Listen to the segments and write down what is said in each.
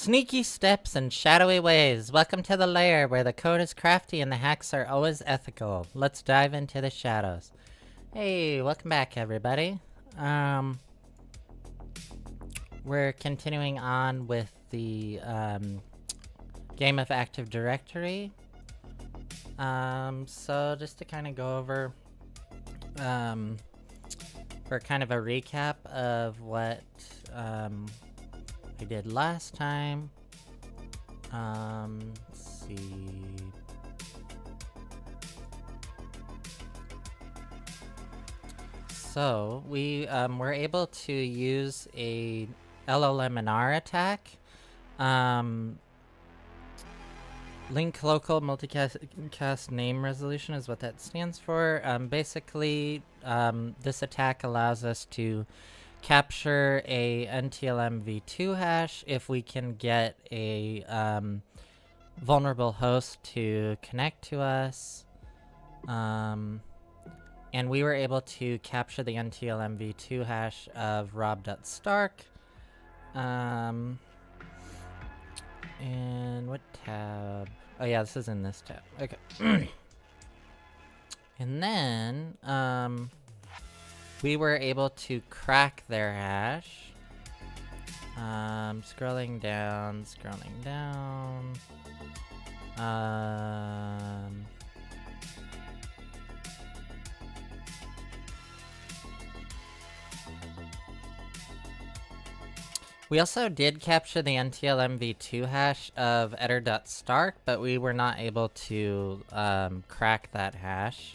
Sneaky steps and shadowy ways. Welcome to the lair where the code is crafty and the hacks are always ethical. Let's dive into the shadows. Hey, welcome back everybody. We're continuing on with the game of Active Directory. So just to kind of go over for kind of a recap of what I did last time. Let's see. So we were able to use a LLMNR attack. Link local multicast name resolution is what that stands for. Basically, this attack allows us to capture a NTLM v2 hash if we can get a vulnerable host to connect to us. And we were able to capture the NTLM v2 hash of rob.stark. And what tab? Oh yeah, this is in this tab. Okay. And then we were able to crack their hash. Scrolling down. We also did capture the NTLM v2 hash of eder.stark, but we were not able to crack that hash.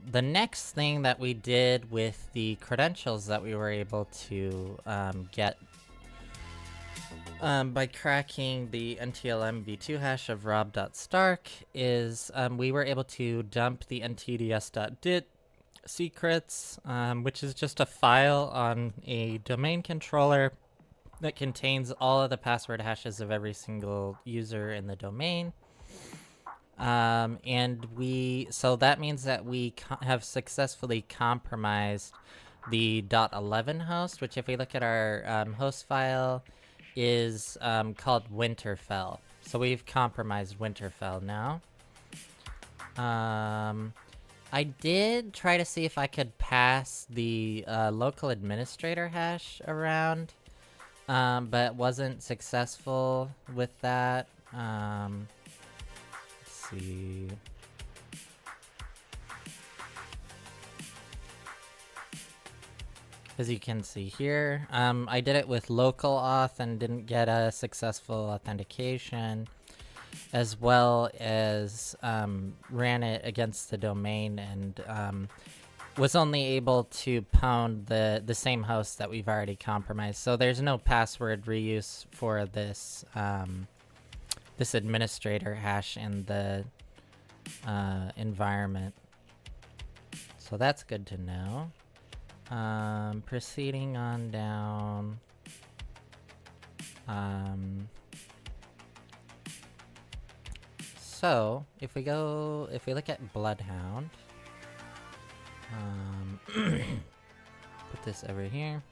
The next thing that we did with the credentials that we were able to get by cracking the NTLM v2 hash of rob.stark is we were able to dump the ntds.dit secrets, which is just a file on a domain controller that contains all of the password hashes of every single user in the domain. So that means that we have successfully compromised the .11 host, which if we look at our host file is called Winterfell. So we've compromised Winterfell now. I did try to see if I could pass the local administrator hash around, but wasn't successful with that. Let's see. As you can see here, I did it with local auth and didn't get a successful authentication, as well as ran it against the domain and was only able to pound the same host that we've already compromised. So there's no password reuse for this this administrator hash in the environment. So that's good to know. Proceeding on down. So if we look at Bloodhound, put this over here,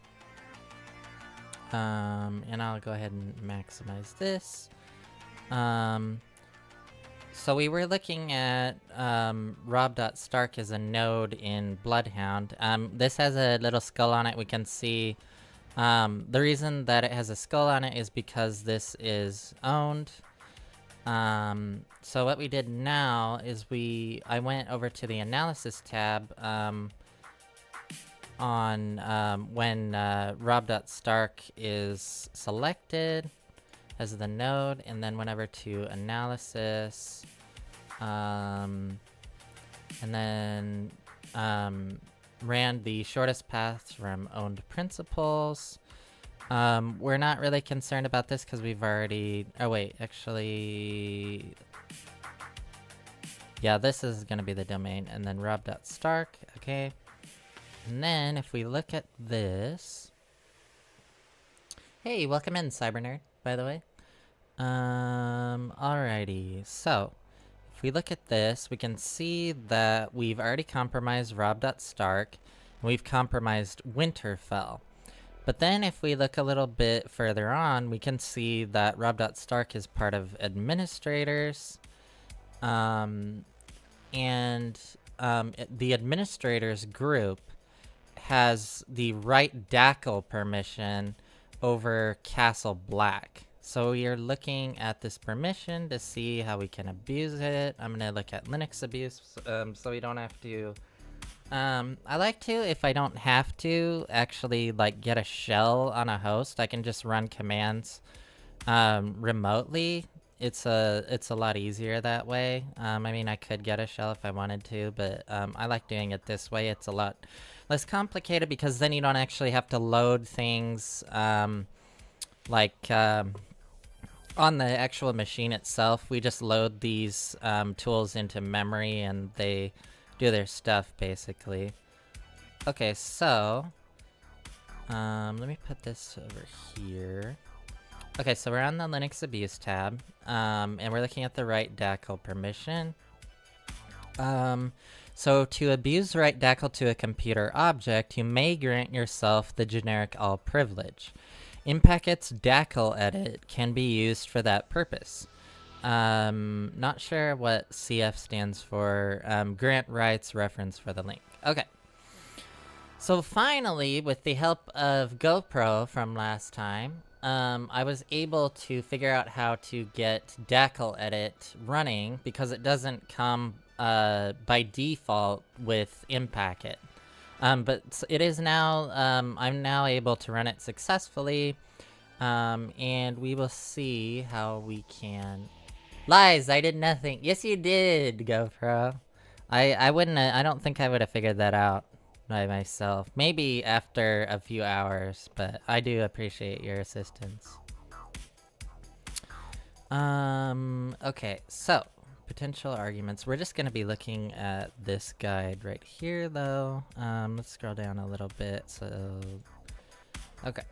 and I'll go ahead and maximize this. So we were looking at rob.stark as a node in Bloodhound. This has a little skull on it. We can see the reason that it has a skull on it is because this is owned. So what we did now is I went over to the analysis tab on when rob.stark is selected as the node, and then went over to analysis, and then ran the shortest path from owned principals. We're not really concerned about this because we've already... Oh wait, actually... Yeah, this is going to be the domain, and then rob.stark, okay. And then if we look at this... Hey, welcome in, Cybernerd, by the way. Alrighty, so if we look at this, we can see that we've already compromised rob.stark, and we've compromised Winterfell. But then if we look a little bit further on, we can see that Rob.Stark is part of administrators. The administrators group has the right DACL permission over Castle Black. So you're looking at this permission to see how we can abuse it. I'm gonna look at Linux abuse, so we don't have to. I like to, if I don't have to actually like get a shell on a host, I can just run commands remotely. It's a lot easier that way. I mean, I could get a shell if I wanted to, but I like doing it this way. It's a lot less complicated because then you don't actually have to load things on the actual machine itself. We just load these tools into memory and they do their stuff basically. Okay, so let me put this over here. Okay, so we're on the Linux abuse tab, and we're looking at the right DACL permission. So to abuse right DACL to a computer object, you may grant yourself the generic all privilege. In packets, DACL edit can be used for that purpose. Not sure what CF stands for. Grant rights reference for the link. Okay. So finally, with the help of GoPro from last time, I was able to figure out how to get DACL edit running because it doesn't come by default with Impacket. But it is now, I'm now able to run it successfully, and we will see how we can. Lies, I did nothing. Yes, you did, GoPro. I don't think I would have figured that out by myself. Maybe after a few hours, but I do appreciate your assistance. Okay, so potential arguments. We're just gonna be looking at this guide right here, though. Let's scroll down a little bit. So, okay.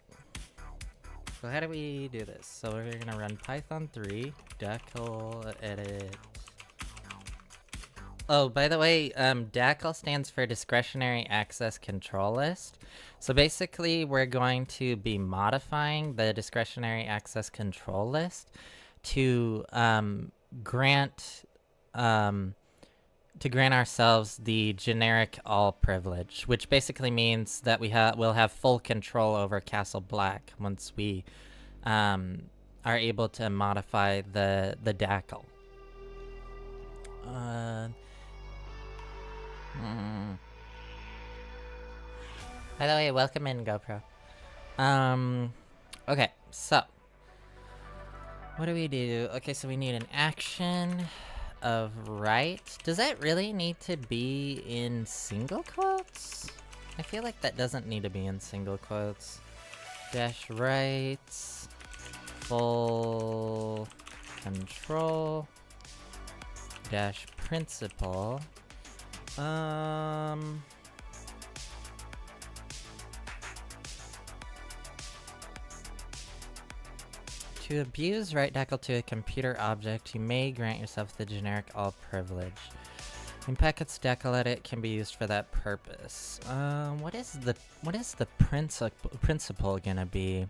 So how do we do this? So we're gonna run Python 3 DACL edit. Oh, by the way, DACL stands for Discretionary Access Control List. So basically, we're going to be modifying the Discretionary Access Control List to grant ourselves the generic all privilege, which basically means that we'll have full control over Castle Black once we are able to modify the DACL. By the way, welcome in, GoPro. Okay, so what do we do? Okay, so we need an action of right. Does that really need to be in single quotes? I feel like that doesn't need to be in single quotes. Dash rights, full control, dash principal. To abuse right DACL to a computer object, you may grant yourself the generic all privilege. In packets, DACL edit can be used for that purpose. What is the principle gonna be?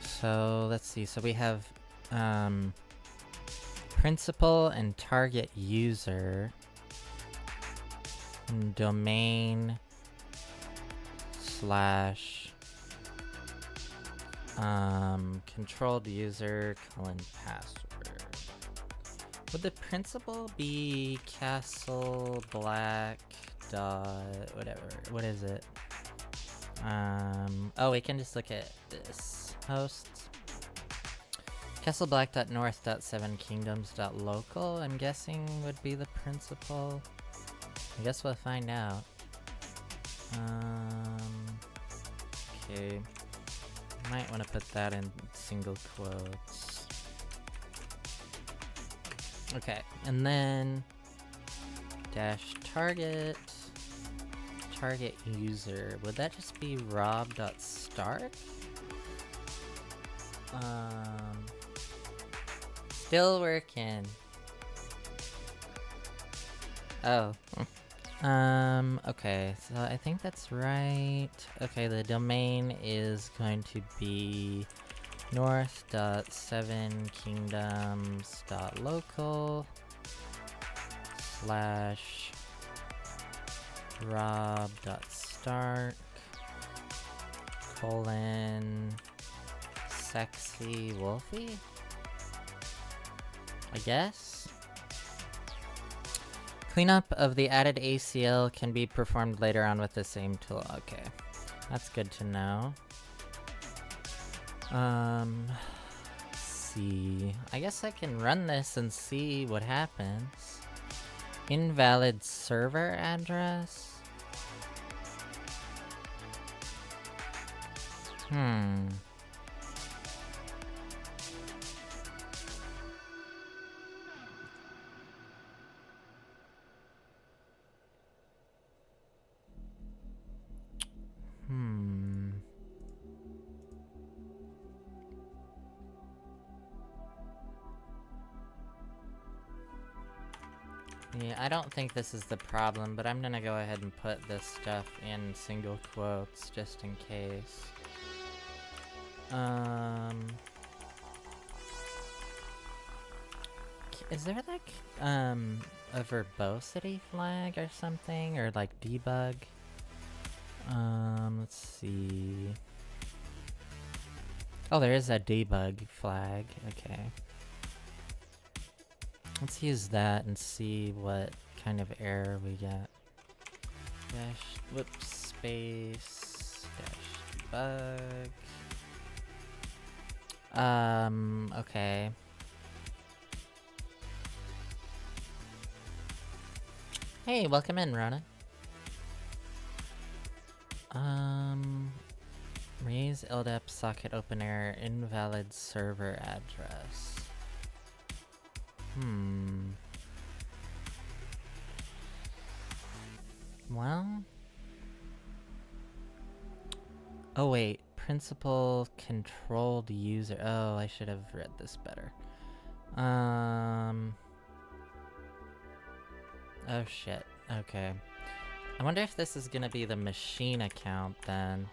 So let's see. So we have principal and target user and domain / controlled user : password. Would the principal be Castle Black dot whatever? What is it? Oh, we can just look at this. Hosts. Castleblack.north.7kingdoms.local, I'm guessing would be the principal. I guess we'll find out. Okay. Might want to put that in single quotes. Okay, and then dash target user. Would that just be rob.start? Still working. Oh. Okay, so I think that's right. Okay, the domain is going to be north.7kingdoms.local / rob.start / sexy wolfie, I guess. Cleanup of the added ACL can be performed later on with the same tool. Okay, that's good to know. Let's see. I guess I can run this and see what happens. Invalid server address? Yeah, I don't think this is the problem, but I'm gonna go ahead and put this stuff in single quotes just in case. Is there like, a verbosity flag or something? Or like debug? Let's see. Oh, there is a debug flag. Okay. Let's use that and see what kind of error we get. Whoops, space, debug. Okay. Hey, welcome in, Rana. Raise LDAP socket open error, invalid server address. Well... Oh wait, principal controlled user. Oh, I should have read this better. Oh shit, okay. I wonder if this is gonna be the machine account then.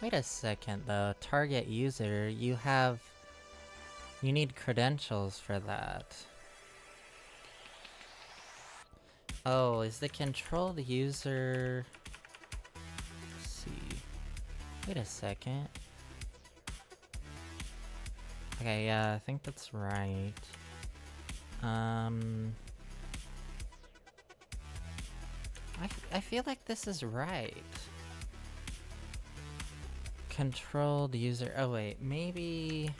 Wait a second though, target user, you need credentials for that. Oh, is the controlled user... Let's see. Wait a second. Okay, yeah, I think that's right. I feel like this is right. Controlled user... Oh wait, maybe...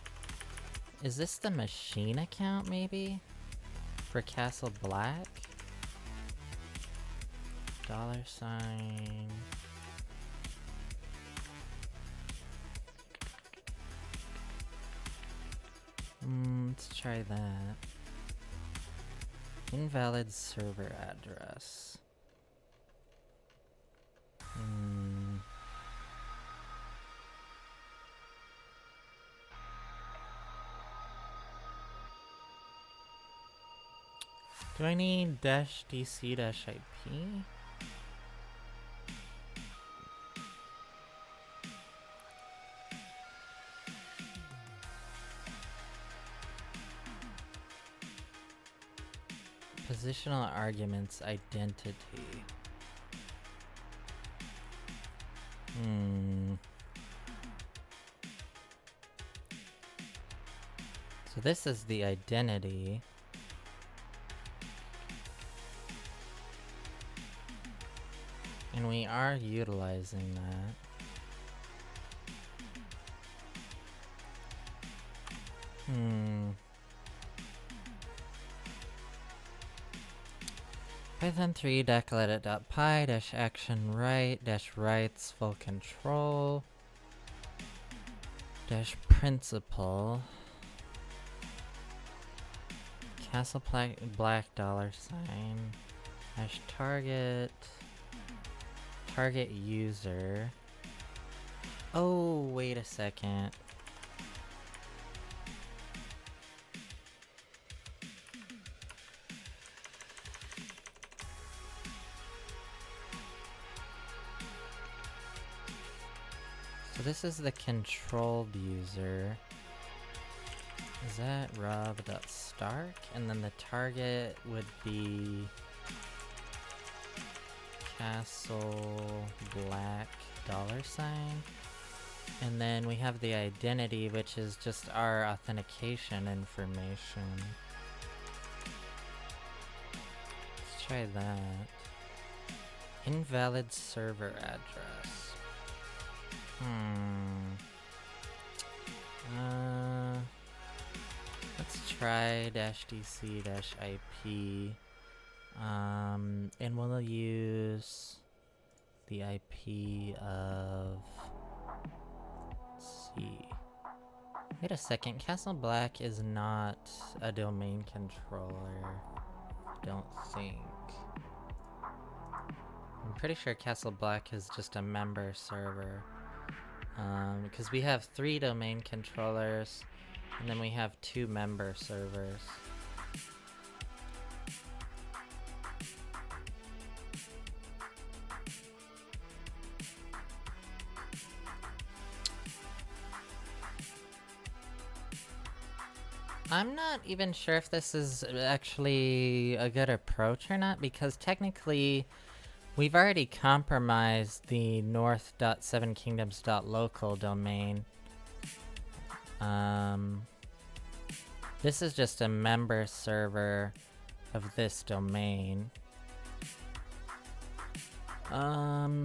Is this the machine account, maybe? For Castle Black? $. Let's try that. Invalid server address. Do I need -DC-IP? Positional arguments identity. So this is the identity. And we are utilizing that. Python 3 declaredit.py -action right -rights full control -principal Castle Black $, -target user Oh, wait a second. So this is the controlled user. Is that rob.stark? And then the target would be castle black $. And then we have the identity, which is just our authentication information. Let's try that. Invalid server address. Let's try -dc-ip. And we'll use the IP of, let's see. Wait a second, Castle Black is not a domain controller, I don't think. I'm pretty sure Castle Black is just a member server. Because we have 3 domain controllers, and then we have 2 member servers. I'm not even sure if this is actually a good approach or not, because technically we've already compromised the north.7kingdoms.local domain. This is just a member server of this domain. So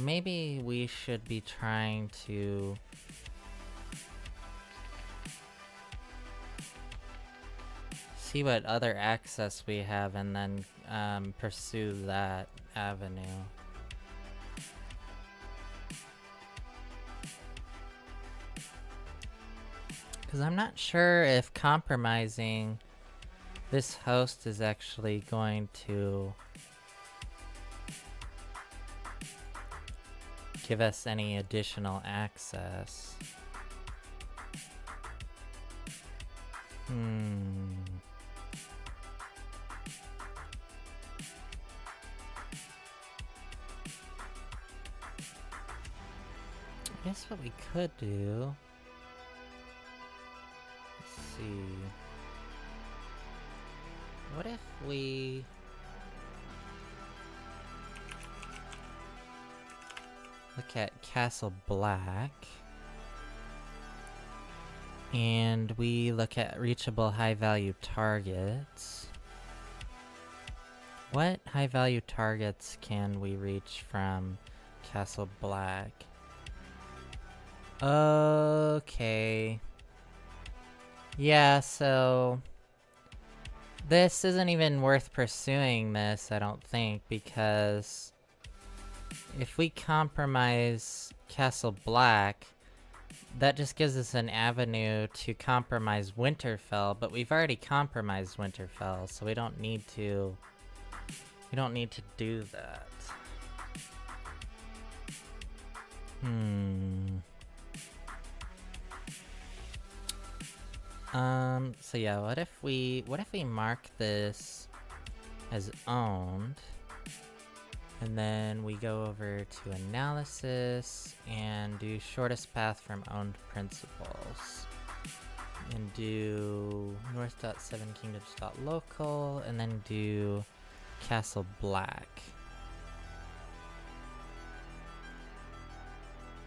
maybe we should be trying to see what other access we have and then pursue that avenue. Because I'm not sure if compromising this host is actually going to give us any additional access. I guess what we could do, let's see, what if we look at Castle Black and we look at reachable high value targets? What high value targets can we reach from Castle Black? Okay. Yeah, so this isn't even worth pursuing this, I don't think, because if we compromise Castle Black, that just gives us an avenue to compromise Winterfell, but we've already compromised Winterfell, so we don't need to do that. So yeah, what if we mark this as owned, and then we go over to analysis and do shortest path from owned principals, and do north.7kingdoms.local, and then do Castle Black.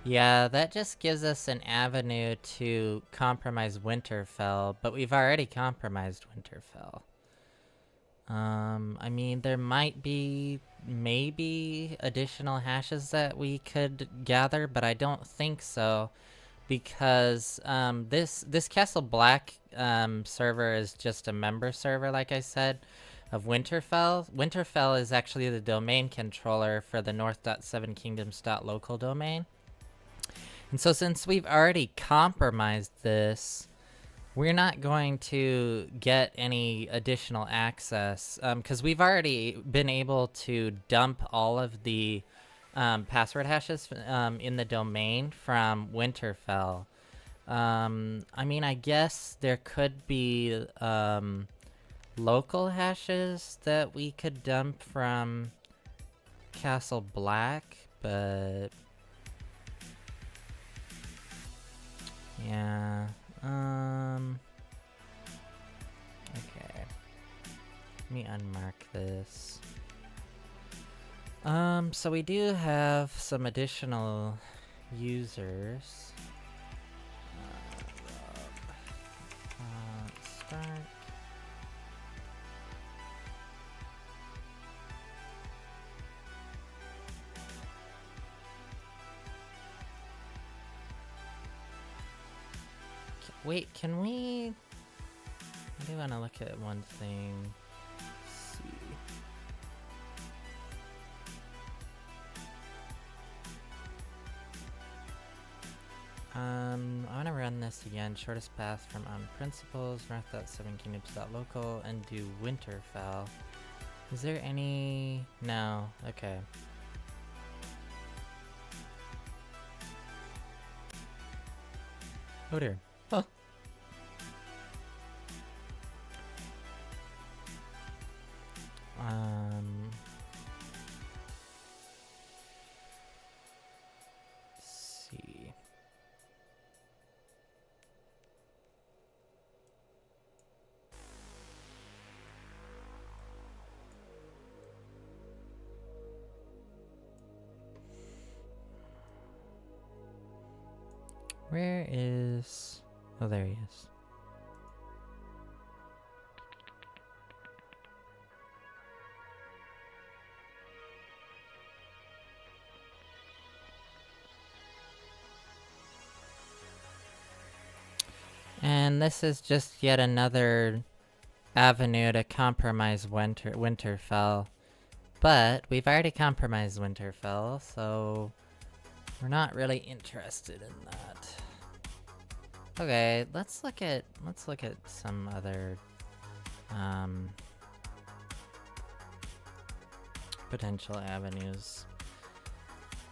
Yeah, that just gives us an avenue to compromise Winterfell, but we've already compromised Winterfell. I mean, there might be maybe additional hashes that we could gather, but I don't think so, because this Castle Black server is just a member server, like I said, of Winterfell. Winterfell is actually the domain controller for the north.7kingdoms.local domain. And so since we've already compromised this, we're not going to get any additional access, because we've already been able to dump all of the password hashes in the domain from Winterfell. I mean, I guess there could be local hashes that we could dump from Castle Black, but yeah. Okay. Let me unmark this. So we do have some additional users. Start. Wait, can we? I do want to look at one thing. Let's see. I want to run this again. Shortest path from on principles, north.7kingdoms.local, and do Winterfell. Is there any? No. Okay. Oh dear. Huh. Let's see. Where is... Oh, there he is. And this is just yet another avenue to compromise Winterfell. But we've already compromised Winterfell, so we're not really interested in that. Okay, let's look at some other potential avenues.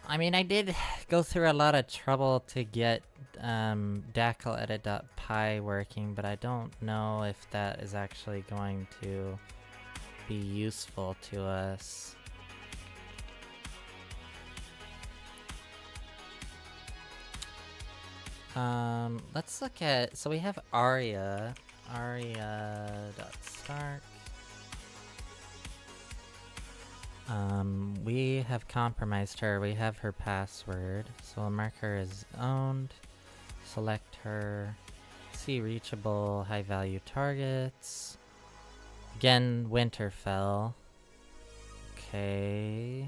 I mean, I did go through a lot of trouble to get dackleedit.py working, but I don't know if that is actually going to be useful to us. Let's look at, so we have Arya, Arya.Stark. We have compromised her. We have her password, so we'll mark her as owned. Select her. See reachable, high value targets. Again, Winterfell. Okay.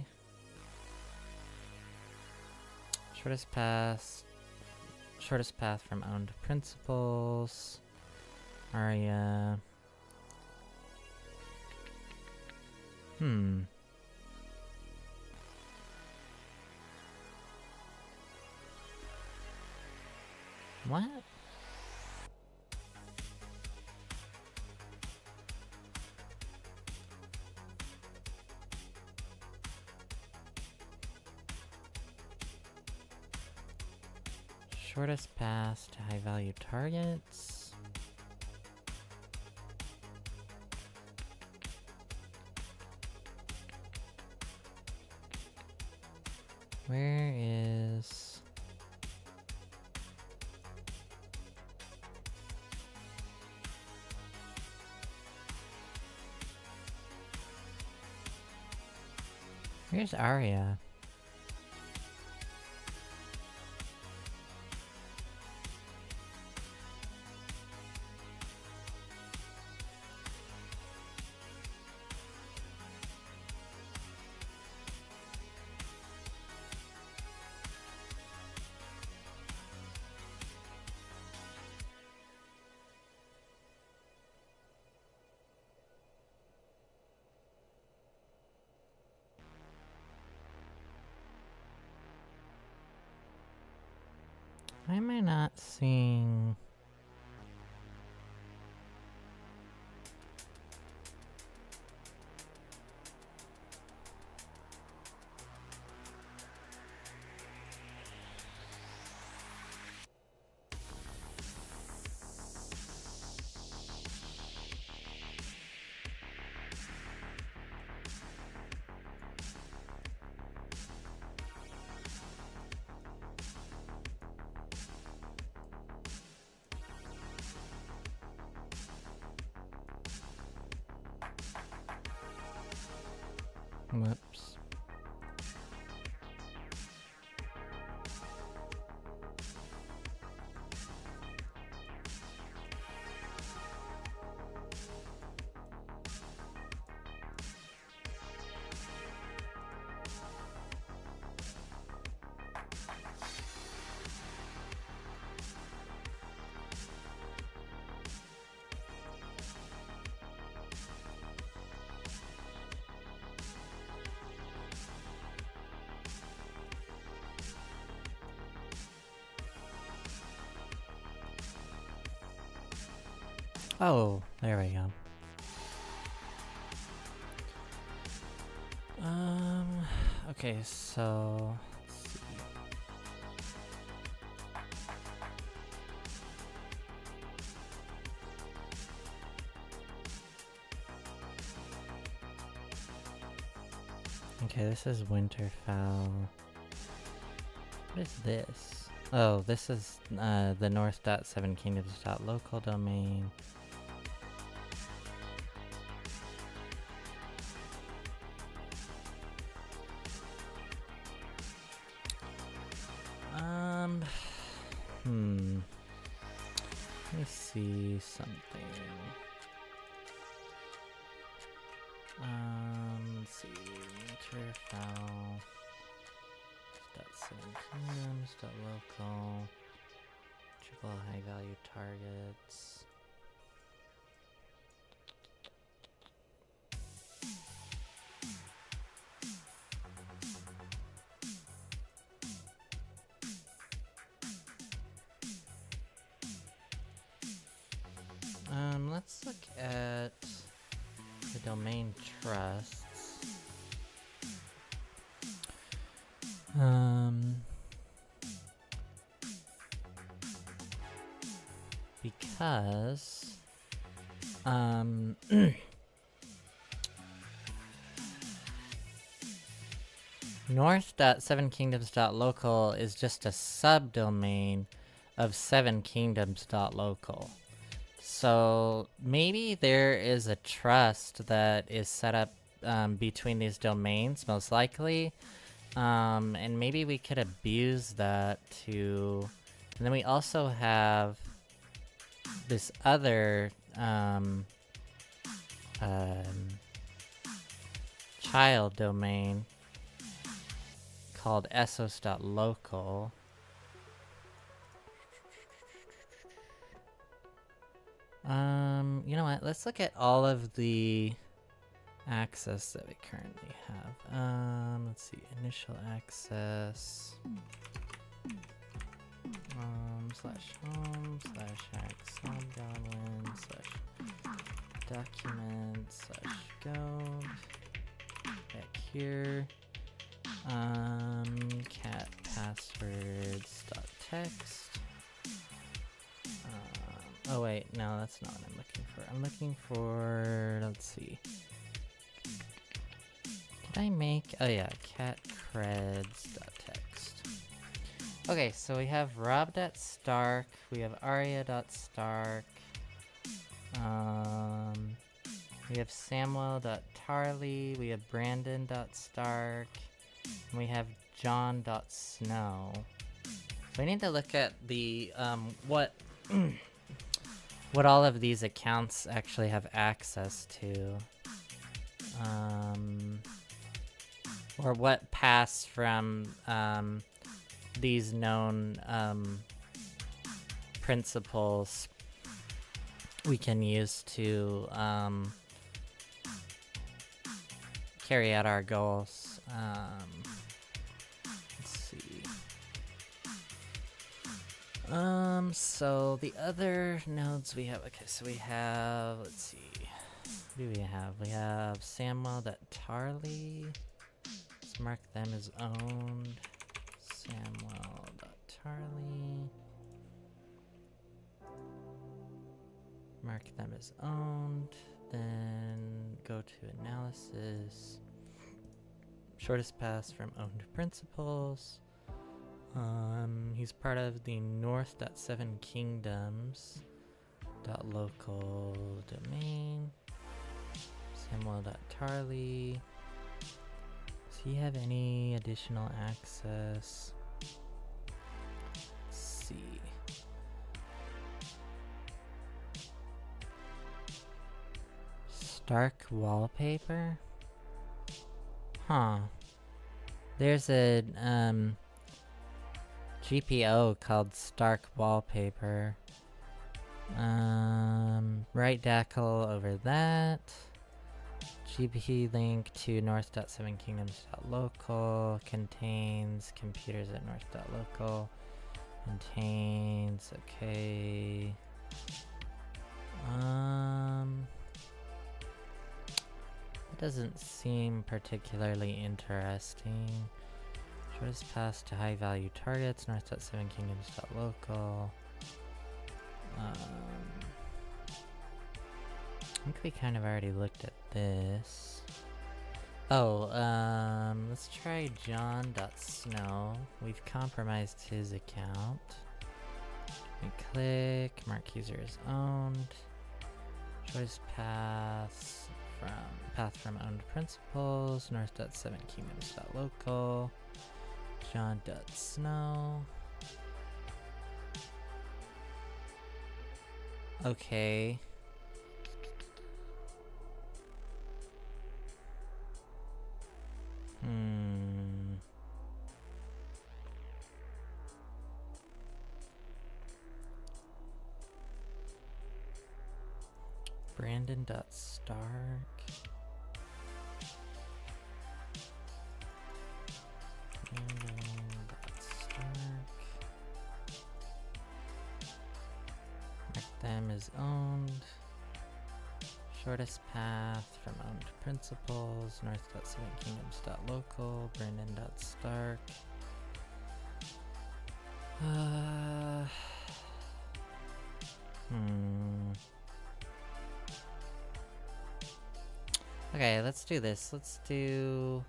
Shortest path from owned principals. Arya. What? Shortest path to high value targets. Where is... Where's Arya? Why am I not seeing... Whoops. Oh, there we go. Okay, so let's see. Okay, this is Winterfell. What is this? Oh, this is the north.7kingdoms.local domain. Let me see something. Let's see. Winterfell. .7kingdoms.local. Triple high value targets. Let's look at the domain trusts. Because north.7kingdoms.local is just a subdomain of 7kingdoms.local. So maybe there is a trust that is set up between these domains, most likely. And maybe we could abuse that to... And then we also have this other child domain called essos.local. You know what? Let's look at all of the access that we currently have. Let's see. Initial access. /home /hack/goblin /document /gold. Back here. Cat passwords.text. Oh wait, no, that's not what I'm looking for. I'm looking for, let's see. Did I make, oh yeah, cat creds.text. Okay, so we have rob.stark, we have aria.stark, we have samuel.tarley, we have brandon.stark, and we have john.snow. So I need to look at the, what all of these accounts actually have access to. Or what pass from these known principles we can use to carry out our goals. Let's see. So the other nodes we have, okay, so we have, let's see, who do we have? We have Samuel.Tarley. Let's mark them as owned. Samuel.Tarley. Mark them as owned. Then go to analysis. Shortest path from owned to principals. He's part of the north.7kingdoms.local domain. Samuel.Tarley. Do you have any additional access? Let's see. Stark wallpaper? Huh. There's a GPO called Stark wallpaper. Right dackle over that. GP link to north.7kingdoms.local. Contains computers at north.local. Contains, okay. It doesn't seem particularly interesting. Shortest path to high value targets, north.7kingdoms.local. I think we kind of already looked at this. Oh, let's try John.Snow. We've compromised his account. We click, mark user as owned. Shortest path from owned principals, north.7kingdoms.local. John.Snow. Okay. Brandon.Stark. Mark them as owned. Shortest path from owned principals, north.7kingdoms.local, Brandon.Stark. Okay, let's do this. Let's do...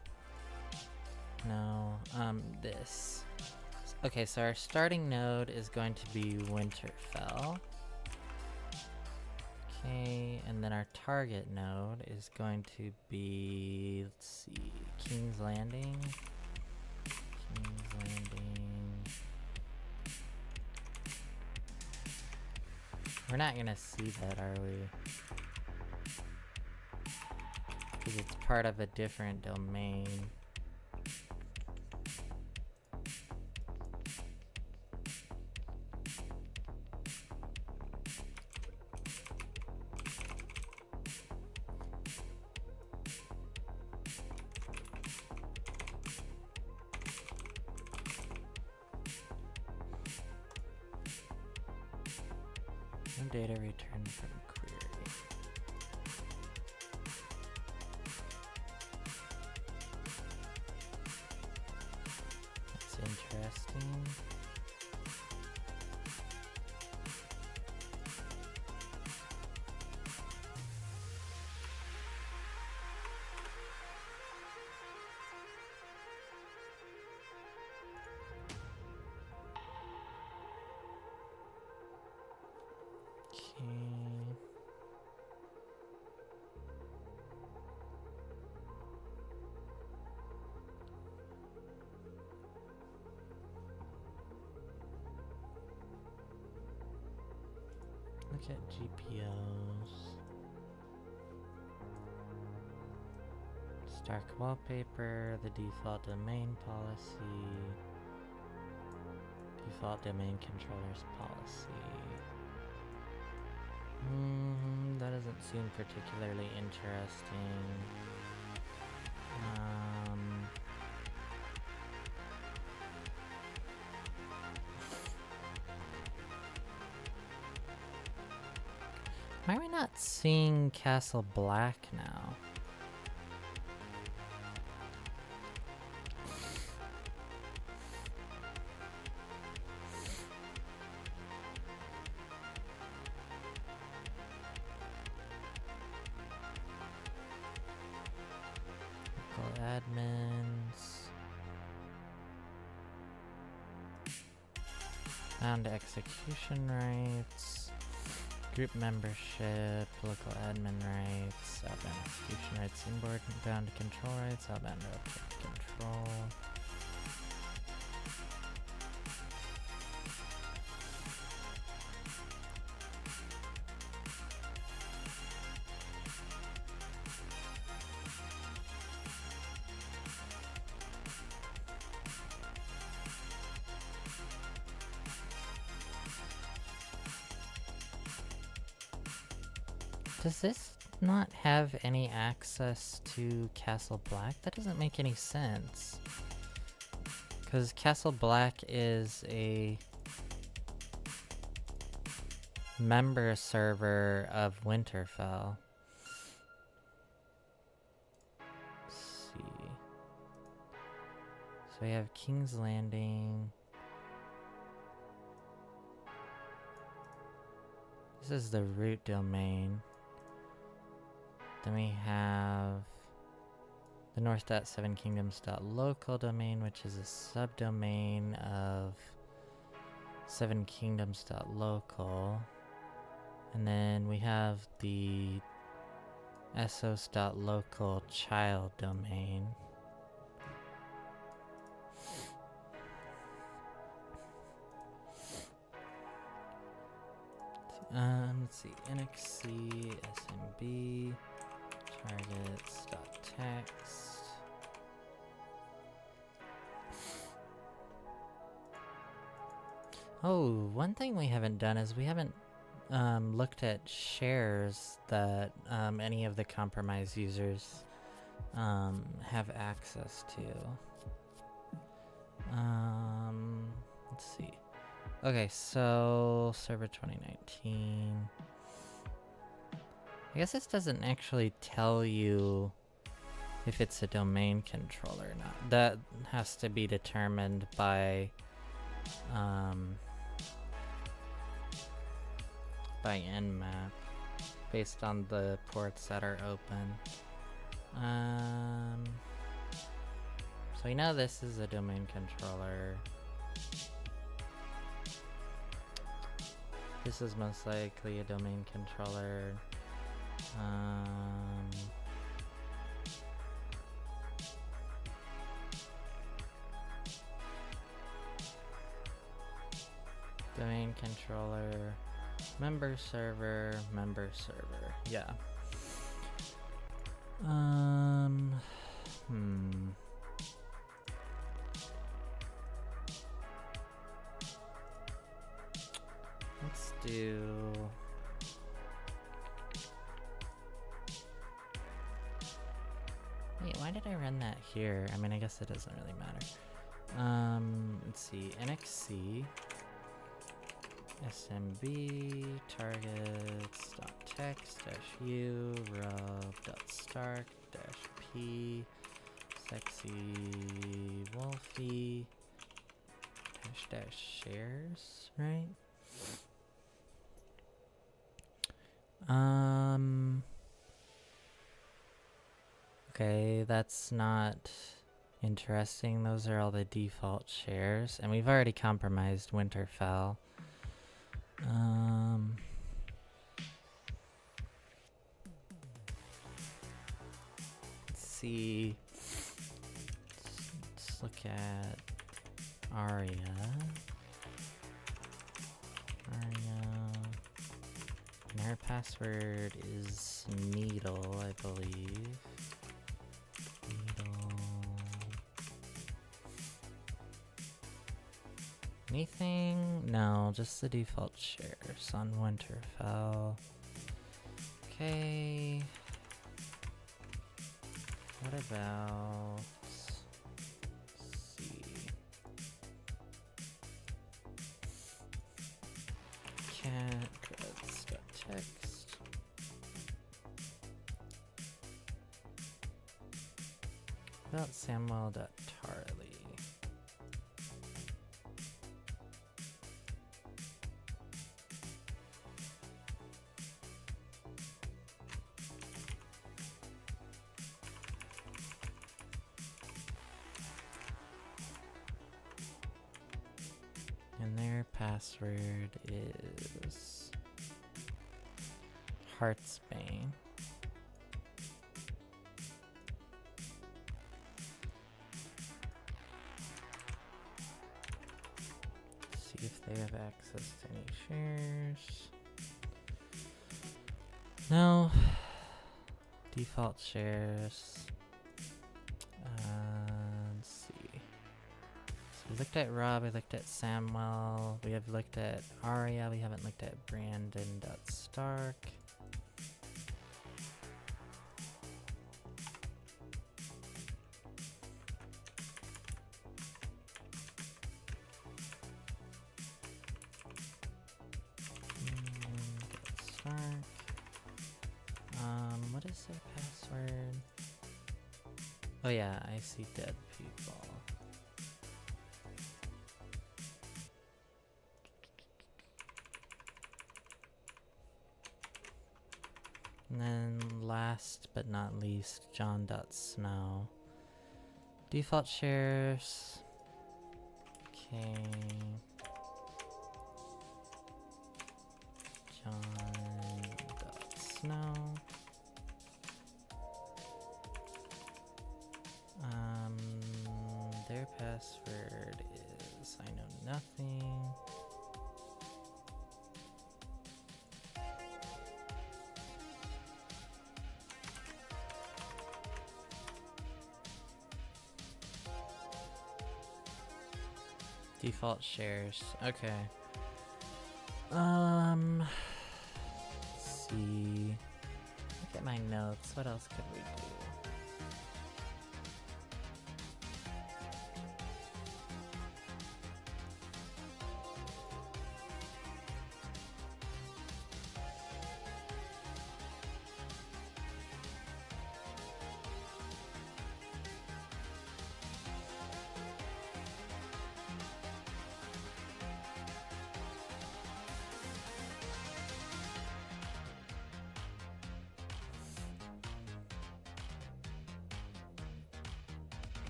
No, this. Okay, so our starting node is going to be Winterfell. Okay, and then our target node is going to be, let's see, King's Landing. King's Landing. We're not gonna see that, are we? Because it's part of a different domain. No data returned from query. That's interesting. Look at GPOs. Stark wallpaper, the default domain policy, default domain controllers policy. That doesn't seem particularly interesting. Why are we not seeing Castle Black now? Local admins. Found execution rights. Group membership, local admin rights, outbound execution rights, inbound control rights, outbound road control control. Does this not have any access to Castle Black? That doesn't make any sense. Because Castle Black is a member server of Winterfell. Let's see. So we have King's Landing. This is the root domain. Then we have the north.7kingdoms.local domain, which is a subdomain of 7kingdoms.local. And then we have the essos.local child domain. Let's see, NXC, SMB, targets.text. Oh, one thing we haven't done is we haven't looked at shares that any of the compromised users have access to. Let's see. Okay, so server 2019. I guess this doesn't actually tell you if it's a domain controller or not. That has to be determined by Nmap based on the ports that are open. So we know this is a domain controller. This is most likely a domain controller. Domain controller, member server, yeah. Let's do... Wait, why did I run that here? I mean, I guess it doesn't really matter. Let's see, NXC, SMB, targets.text-u, rub.stark-p, sexy wolfie, --shares, right? Okay, that's not interesting. Those are all the default shares, and we've already compromised Winterfell. Let's see. Let's look at Arya. And her password is Needle, I believe. Anything? No, just the default shares on Winterfell. Okay. What about... Let's see. Cat threads.text. About Samuel.tarley. And their password is Heartsbane. Do you have access to any shares? No. Default shares. Let's see. So we looked at Rob, we looked at Samuel, we have looked at Aria, we haven't looked at Brandon.Stark. What is their password? Oh yeah, I see dead people. And then last but not least, John.Snow. Default shares. Okay. John.Snow. Their password is I know nothing. Default shares. Okay. Let's see. Look at my notes. What else could we do?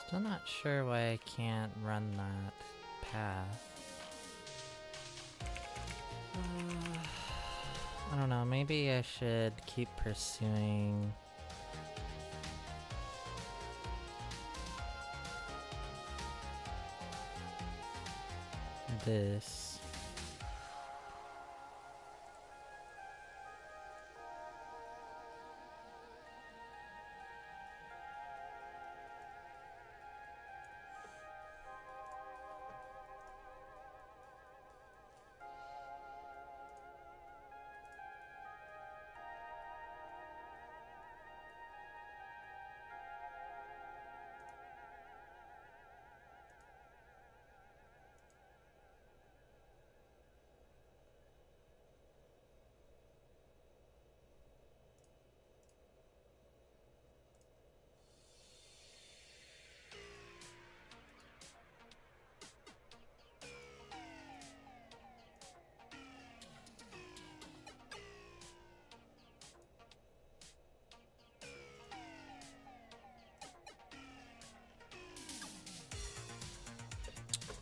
Still not sure why I can't run that path. I don't know, maybe I should keep pursuing this.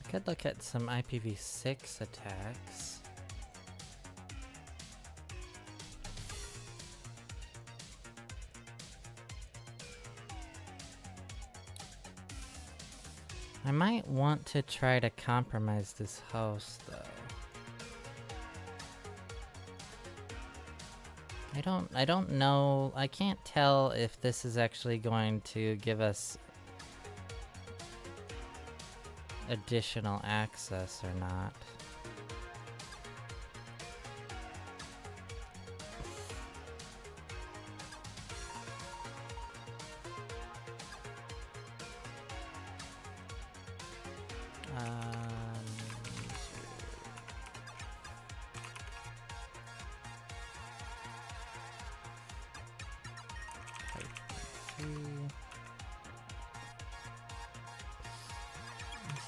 Could look at some IPv6 attacks. I might want to try to compromise this host though. I don't know, I can't tell if this is actually going to give us additional access or not.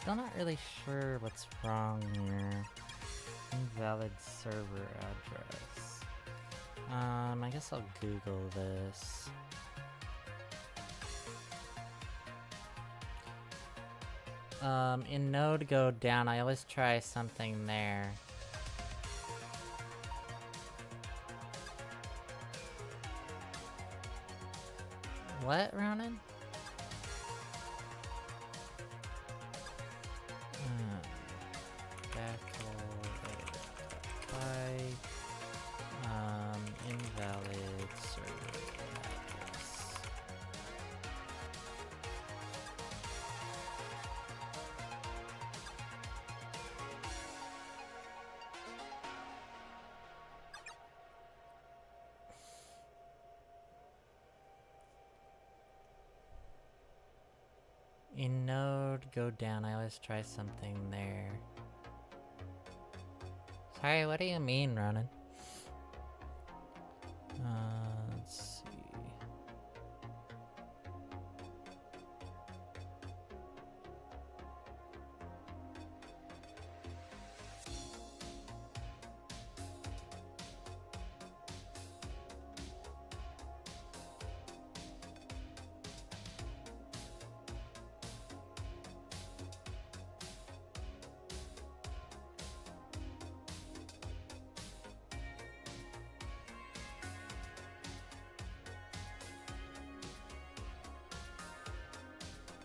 Still not really sure what's wrong here. Invalid server address. I guess I'll Google this. In node go down, I always try something there. What, Ronan? Invalid server address. In node, go down. I always try something there. Sorry, what do you mean, Ronan? Let's see.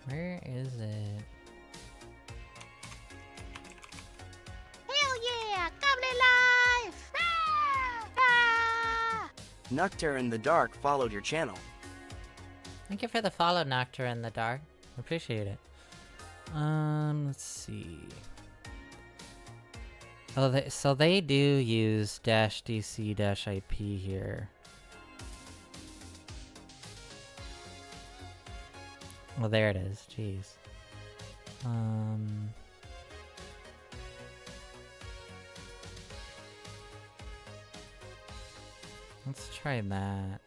Where is it? Hell yeah! Goblin life! Nocturne in the Dark followed your channel. Thank you for the follow, Nocturne in the Dark. Appreciate it. Let's see. Oh, so they do use -dc-ip here. Well, there it is. Jeez. Let's try that.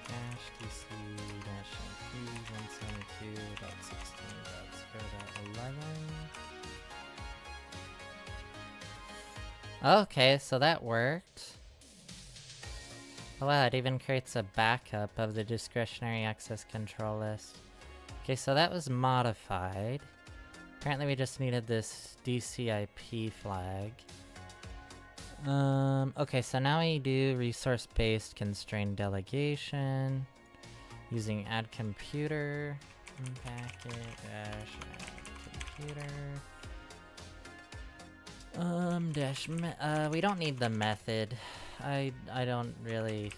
-dc-ip172.16.0.11. Okay, so that worked. Oh wow, it even creates a backup of the discretionary access control list. Okay, so that was modified. Apparently we just needed this DCIP flag. Okay, so now we do resource-based constrained delegation using add computer, packet dash add computer. We don't need the method. I don't really...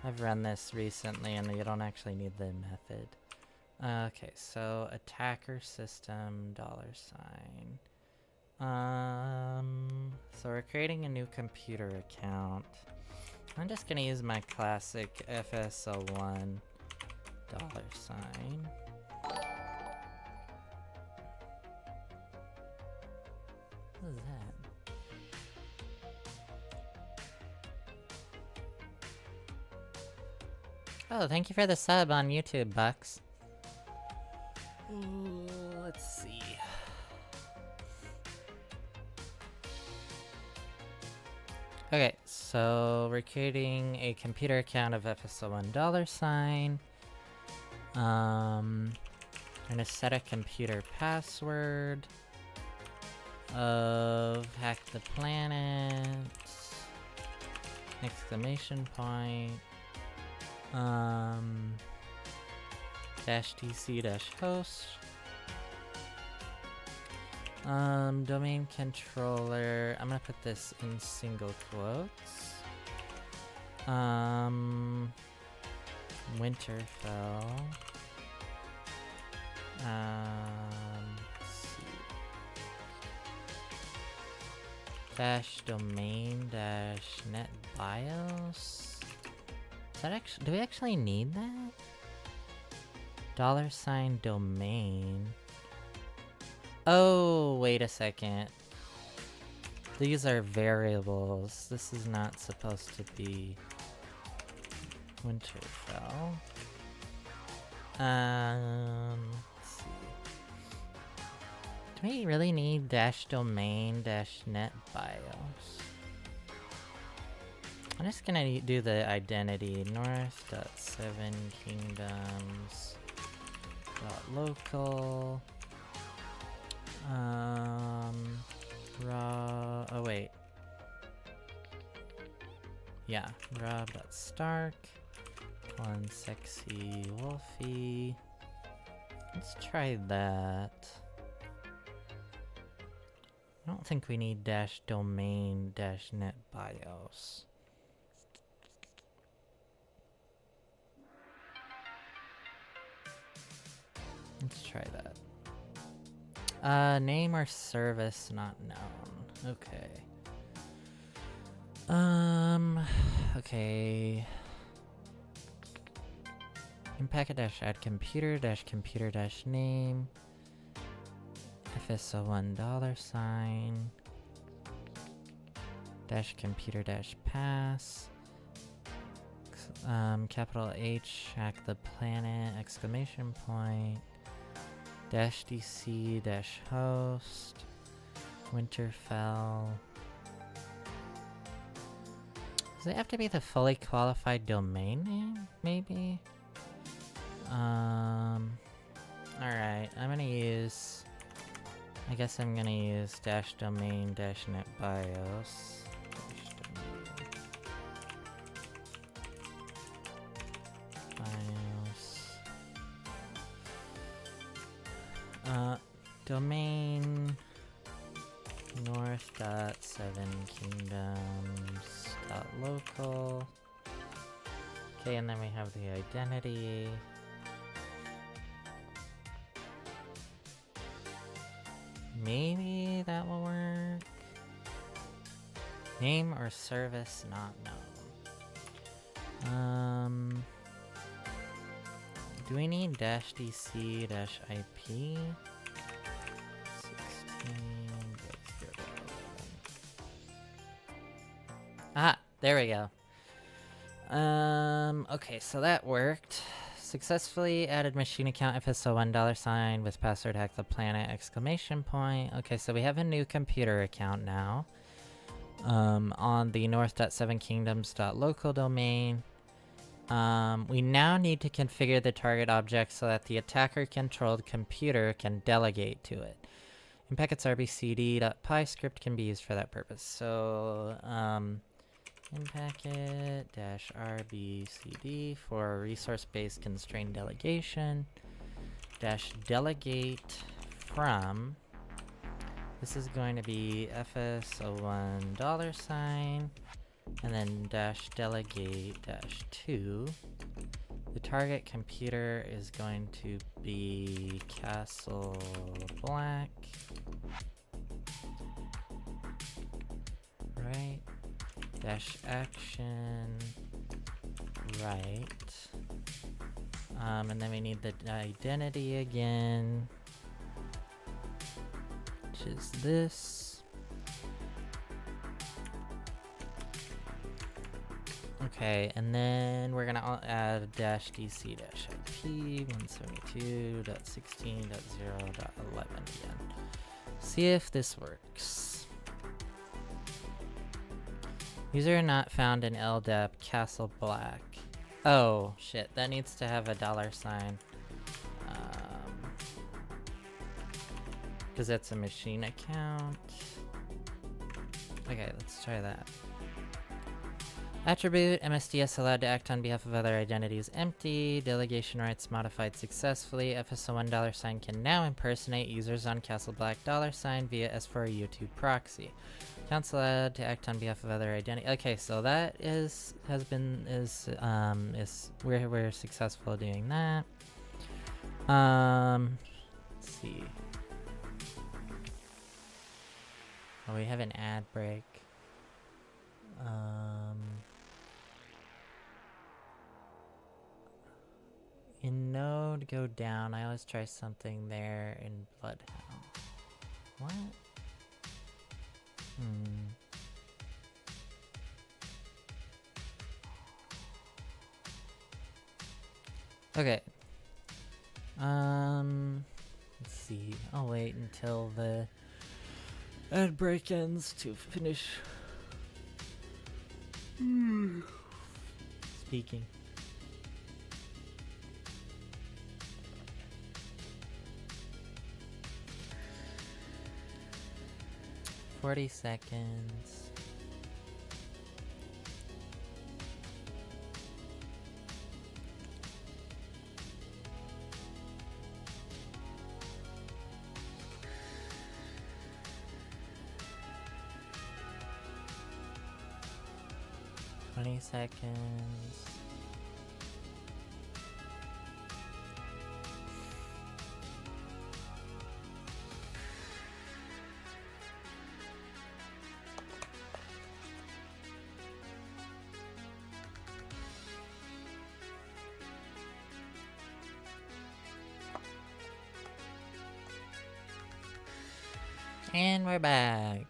I've run this recently and you don't actually need the method. Okay, so attacker system $. So we're creating a new computer account. I'm just gonna use my classic FSO1 $. What is that? Oh, thank you for the sub on YouTube, Bucks. Ooh, let's see. Okay, so we're creating a computer account of FSO1 $. I'm gonna set a computer password of hack the planet, exclamation point, -dc-host, domain controller, I'm gonna put this in single quotes, Winterfell, let's see. -domain-net BIOS. Is that actually, do we actually need that? $domain. Oh, wait a second. These are variables. This is not supposed to be Winterfell. Let's see. Do we really need -domain-net BIOS? I'm just gonna do the identity north.7kingdoms.local. Raw. Oh wait. Yeah, Rob.Stark. One sexy Wolfie. Let's try that. I don't think we need -domain-net bios. Let's try that. Name or service not known. Okay. Okay. In packet-add computer-name. FSO1 $sign. -computer-pass. Capital H, hack the planet, exclamation point. -DC-host. Winterfell. Does it have to be the fully qualified domain name, maybe? Alright, I'm gonna use... I guess I'm gonna use -domain-net bios. Domain north.7kingdoms.local. Okay, and then we have the identity. Maybe that will work. Name or service not known. Do we need -DC-IP? 16. Ah, there we go. Okay, so that worked. Successfully added machine account FSO1 $sign with password hack the planet exclamation point. Okay, so we have a new computer account now. On the north.7kingdoms.local domain. We now need to configure the target object so that the attacker-controlled computer can delegate to it. In packets rbcd.py script can be used for that purpose. So, in packet -rbcd for resource-based constrained delegation -delegate from. This is going to be FSO1 $sign. And then -delegate-to. The target computer is going to be Castle Black. Right. -action. Right. And then we need the identity again. Which is this. Okay, and then we're gonna add -DC-IP 172.16.0.11 again. See if this works. User not found in LDAP Castle Black. Oh shit, that needs to have a $sign. Because that's a machine account. Okay, let's try that. Attribute, MSDS allowed to act on behalf of other identities empty. Delegation rights modified successfully. FSO1 $sign can now impersonate users on Castle Black $sign via S4U2 proxy. Accounts allowed to act on behalf of other identities. Okay, so that we're successful doing that. Let's see. Oh, we have an ad break. In node, go down. I always try something there in Bloodhound. What? Okay. Let's see. I'll wait until the ad break ends to finish Speaking. "40 seconds. "20 seconds. And we're back.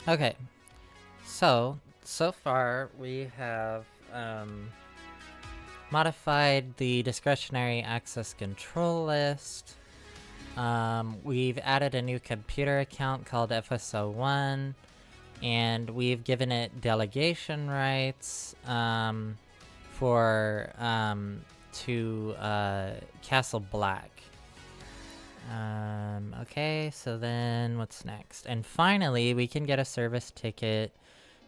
Okay. So far we have modified the discretionary access control list. We've added a new computer account called FSO1, and we've given it delegation rights for to Castle Black. Okay, so then what's next? And finally, we can get a service ticket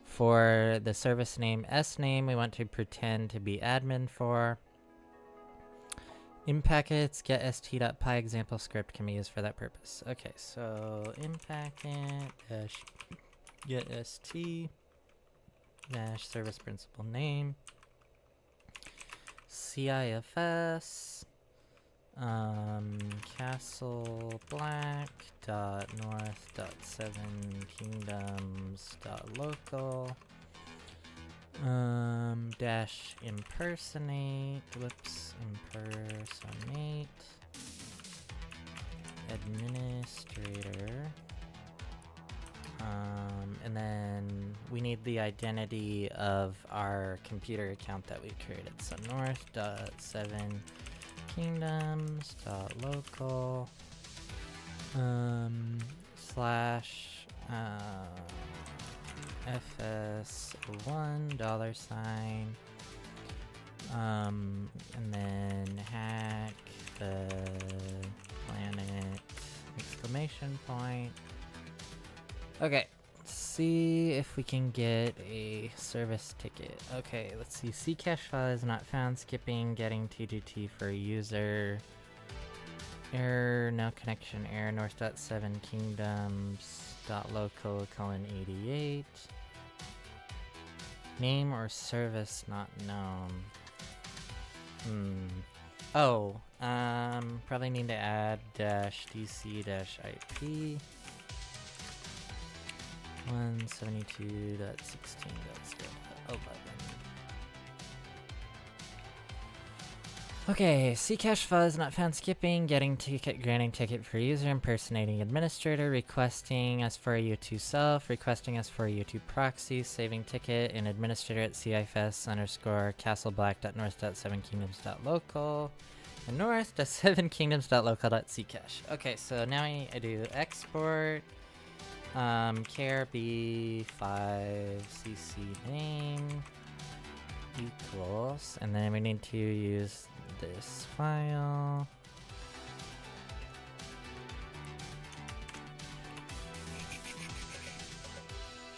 for the service name S-name we want to pretend to be admin for. Impackets get st.py example script can be used for that purpose. Okay, so impacket dash get st dash service principal name CIFS Castle Black dot north dot 7 kingdoms dot local dash impersonate administrator, and then we need the identity of our computer account that we created. So north dot 7 kingdoms dot local slash FS1 $, and then hack the planet exclamation point. Okay, let's see if we can get a service ticket. Okay, let's see. C cache file is not found. Skipping, getting TGT for user. Error, no connection. Error, north.7 kingdoms.local colon 88. Name or service not known. Oh, probably need to add dash DC dash IP 172.16.0.11. Okay, C cache file is not found. Skipping, getting ticket, granting ticket for user, impersonating administrator, requesting S4U2 self, requesting S4U2 proxy, saving ticket, and administrator at CIFS underscore castleblack.north.7kingdoms.local and north.7kingdoms.local.ccache. Okay, so now I do export krb5cc name equals, and then we need to use this file.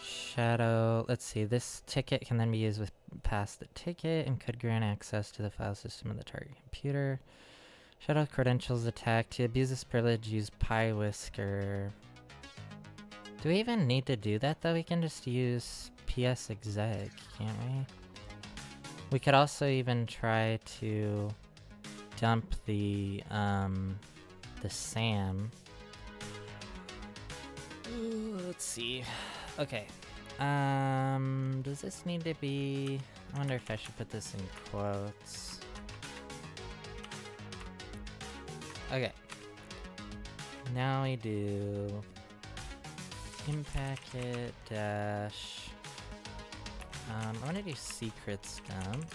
Shadow, let's see, this ticket can then be used with past the ticket and could grant access to the file system of the target computer. Shadow credentials attack. To abuse this privilege, use PyWhisker. Do we even need to do that though? We can just use psexec, can't we? We could also even try to dump the SAM. Ooh, let's see. Okay. Does this need to be... I wonder if I should put this in quotes. Okay. Now we do impacket dash... I want to do secrets dump.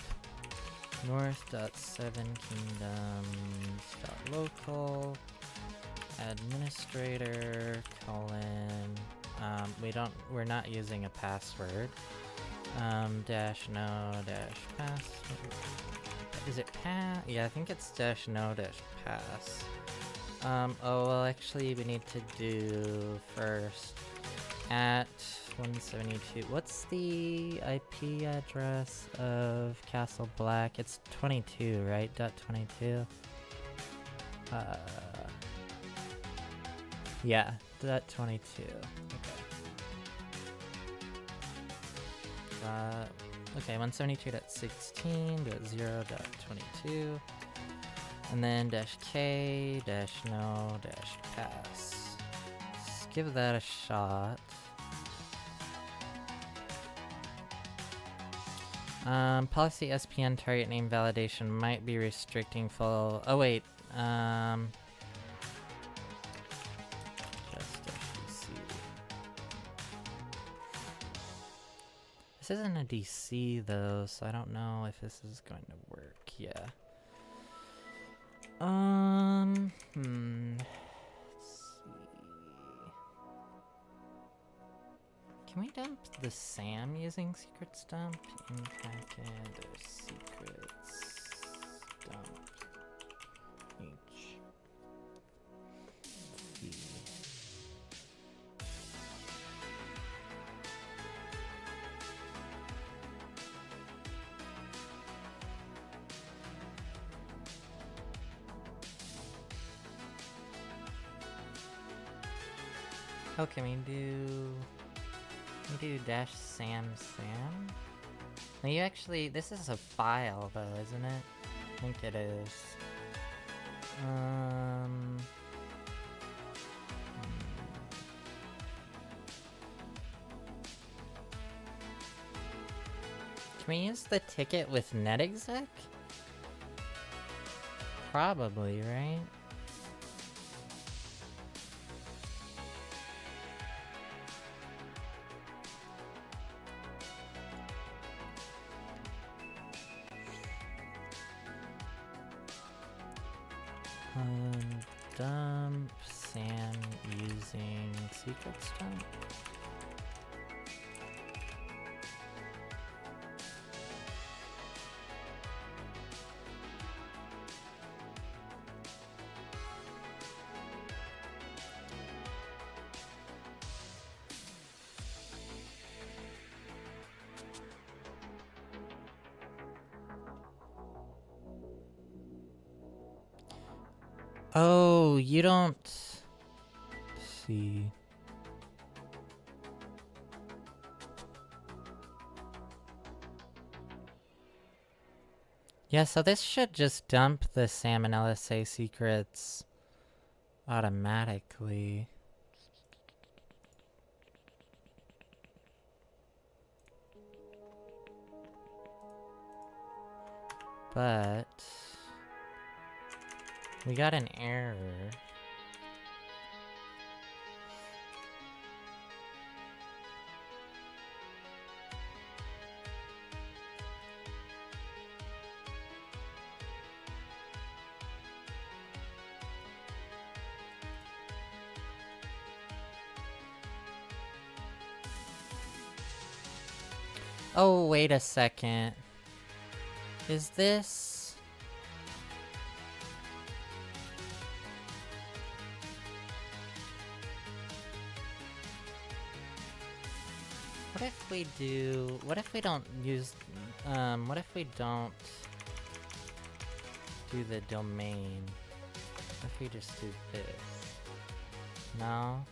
North.7kingdoms.local administrator colon we're not using a password. Dash no dash pass. Is it pass? Yeah, I think it's dash no dash pass. Oh, well, actually, we need to do first at 172. What's the IP address of Castle Black? It's 22, right? .22. Yeah, .22. Okay, 172.16.0.22, and then dash K dash no dash pass. Let's give that a shot. Policy SPN target name validation might be restricting full. Oh wait. Just DC. This isn't a DC though, so I don't know if this is going to work. Yeah. Let's see. Can we dump the SAM using secrets dump? In packet or secrets dump H. V. Oh, can we do dash sam? No, you actually, this is a file though, isn't it? I think it is. Can we use the ticket with netexec? Probably, right? Dump SAM using secrets dump. Oh, you don't see. Yeah, so this should just dump the SAM and LSA secrets automatically. But we got an error. Oh, wait a second. Is this... What if we do... What if we don't use... what if we don't do the domain? What if we just do this? No?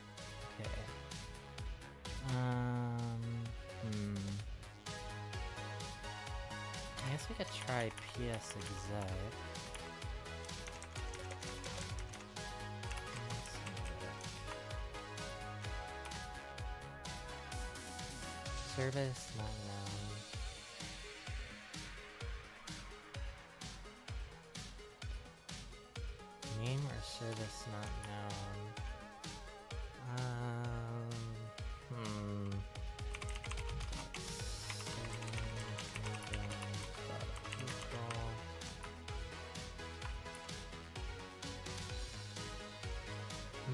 Okay. I guess we could try psexec. Service not known. Name or service not known.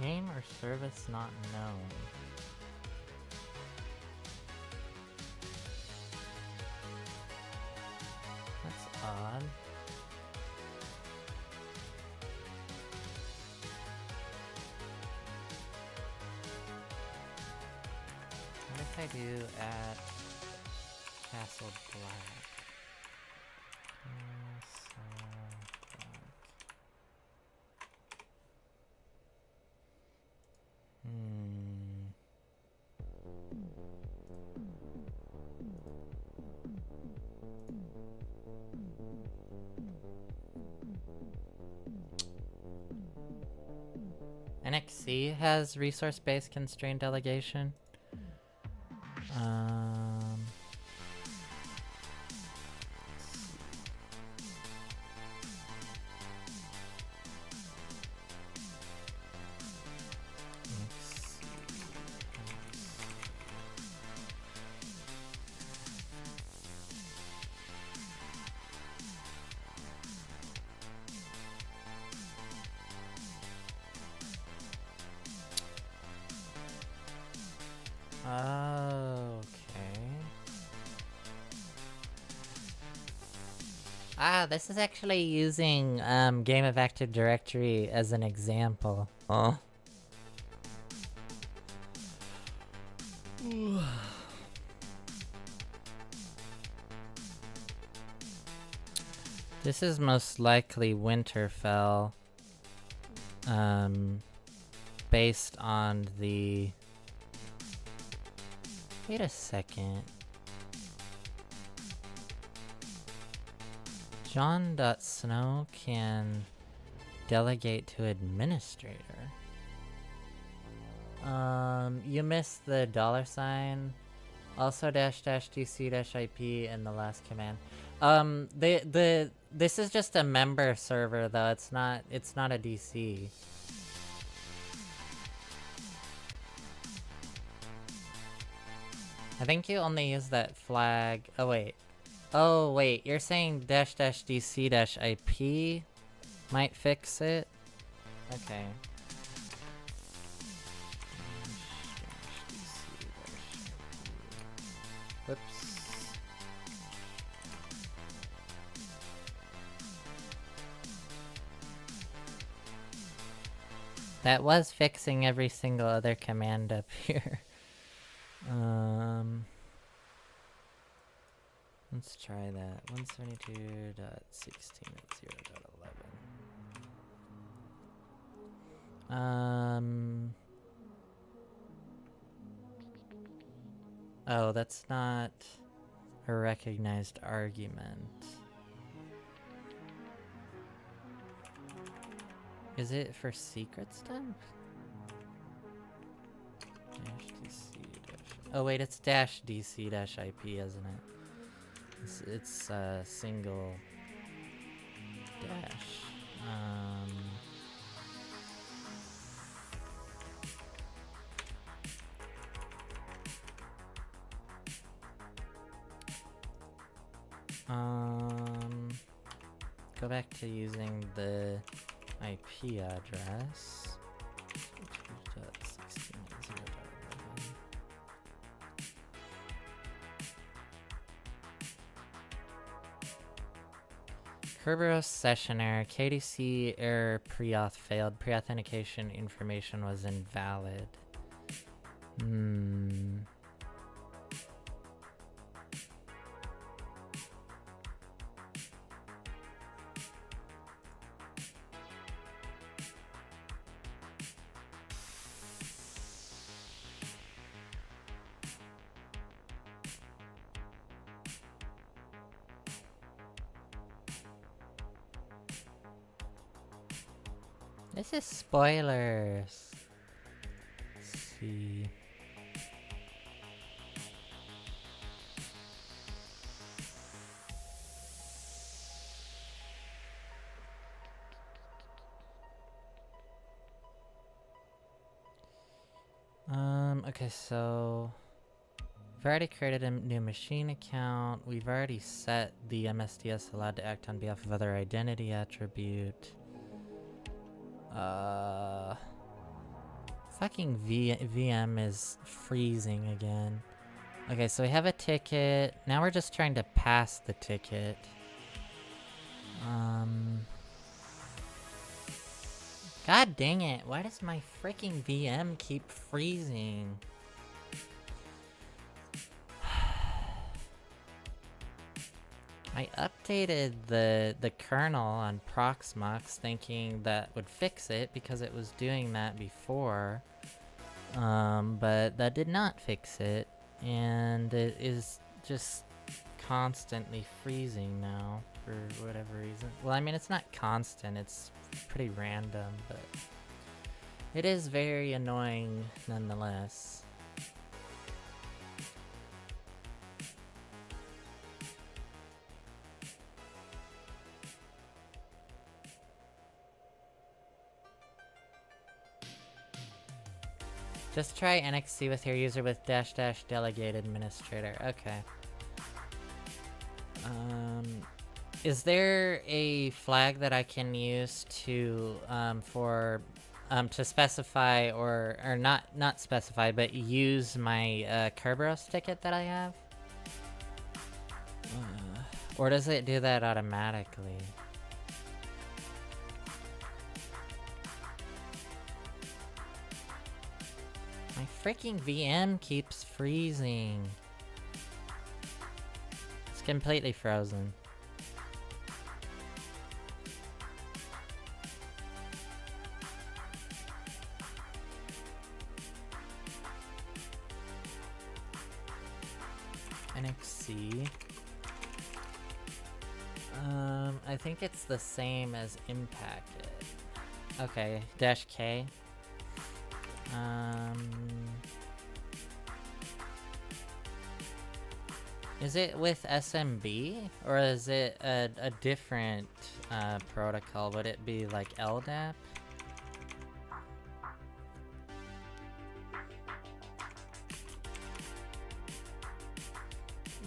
Name or service not known. odd. What if I do at Castle Black? Castle Black. NXC has resource-based constrained delegation. This is actually using Game of Active Directory as an example. This is most likely Winterfell, based on the... Wait a second. Jon.Snow can delegate to administrator. You missed the $. Also --DC-IP in the last command. This is just a member server though, it's not a DC. I think you only use that flag. Oh wait, you're saying --DC-IP might fix it? Okay. Whoops. That was fixing every single other command up here. Let's try that. 172.16.0.11. Oh, that's not a recognized argument. Is it for secret stuff? Oh wait, it's -DC-IP, isn't it? It's a single dash. Go back to using the IP address. 2.16.0.11. Kerberos session error. KDC error pre-auth failed. Pre-authentication information was invalid. This is spoilers. Let's see. Okay, so we've already created a new machine account. We've already set the MSDS allowed to act on behalf of other identity attribute. Fucking VM is freezing again. Okay, so we have a ticket. Now we're just trying to pass the ticket. God dang it, why does my freaking VM keep freezing? I updated the kernel on Proxmox thinking that would fix it because it was doing that before. But that did not fix it, and it is just constantly freezing now for whatever reason. Well, I mean, it's not constant, it's pretty random, but it is very annoying nonetheless. Just try NXC with your user with -- delegate administrator. Okay. Is there a flag that I can use to to specify or not specify but use my Kerberos ticket that I have? Or does it do that automatically? My freaking VM keeps freezing. It's completely frozen. NXC. I think it's the same as impacted. Okay, -K. Is it with SMB or is it a different protocol? Would it be like LDAP?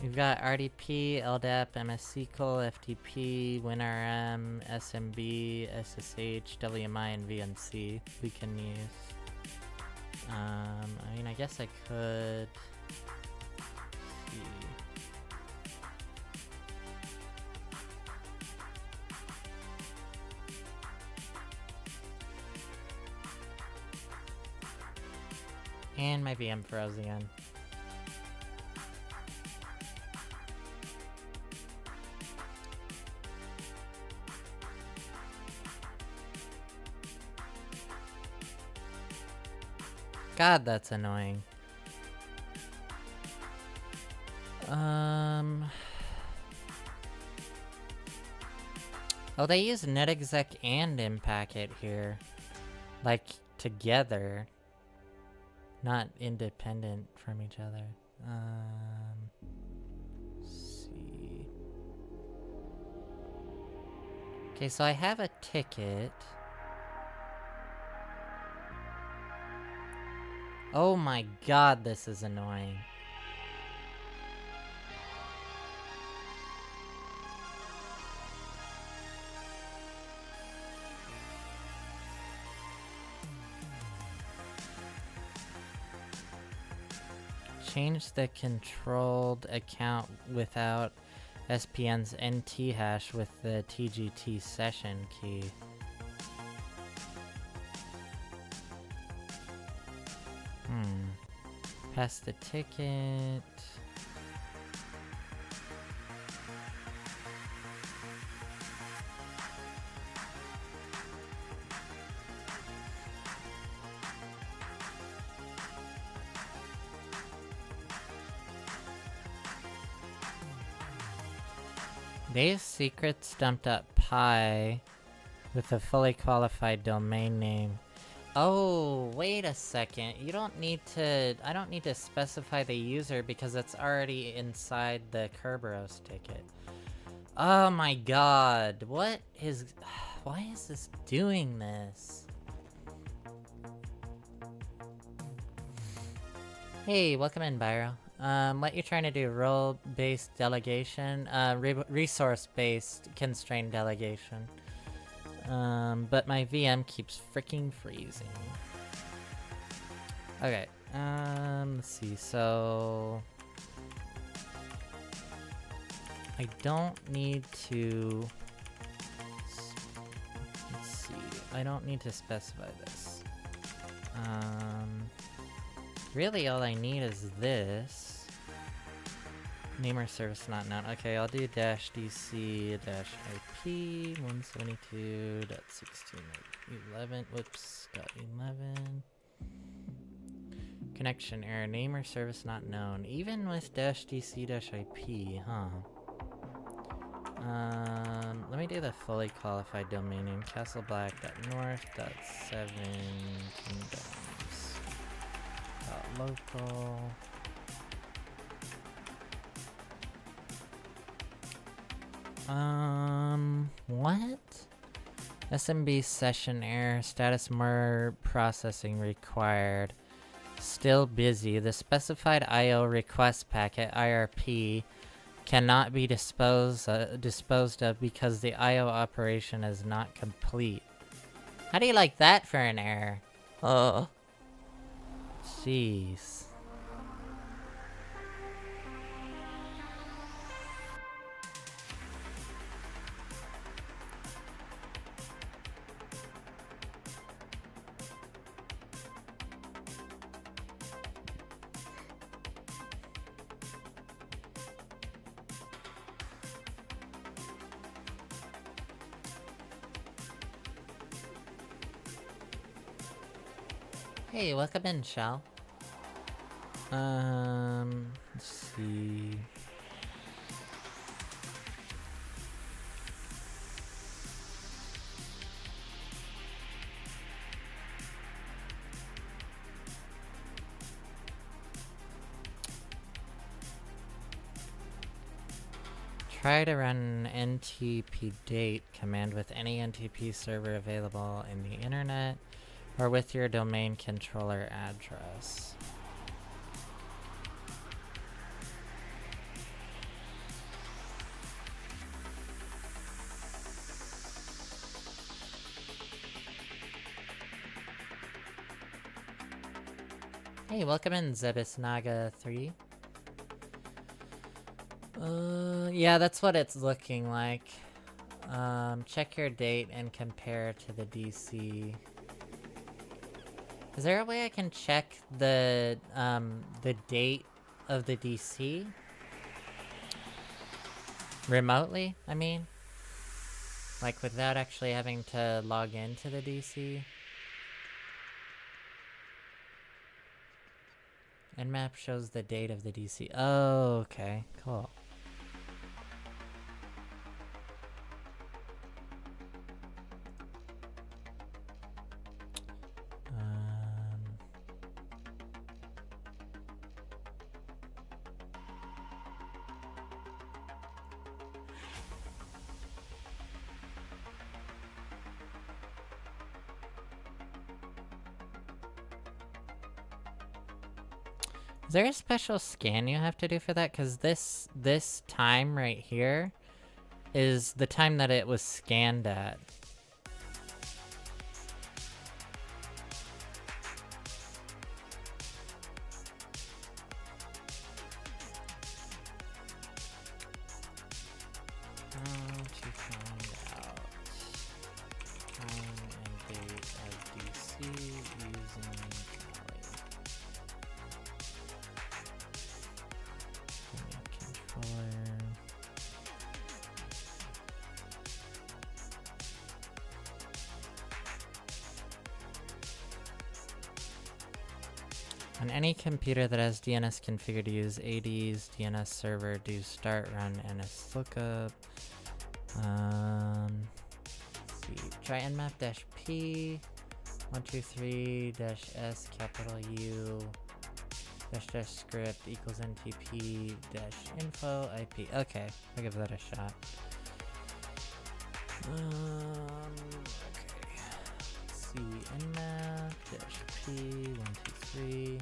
We've got RDP, LDAP, MSSQL, FTP, WinRM, SMB, SSH, WMI, and VNC we can use. I mean, I guess I could see. And my VM froze again. God, that's annoying. Oh, they use netexec and impacket here. Like, together. Not independent from each other. Let's see. Okay, so I have a ticket. Oh my god, this is annoying. Change the controlled account without SPN's NT hash with the TGT session key. Pass the ticket. These secrets dumped up Pi with a fully qualified domain name. Oh, wait a second. You don't need to... I don't need to specify the user because it's already inside the Kerberos ticket. Oh my god. What is... Why is this doing this? Hey, welcome in, Byro. What you're trying to do, role-based delegation, resource-based constrained delegation. But my VM keeps freaking freezing. Okay, let's see, so... I don't need to I don't need to specify this. Really all I need is this. Name or service not known. Okay, I'll do -dc-ip 172.16.11. Whoops, .11. Connection error. Name or service not known. Even with -dc-ip, huh? Let me do the fully qualified domain name. Castleblack.north.7kingdoms.local. What? SMB session error. Status more processing required. Still busy. The specified IO request packet, IRP, cannot be disposed of because the IO operation is not complete. How do you like that for an error? Oh. Jeez. Hey, welcome in, Shal. Let's see. Try to run ntp date command with any NTP server available in the internet or with your domain controller address. Hey, welcome in, Zebisnaga3. Yeah, that's what it's looking like. Check your date and compare to the DC. Is there a way I can check the date of the DC? Remotely, I mean? Like, without actually having to log into the DC? Nmap shows the date of the DC. Oh, okay, cool. Is there a special scan you have to do for that? Because this time right here is the time that it was scanned at. To find out time and date of DC using controller. On any computer that has DNS configured to use AD's DNS server, do start run nslookup. Let's see. Try nmap-p 123-s capital U -- script equals ntp -info IP. Okay, I'll give that a shot. Okay. Let's see. nmap-p 123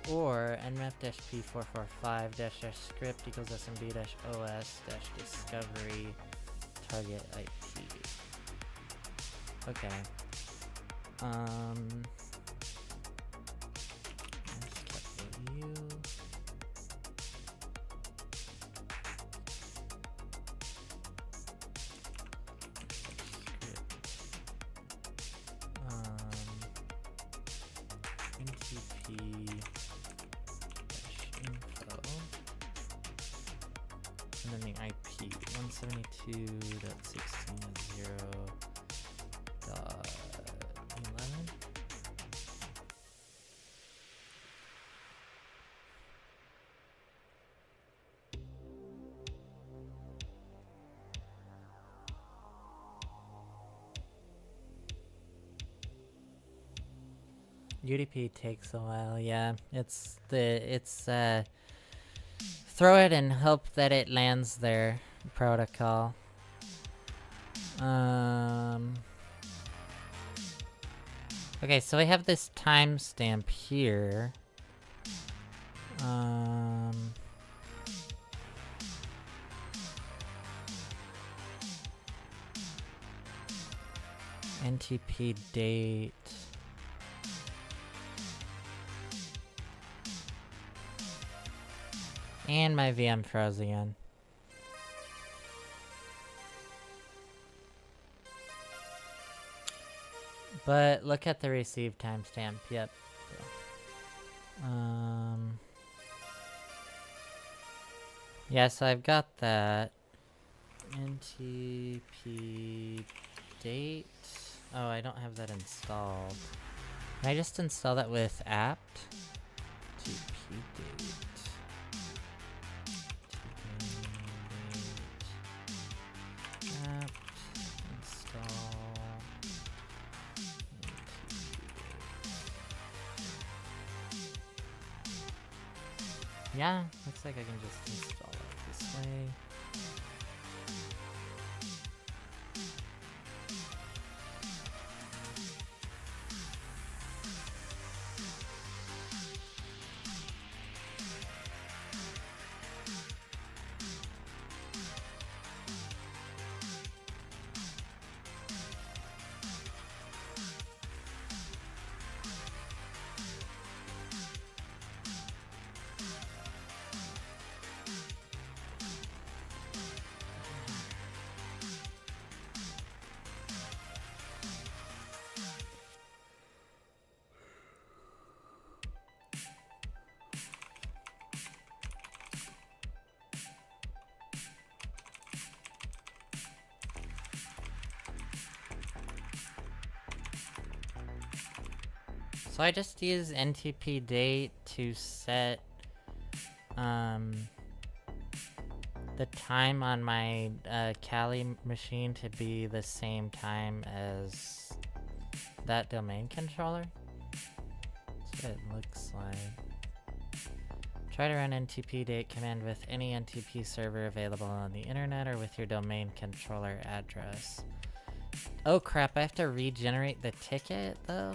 or nmap-p 445 -script equals smb-os -discovery target IP. Okay. info. And then the IP 172.16.0.11. UDP takes a while, yeah. It's throw it and hope that it lands there protocol. Okay, so I have this timestamp here. NTP date. And my VM froze again. But look at the receive timestamp. Yep. Yeah, so I've got that. NTP date. Oh, I don't have that installed. Can I just install that with apt? NTP date. Apt install. Yeah, looks like I can just install it this way. So I just use NTP date to set the time on my Kali machine to be the same time as that domain controller. That's what it looks like. Try to run NTP date command with any NTP server available on the internet or with your domain controller address. Oh crap, I have to regenerate the ticket though?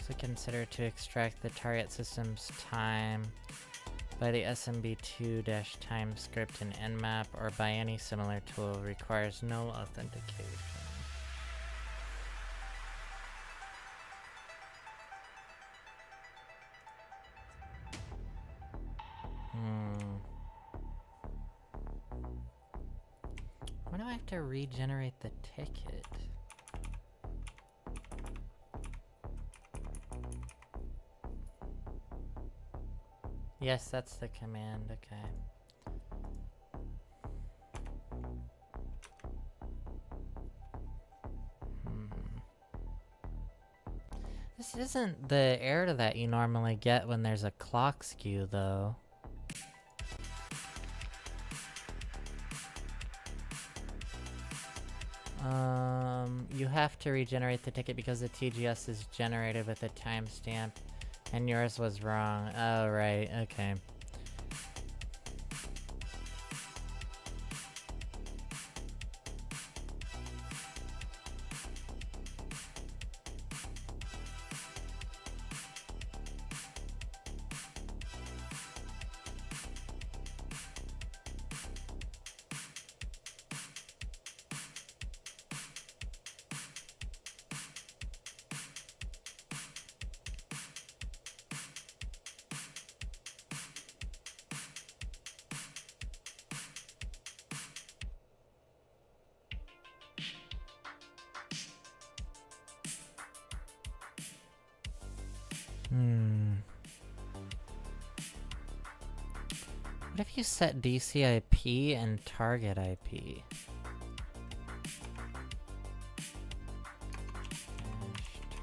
So consider to extract the target system's time by the SMB2-time script in Nmap or by any similar tool. Requires no authentication. Why do I have to regenerate the ticket? Yes, that's the command, okay. This isn't the error that you normally get when there's a clock skew, though. You have to regenerate the ticket because the TGS is generated with a timestamp. And yours was wrong. Oh, right. Okay. What if you set DCIP and target IP?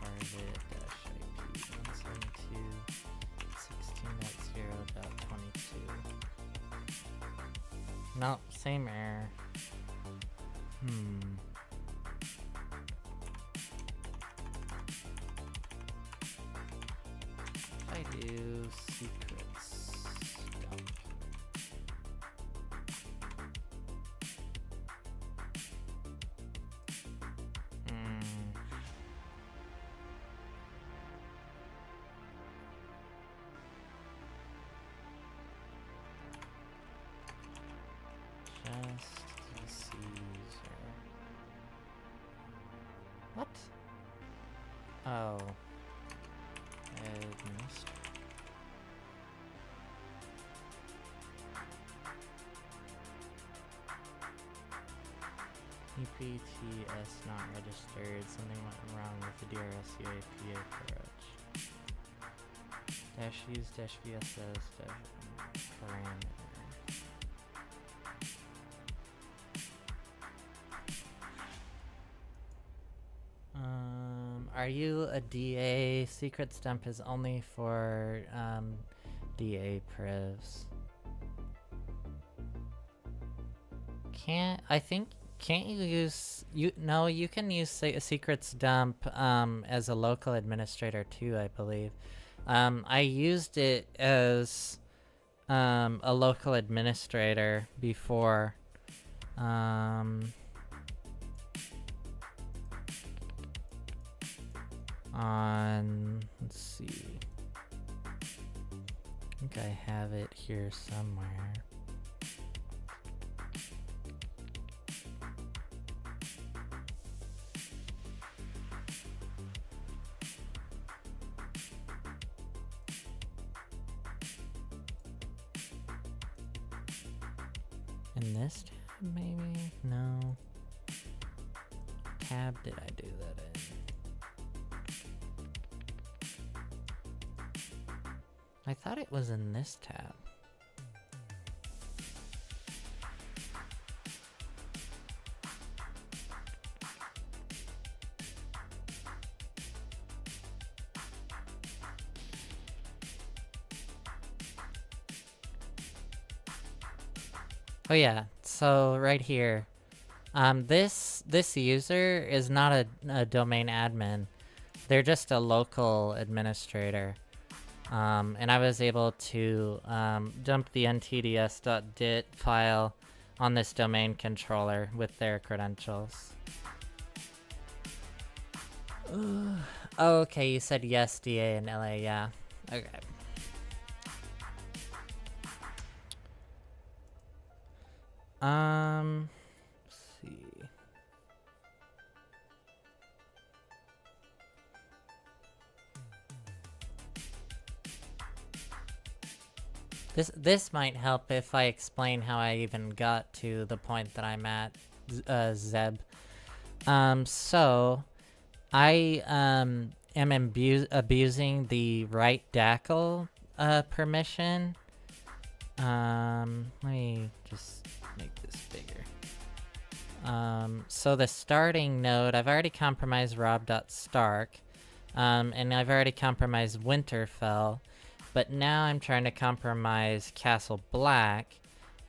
Target IP 172.16.0.22. Nope, same error. I do secrets dump. Just DC user. What? Oh. Administrator. EPTS not registered. Something went wrong with the DRS-UAP approach. Dash use dash VSS dash parameter. Are you a DA? Secrets dump is only for DA privs. Can't you use no, you can use secrets dump as a local administrator too, I believe. I used it as a local administrator before. Let's see. I think I have it here somewhere. In this tab, maybe? No. Tab did I do that in? I thought it was in this tab. Oh yeah, so right here. This user is not a domain admin. They're just a local administrator. And I was able to dump the ntds.dit file on this domain controller with their credentials. Oh, okay, you said yes, DA in LA, yeah. Okay. Let's see. This might help if I explain how I even got to the point that I'm at, Zeb. So I am abusing the right DACL permission. Let me just make this bigger. So the starting node, I've already compromised rob.stark, and I've already compromised Winterfell. But now I'm trying to compromise Castle Black.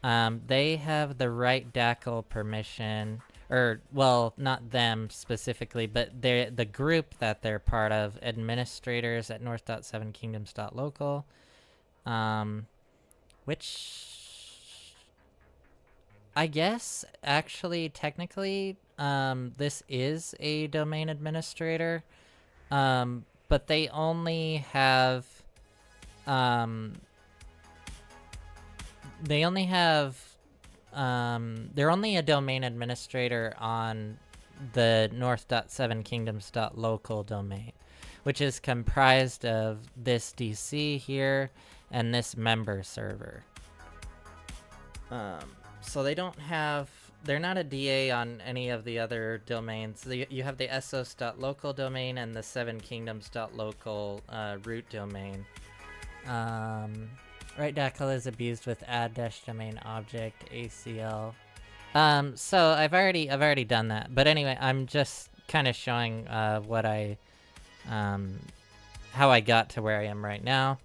They have the right DACL permission, or, well, not them specifically, but they're the group that they're part of, administrators at north.7kingdoms.local, which I guess actually technically this is a domain administrator, but they only have they're only a domain administrator on the north.7kingdoms.local domain, which is comprised of this DC here and this member server. So they don't have they're not a DA on any of the other domains. You have the essos.local domain and the 7kingdoms.local root domain. Right DACL is abused with add-domain object ACL. So I've already done that. But anyway, I'm just kind of showing what how I got to where I am right now.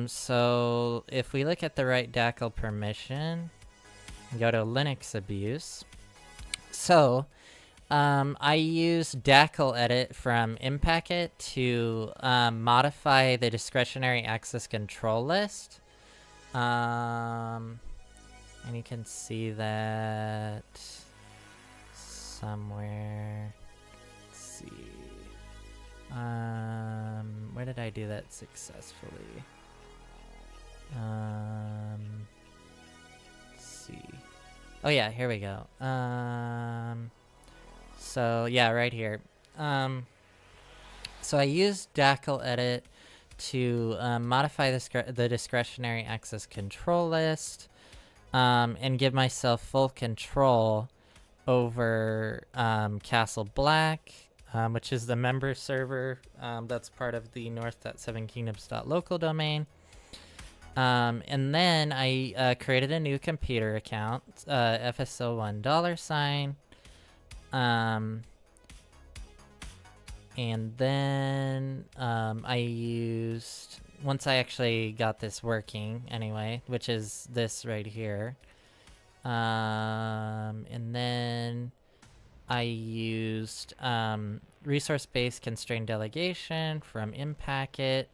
So if we look at the right DACL permission, go to Linux abuse. So I use DACL edit from Impacket to modify the discretionary access control list. And you can see that somewhere. Let's see. Where did I do that successfully? Let's see. Oh yeah, here we go. So yeah, right here. So I used DACL edit to modify the discretionary access control list, and give myself full control over Castle Black, which is the member server that's part of the north.7kingdoms.local domain. And then I created a new computer account, FSO1 $. And then I used, once I actually got this working anyway, which is this right here. And then I used resource-based constrained delegation from Impacket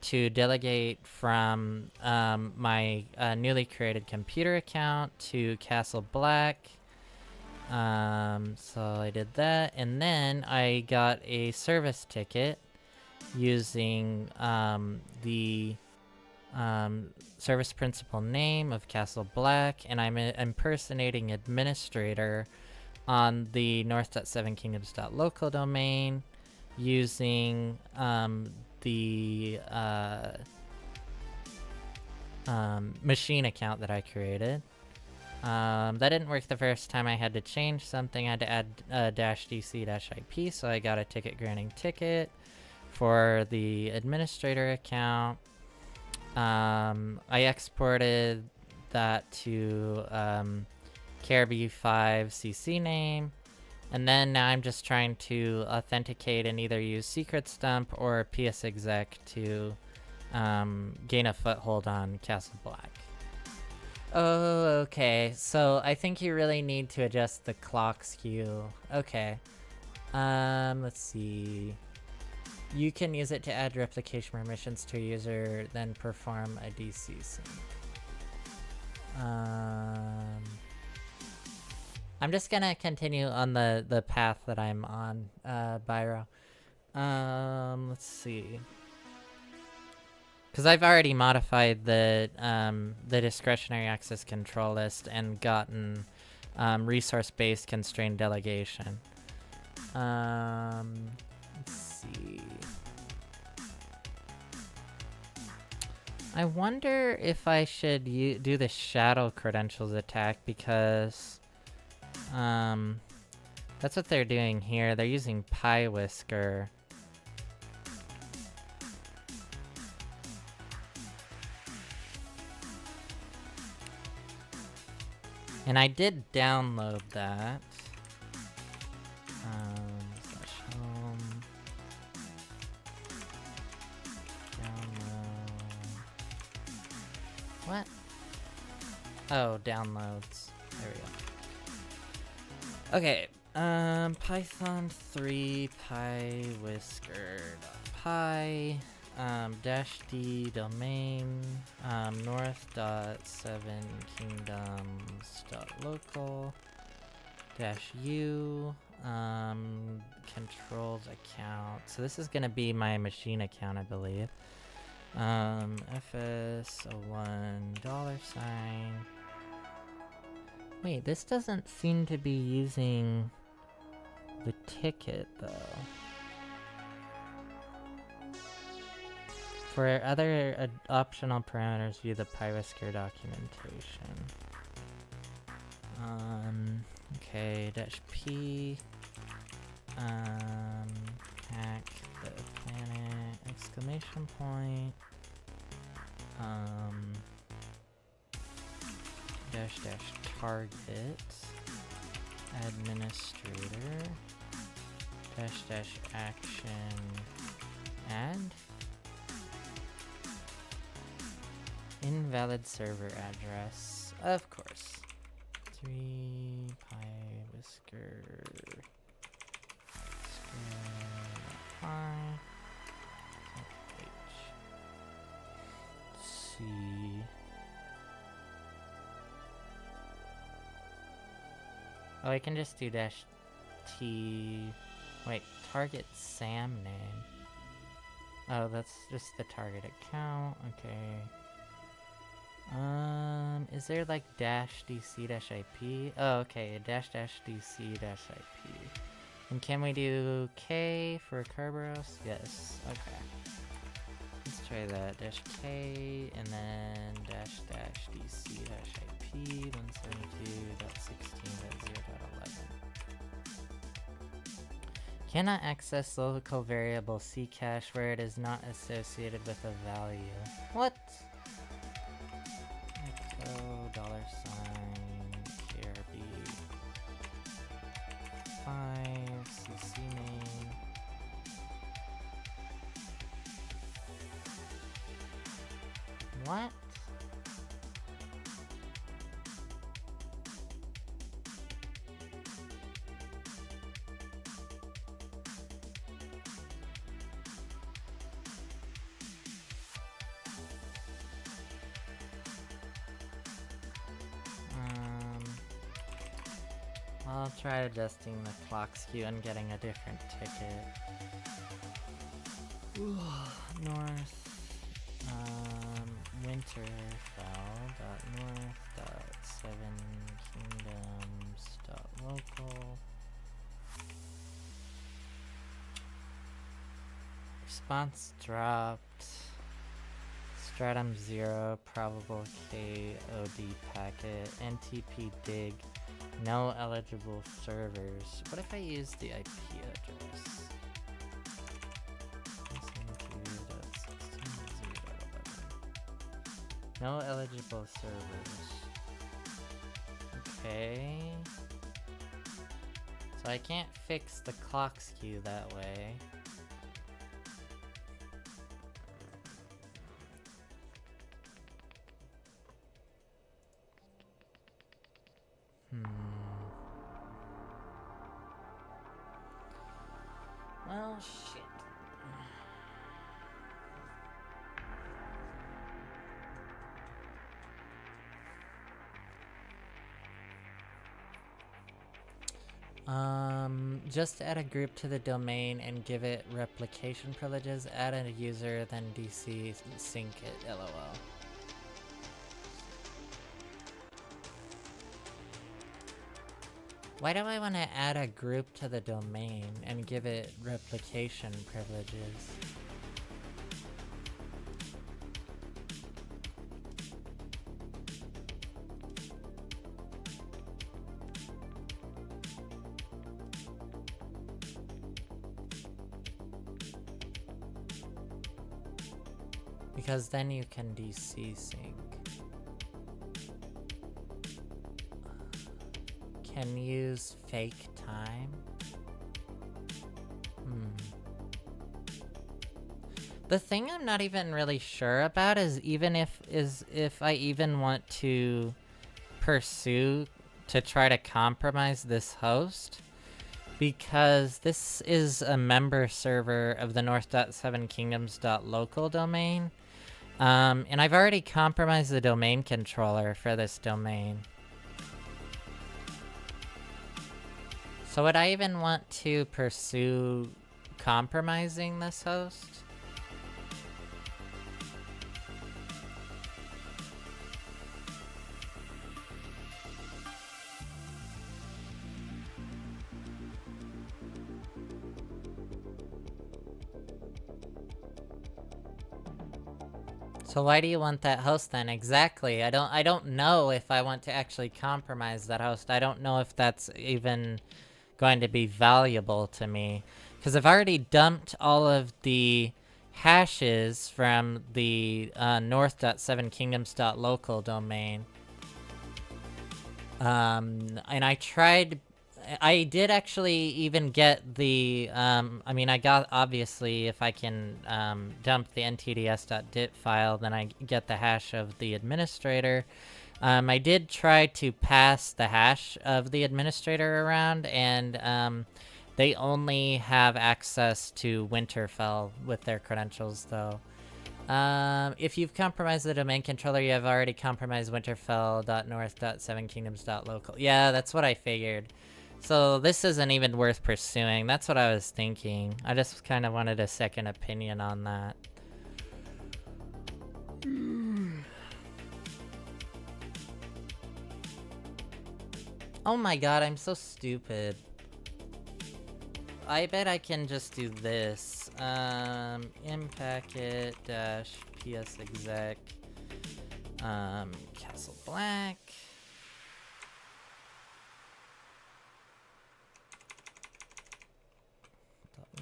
to delegate from my newly created computer account to Castle Black. So I did that, and then I got a service ticket using the service principal name of Castle Black, and I'm impersonating administrator on the north.7kingdoms.local domain using the machine account that I created. That didn't work the first time. I had to change something. I had to add -dc-ip, so I got a ticket granting ticket for the administrator account. I exported that to KRB5 CC name, and then now I'm just trying to authenticate and either use secretsdump or psexec to gain a foothold on Castle Black. Oh, okay. So I think you really need to adjust the clock skew. Okay. Let's see. You can use it to add replication permissions to a user, then perform a DC sync. I'm just gonna continue on the path that I'm on, Byro. Let's see. Because I've already modified the discretionary access control list and gotten resource-based constrained delegation. Let's see. I wonder if I should do the shadow credentials attack, because that's what they're doing here. They're using Pie Whisker. And I did download that. /home. Download. What? Oh, downloads. There we go. Okay. Python 3 pywhisker.py -d domain north.7kingdoms.local -u controls account. So this is gonna be my machine account, I believe. FS01 $. Wait, this doesn't seem to be using the ticket though. For other optional parameters, view the PyWhisker documentation. Okay, dash P. Hack the planet, exclamation point. Dash dash target. Administrator. Dash dash action. Add. Invalid server address. Of course. 3 pi whisker. Pi. H. C. Oh, I can just do dash T. Wait, target SAM name. Oh, that's just the target account. Okay. Is there like dash DC dash IP? Oh, okay, dash dash DC dash IP. And can we do K for Kerberos? Yes. Okay. Let's try that. Dash K and then dash dash DC dash IP 172.16.0.11. Cannot access local variable C cache where it is not associated with a value. What? Echo $KRB 5 CC name. What? I'll try adjusting the clock skew and getting a different ticket. North, winterfell.north.7kingdoms.local. Response dropped. Stratum 0, probable KOD packet, NTP dig. No eligible servers. What if I use the IP address? 172.16.0.11. No eligible servers. Okay. So I can't fix the clock skew that way. Well, shit. Just add a group to the domain and give it replication privileges. Add a user, then DC sync it, lol. Why do I want to add a group to the domain and give it replication privileges? Because then you can DC sync. Can use fake time. The thing I'm not even really sure about is if I even want to pursue to try to compromise this host, because this is a member server of the north.7kingdoms.local domain, and I've already compromised the domain controller for this domain. So would I even want to pursue compromising this host? So why do you want that host then? Exactly. I don't know if I want to actually compromise that host. I don't know if that's even going to be valuable to me. Because I've already dumped all of the hashes from the north.7kingdoms.local domain. And I did actually even get the, I mean, I got, obviously, if I can dump the ntds.dit file, then I get the hash of the administrator. I did try to pass the hash of the administrator around, and they only have access to Winterfell with their credentials, though. If you've compromised the domain controller, you have already compromised winterfell.north.7kingdoms.local. Yeah, that's what I figured. So this isn't even worth pursuing. That's what I was thinking. I just kind of wanted a second opinion on that. Oh my god, I'm so stupid. I bet I can just do this. Impacket dash ps exec Castle Black.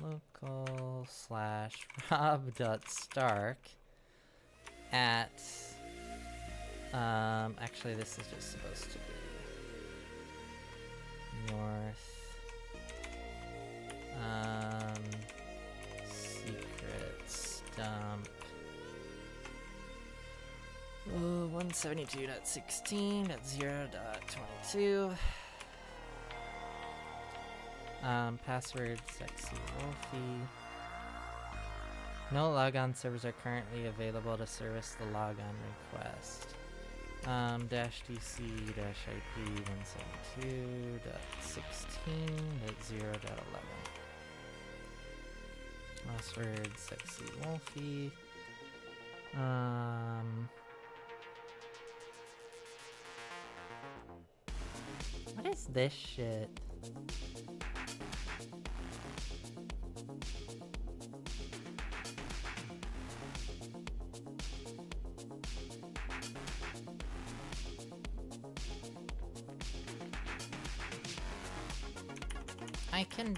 Local slash rob.stark at actually this is just supposed to be north secrets dump 172.16.0.22 password sexy wolfie. No logon servers are currently available to service the logon request. Dash DC dash IP 172.16.0.11. Password sexy wolfie. What is this shit?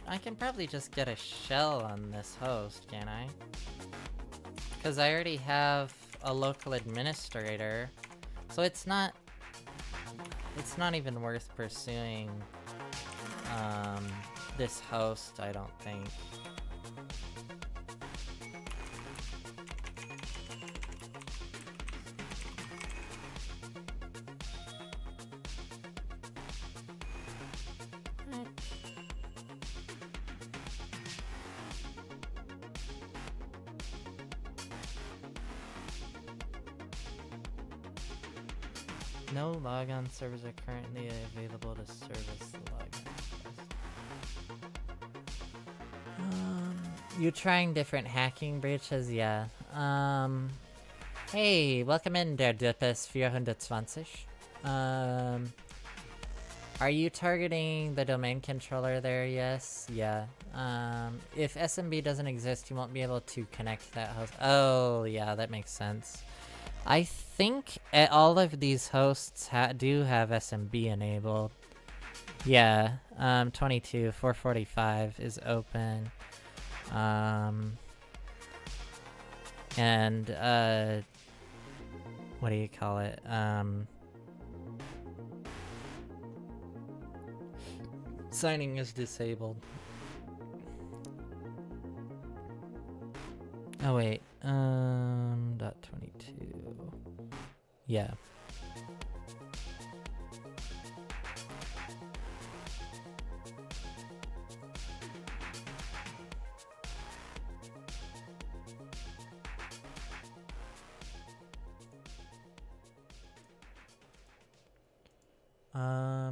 I can probably just get a shell on this host, can't I? Because I already have a local administrator, so it's not even worth pursuing this host, I don't think. No logon servers are currently available to service the logon request. You trying different hacking breaches? Yeah. Hey, welcome in, der Duppes 420. Are you targeting the domain controller there? Yes. Yeah. If SMB doesn't exist, you won't be able to connect that host. Oh, yeah, that makes sense. I think all of these hosts do have SMB enabled. Yeah, 22, 445 is open. And, what do you call it? Signing is disabled. Oh wait, .22. Yeah.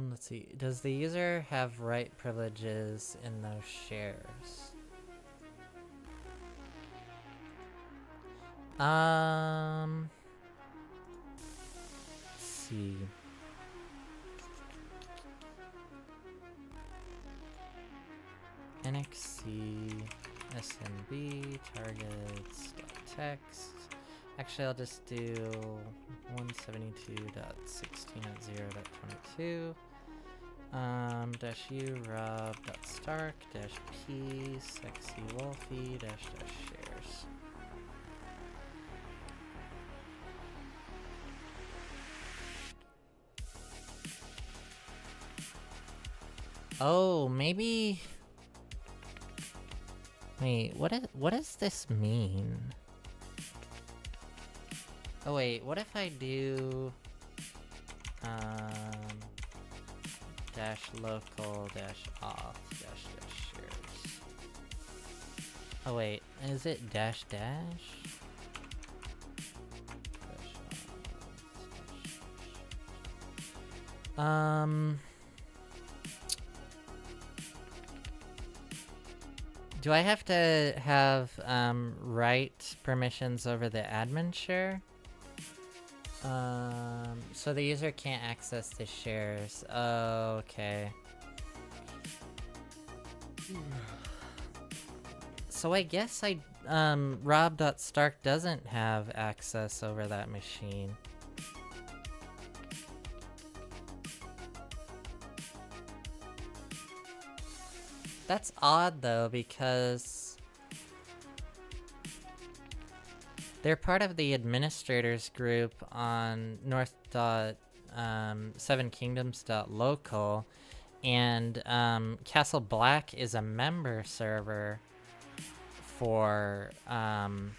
Let's see. Does the user have write privileges in those shares? Let's see. NXC, SMB, targets, text, Actually, I'll just do 172.16.0.22. Dash u rob dot stark dash p sexy wolfie dash shares. Oh, maybe. Wait, what does this mean? Oh wait, what if I do dash local dash off dash shares? Oh wait, is it dash dash? Dash off, do I have to have write permissions over the admin share? So the user can't access the shares. Oh, okay. So I guess Rob.Stark doesn't have access over that machine. That's odd though, because they're part of the administrators group on north.7kingdoms.local, and Castle Black is a member server for of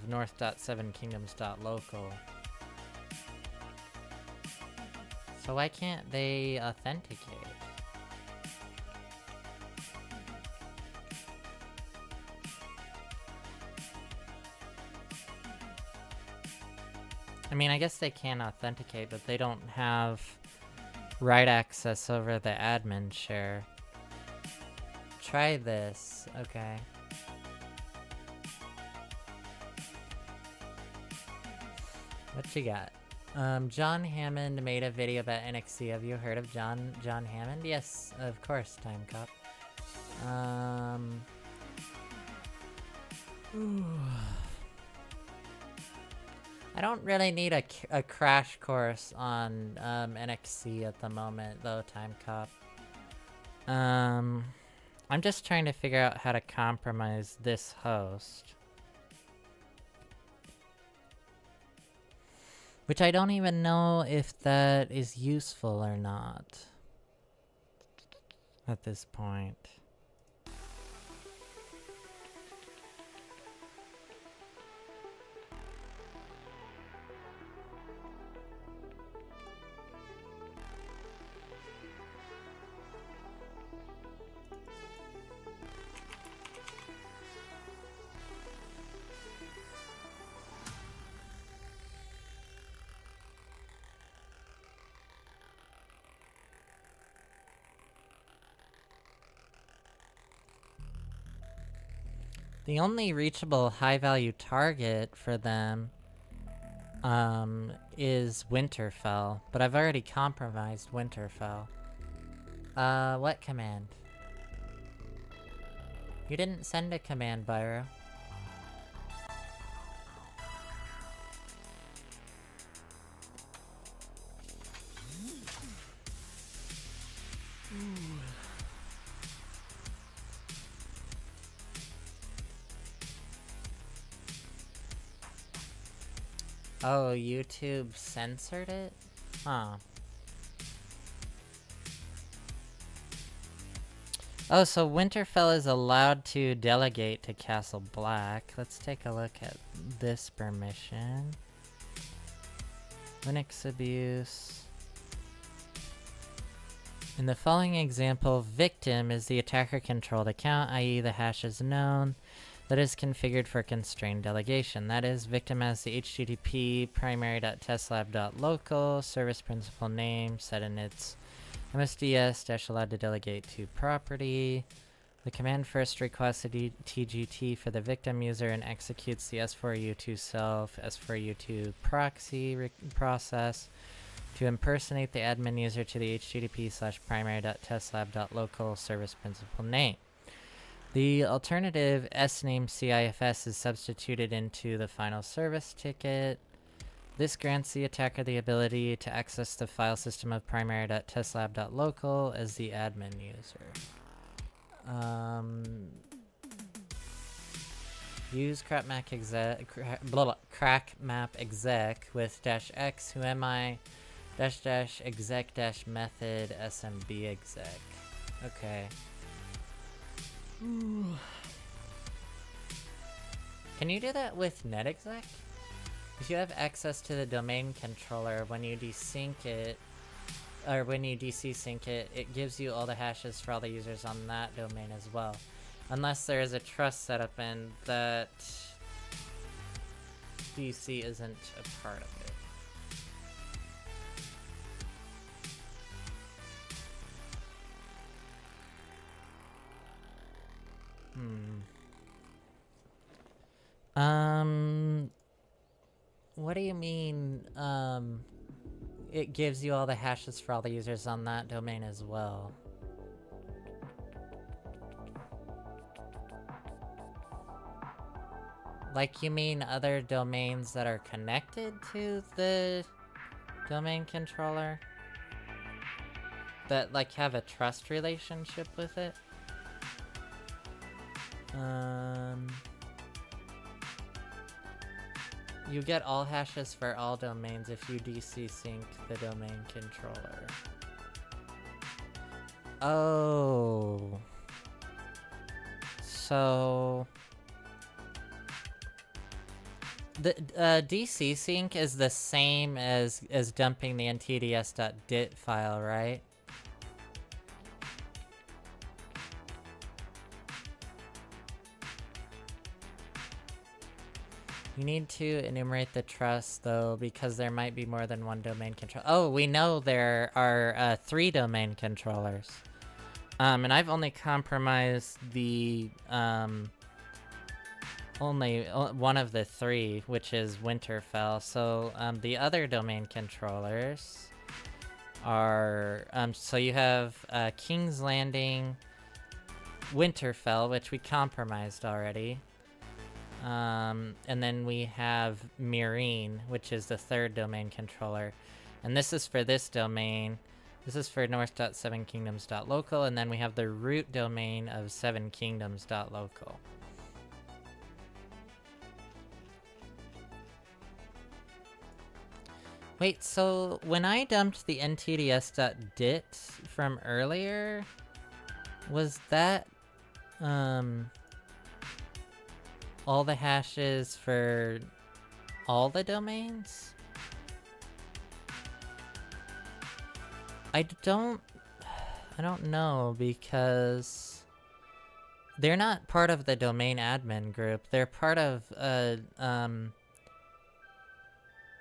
north.7kingdoms.local. So why can't they authenticate? I mean, I guess they can authenticate, but they don't have write access over the admin share. Try this, okay. What you got? John Hammond made a video about NXT. Have you heard of John Hammond? Yes, of course, Time Cop. I don't really need a crash course on NXT at the moment, though, Time Cop. I'm just trying to figure out how to compromise this host. Which I don't even know if that is useful or not at this point. The only reachable high-value target for them is Winterfell, but I've already compromised Winterfell. What command? You didn't send a command, Byro. Oh, YouTube censored it? Huh. Oh, so Winterfell is allowed to delegate to Castle Black. Let's take a look at this permission. Linux abuse. In the following example, victim is the attacker-controlled account, i.e. the hash is known, that is configured for constrained delegation. That is, victim has the HTTP primary.testlab.local service principal name set in its MSDS allowed to delegate to property. The command first requests a TGT for the victim user and executes the S4U2 self, S4U2 proxy process. to impersonate the admin user to the http:/primary.testlab.local service principal name. The alternative sname CIFS is substituted into the final service ticket. This grants the attacker the ability to access the file system of primary.testlab.local as the admin user. Use crackmap exec with -x who am I -exec -method smb exec. Okay. Ooh. Can you do that with netexec? If you have access to the domain controller, when you desync it, or when you DC sync it, it gives you all the hashes for all the users on that domain as well. Unless there is a trust setup and that DC isn't a part of it. What do you mean, it gives you all the hashes for all the users on that domain as well? Like, you mean other domains that are connected to the domain controller? That, like, have a trust relationship with it? You get all hashes for all domains if you DC sync the domain controller. Oh. So the DC sync is the same as dumping the ntds.dit file, right? You need to enumerate the trust, though, because there might be more than one domain controller. Oh, we know there are 3 domain controllers. And I've only compromised the only one of the 3, which is Winterfell. So the other domain controllers are so you have King's Landing, Winterfell, which we compromised already. And then we have Meereen, which is the 3rd domain controller. And this is for this domain. This is for north.7kingdoms.local, and then we have the root domain of 7kingdoms.local. Wait, so when I dumped the ntds.dit from earlier, was that, all the hashes for all the domains? I don't know, because they're not part of the domain admin group. They're part of an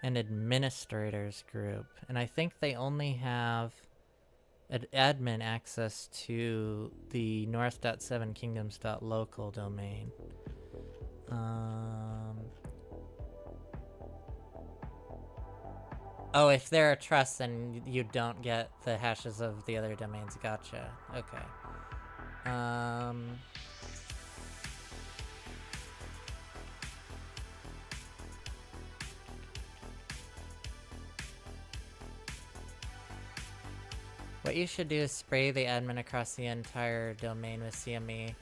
administrators group, and I think they only have admin access to the north.7kingdoms.local domain. Oh, if they're a trust, then you don't get the hashes of the other domains. Gotcha. Okay. What you should do is spray the admin across the entire domain with CME.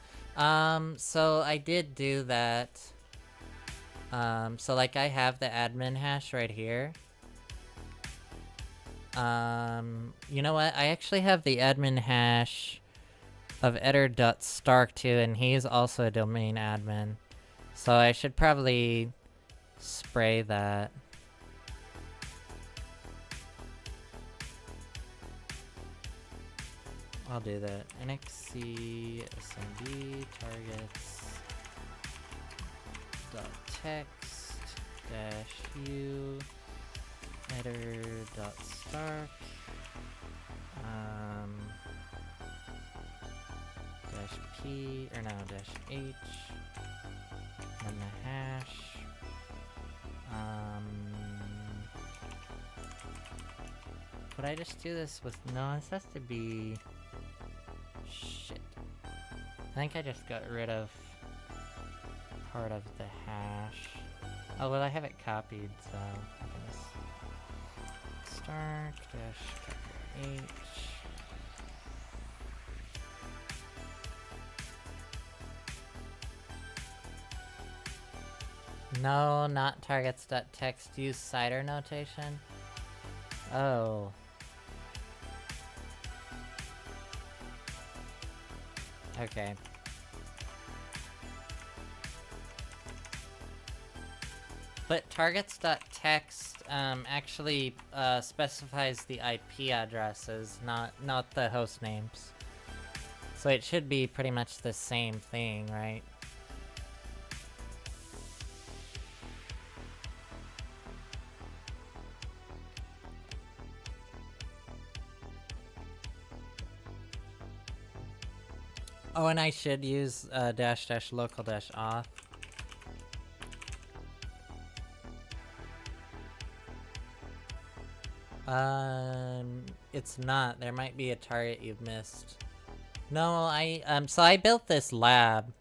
So I did do that. So like I have the admin hash right here. You know what? I actually have the admin hash of Eder.Stark too, and he's also a domain admin. So I should probably spray that. I'll do that. NXC SMB targets .text -u Eder.Stark -p or no -h and the hash. 1 could I just do this with... No, this has to be... Shit. I think I just got rid of part of the hash. Oh, well, I have it copied, so I can just start dash H. No, not targets.text. Use cider notation. Oh. Okay. But targets.text actually specifies the IP addresses, not the host names. So it should be pretty much the same thing, right? Oh, and I should use dash dash local dash auth. It's not. There might be a target you've missed. No, so I built this lab.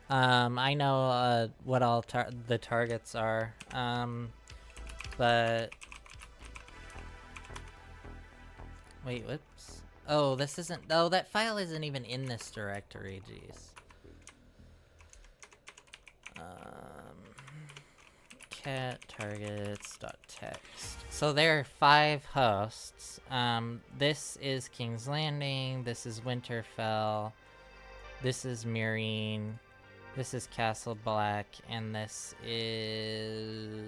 I know what all the targets are. But wait, whoops. Oh, this isn't... Oh, that file isn't even in this directory, jeez. Cat targets.text. So there are 5 hosts. This is King's Landing, this is Winterfell, this is Meereen, this is Castle Black, and this is...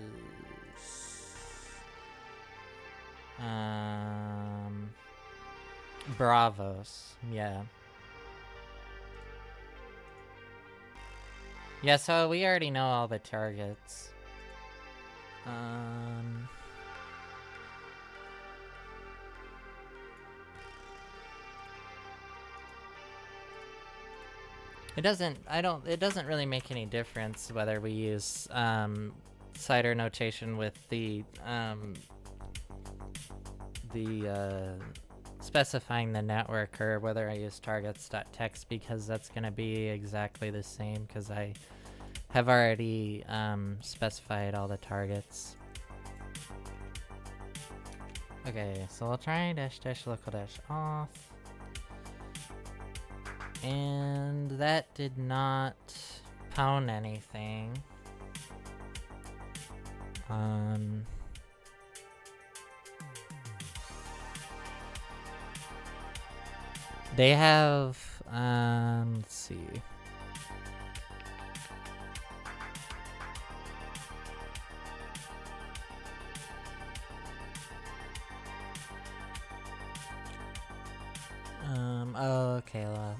Bravos, yeah. Yeah, so we already know all the targets. It doesn't really make any difference whether we use, cider notation with the specifying the network, or whether I use targets.text, because that's gonna be exactly the same, because I have already specified all the targets. Okay, so we'll try dash dash local dash auth. And that did not pwn anything. They have, let's see. Oh, okay, well,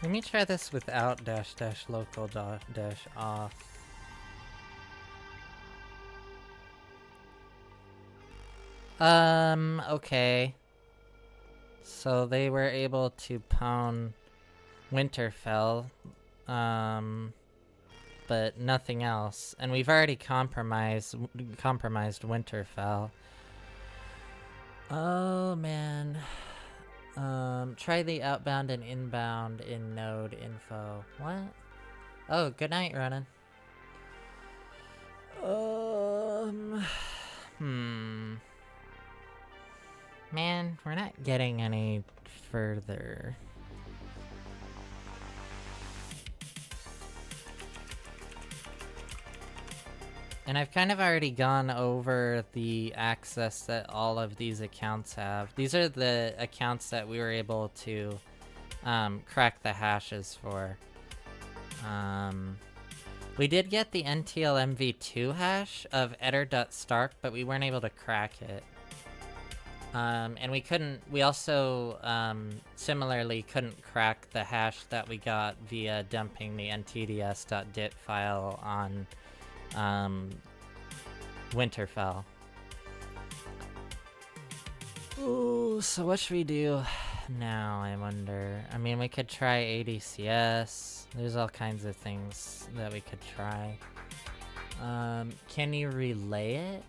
let me try this without dash dash local dash auth. Okay. So they were able to pwn Winterfell, but nothing else. And we've already compromised Winterfell. Oh man. Try the outbound and inbound in node info. What? Oh, good night, Ronan. Man, we're not getting any further. And I've kind of already gone over the access that all of these accounts have. These are the accounts that we were able to crack the hashes for. We did get the NTLMv2 hash of eder.stark, but we weren't able to crack it. And we also similarly couldn't crack the hash that we got via dumping the ntds.dit file on Winterfell. Ooh, so what should we do now, I wonder? I mean, we could try ADCS. There's all kinds of things that we could try. Can you relay it?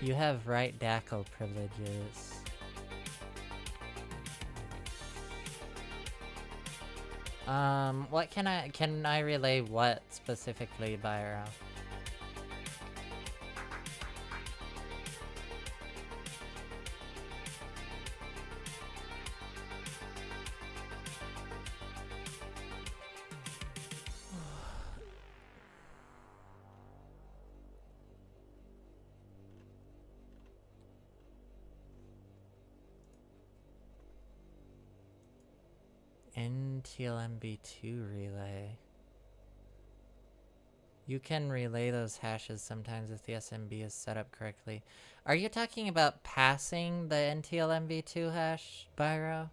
You have right DACL privileges. What can I relay what specifically, Byro? NTLMB2 relay. You can relay those hashes sometimes if the SMB is set up correctly. Are you talking about passing the NTLMB2 hash, Byro?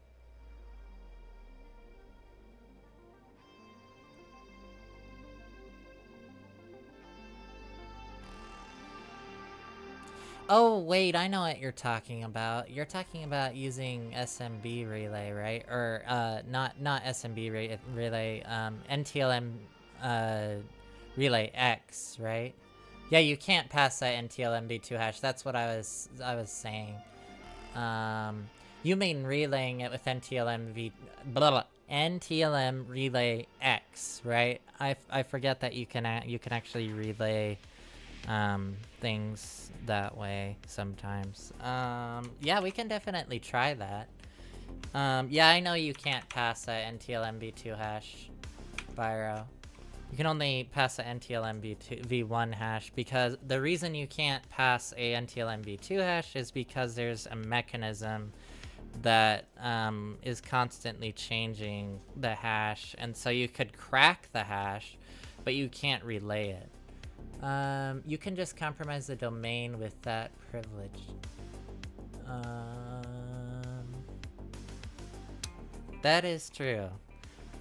Oh, wait, I know what you're talking about. You're talking about using SMB relay, right? Or, not SMB relay, NTLM, relay X, right? Yeah, you can't pass that NTLMB2 hash. That's what I was saying. You mean relaying it with NTLM relay X, right? I forget that you can actually relay things that way sometimes. Yeah, we can definitely try that. Yeah, I know you can't pass that NTLMB2 hash, Byro. You can only pass the NTLMB2 V1 hash because the reason you can't pass a NTLMB2 hash is because there's a mechanism that is constantly changing the hash, and so you could crack the hash, but you can't relay it. You can just compromise the domain with that privilege. That is true.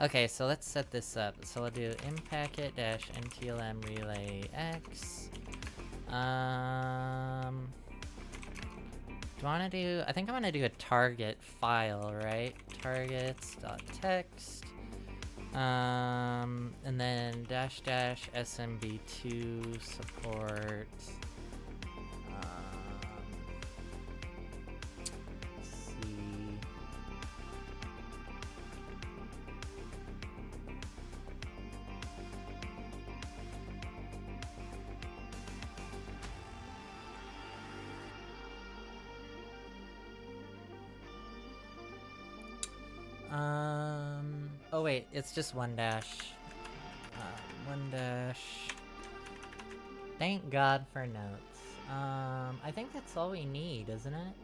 Okay, so let's set this up. So we'll do impacket-ntlm relay x. Do I want to do... I think I want to do a target file, right? Targets.txt. And then --smb2 support. Let's see. Oh wait, it's just one dash. One dash. Thank God for notes. I think that's all we need, isn't it?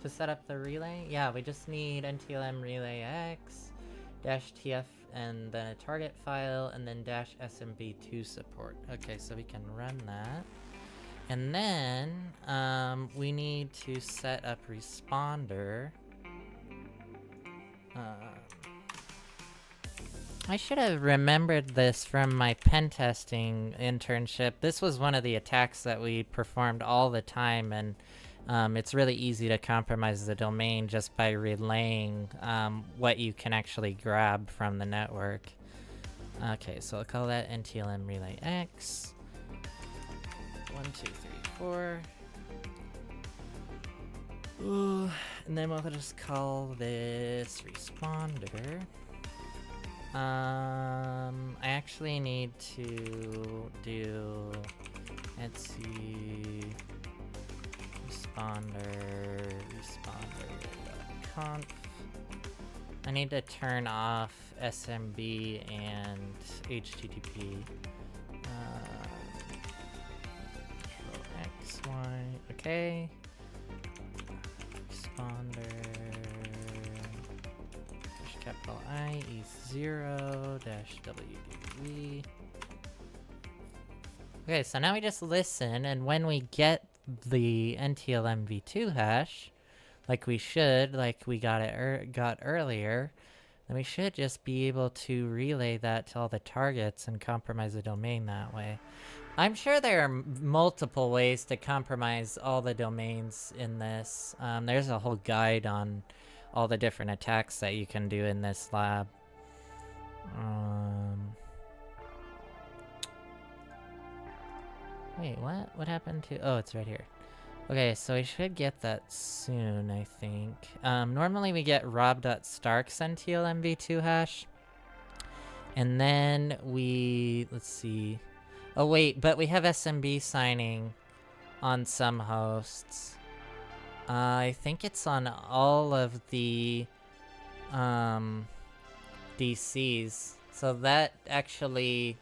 To set up the relay? Yeah, we just need NTLM relay X, -tf, and then a target file, and then -smb2 support. Okay, so we can run that. And then, we need to set up responder. I should have remembered this from my pen testing internship. This was one of the attacks that we performed all the time, and it's really easy to compromise the domain just by relaying what you can actually grab from the network. Okay, so I'll call that NTLM relay X. 1, 2, 3, 4. Ooh, and then we'll just call this responder. I actually need to do etsy responder.conf. I need to turn off SMB and HTTP. X, Y, okay. Responder. Capital I E0 -WDV. Okay, so now we just listen, and when we get the NTLMv2 hash, like we should, like we got earlier, then we should just be able to relay that to all the targets and compromise the domain that way. I'm sure there are multiple ways to compromise all the domains in this. There's a whole guide on all the different attacks that you can do in this lab. Wait, what? What happened to... Oh, it's right here. Okay, so I should get that soon, I think. Normally we get rob.starkcential MV2 hash. And then we... Let's see. Oh, wait, but we have SMB signing on some hosts. I think it's on all of the DCs. So that actually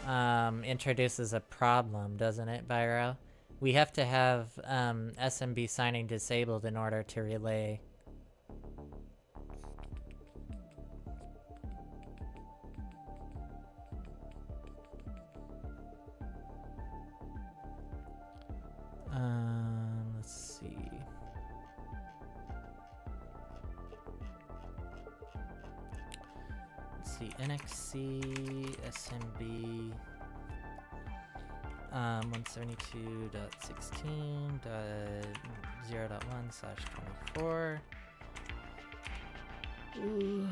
introduces a problem, doesn't it, Byro? We have to have SMB signing disabled in order to relay. Let's see. Let's see, NXC, SMB, 172.16.0.1/24. Ooh.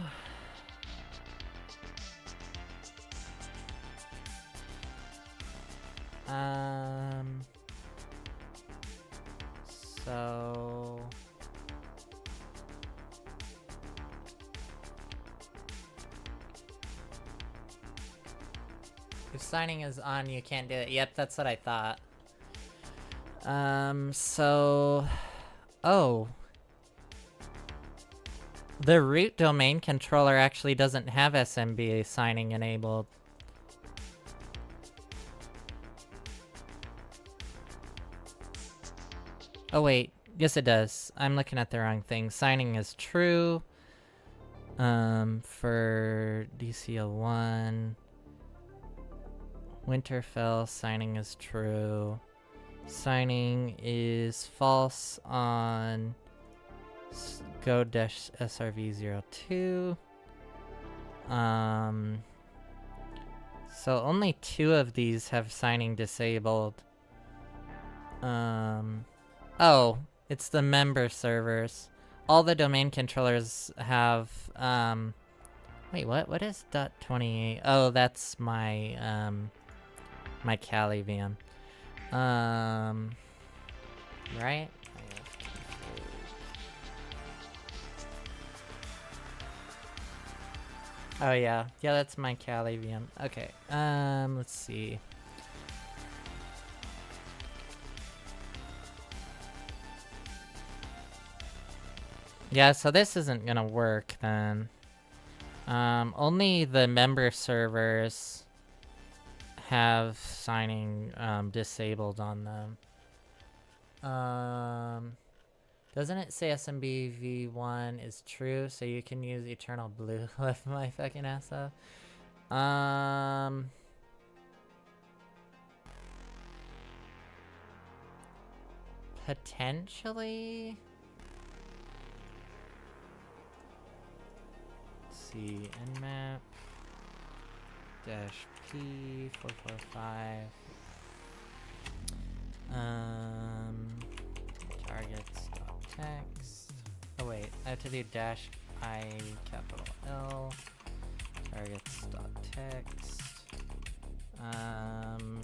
So if signing is on, you can't do it. Yep, that's what I thought. Oh. The root domain controller actually doesn't have SMB signing enabled. Oh wait, yes it does. I'm looking at the wrong thing. Signing is true. For DCL1. Winterfell, signing is true. Signing is false on Go-SRV02. So only 2 of these have signing disabled. Oh, it's the member servers. All the domain controllers have, wait, what is .28? Oh, that's my, my Kali VM. Right? Oh yeah, that's my Kali VM. Okay, let's see. Yeah, so this isn't gonna work then. Only the member servers have signing disabled on them. Doesn't it say SMB v1 is true, so you can use Eternal Blue with my fucking ass up? Potentially? Let's see, nmap dash p 445. Targets.text. Oh wait, I have to do dash I capital L. Targets.text.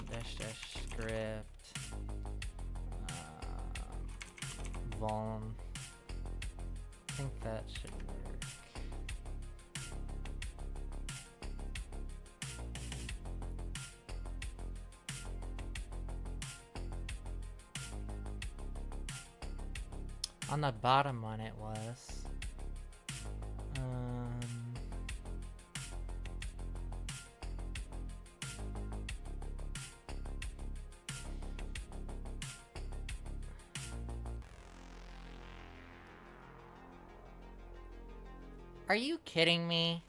Dash script. Vuln. I think that should work. On the bottom one it was. Are you kidding me?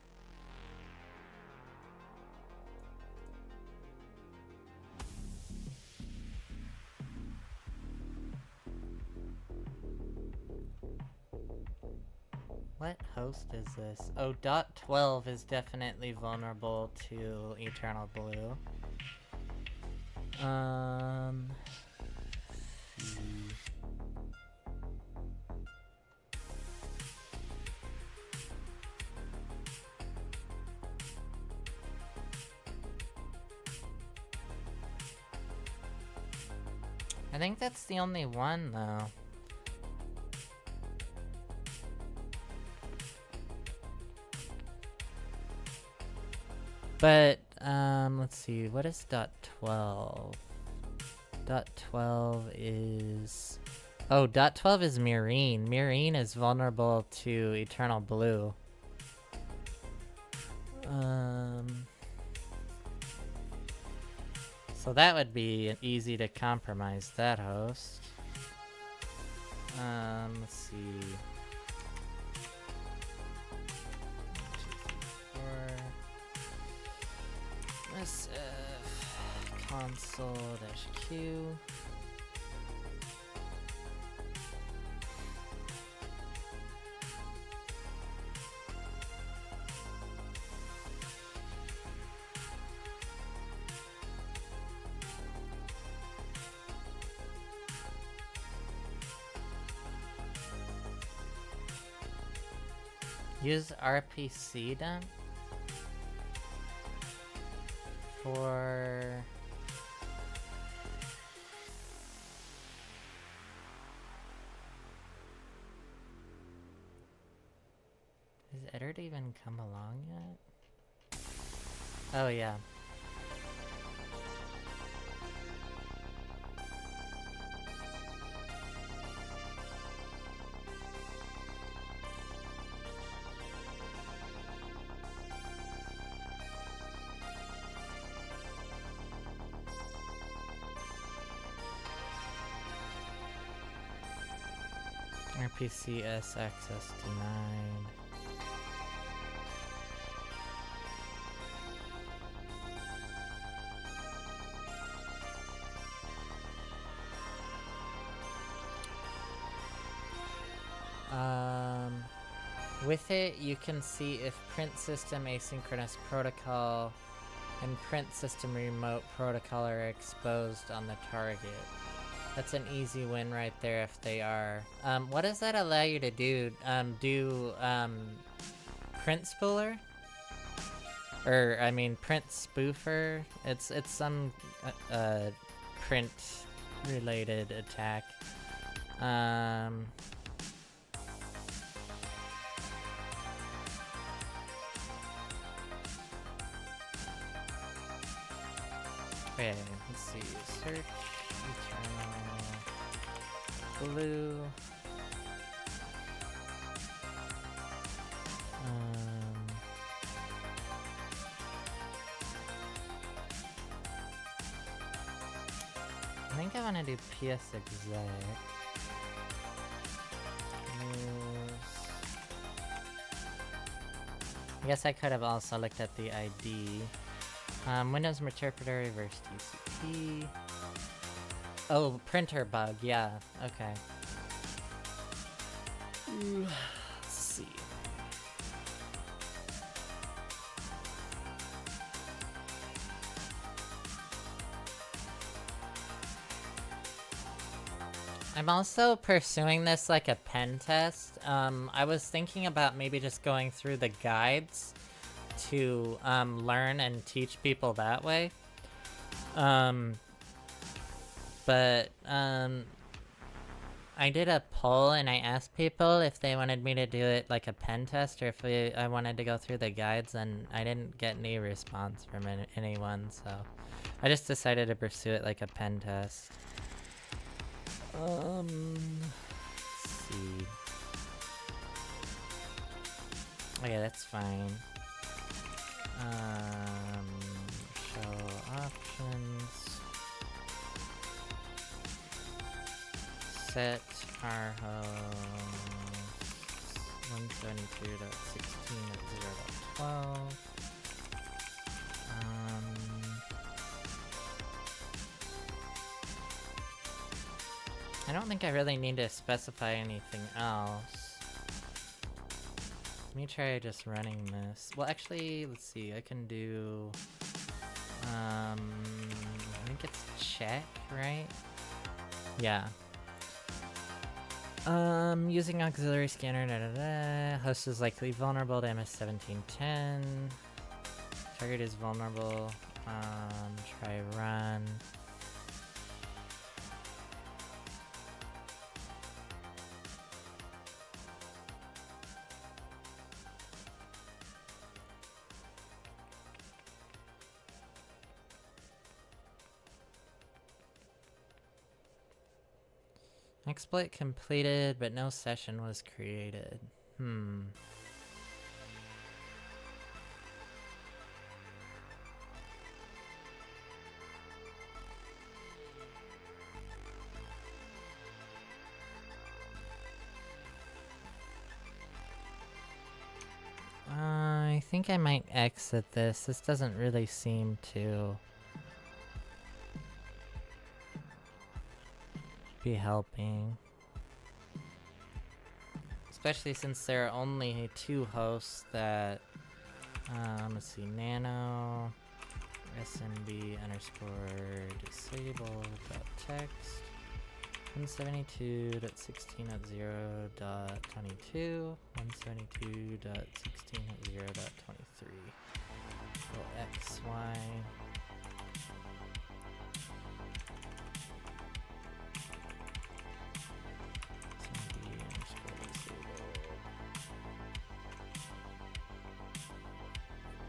What host is this? Oh, .12 is definitely vulnerable to Eternal Blue. Um. I think that's the only one, though. But, let's see, what is .12? .12 is... Oh, .12 is Murine. Murine is vulnerable to Eternal Blue. So that would be easy to compromise that host. Let's see. 1, 2, 3, 4. SF console-q. Use RPC then? For... Has Eddard even come along yet? Oh yeah. RPCS access denied. With it, you can see if print system asynchronous protocol and print system remote protocol are exposed on the target. That's an easy win right there if they are. What does that allow you to do? Print spooler? Or, I mean, print spoofer? It's some, print related attack. Okay, let's see. Search Eternal Blue. I think I want to do PS exec. I guess I could have also looked at the ID. Windows Interpreter versus TCP. Oh, printer bug, yeah, okay. Let's see. I'm also pursuing this like a pen test. I was thinking about maybe just going through the guides to learn and teach people that way. But I did a poll and I asked people if they wanted me to do it like a pen test or if I wanted to go through the guides, and I didn't get any response from anyone, so I just decided to pursue it like a pen test. Let's see. Okay, that's fine. Show options. Set our host 172.16.0.12. I don't think I really need to specify anything else. Let me try just running this. Well, actually, let's see. I can do. I think think it's check, right? Yeah. Using auxiliary scanner, host is likely vulnerable to MS-1710. Target is vulnerable. Try run. Exploit completed, but no session was created. I think I might exit this. This doesn't really seem to be helping. Especially since there are only 2 hosts that, let's see, nano, smb underscore disable.text, 172.16.0.22, 172.16.0.23. Well, xy.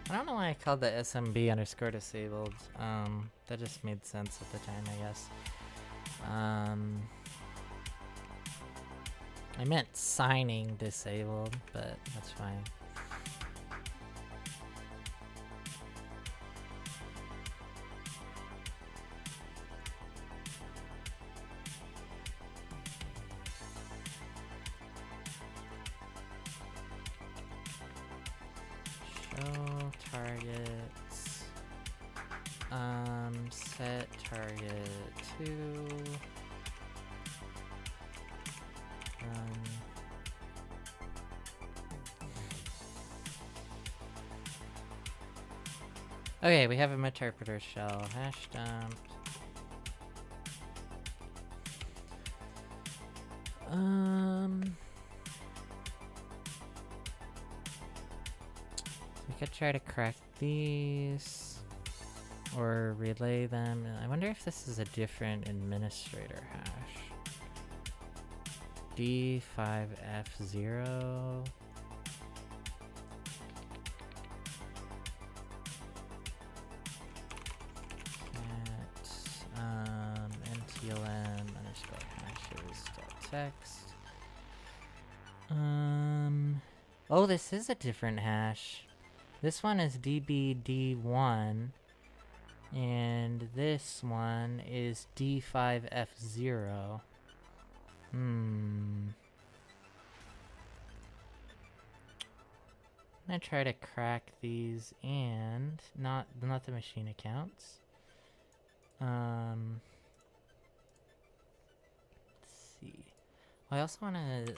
I don't know why I called the SMB underscore disabled. That just made sense at the time, I guess. I meant signing disabled, but that's fine. Show targets. Set target to okay, we have a interpreter shell. Hash dumped. We could try to crack these or relay them. I wonder if this is a different administrator hash. D5F0. NTLM underscore hashes dot text. Oh, this is a different hash. This one is DBD1, and this one is D5F0. I'm gonna try to crack these and not the machine accounts. Let's see. I also want to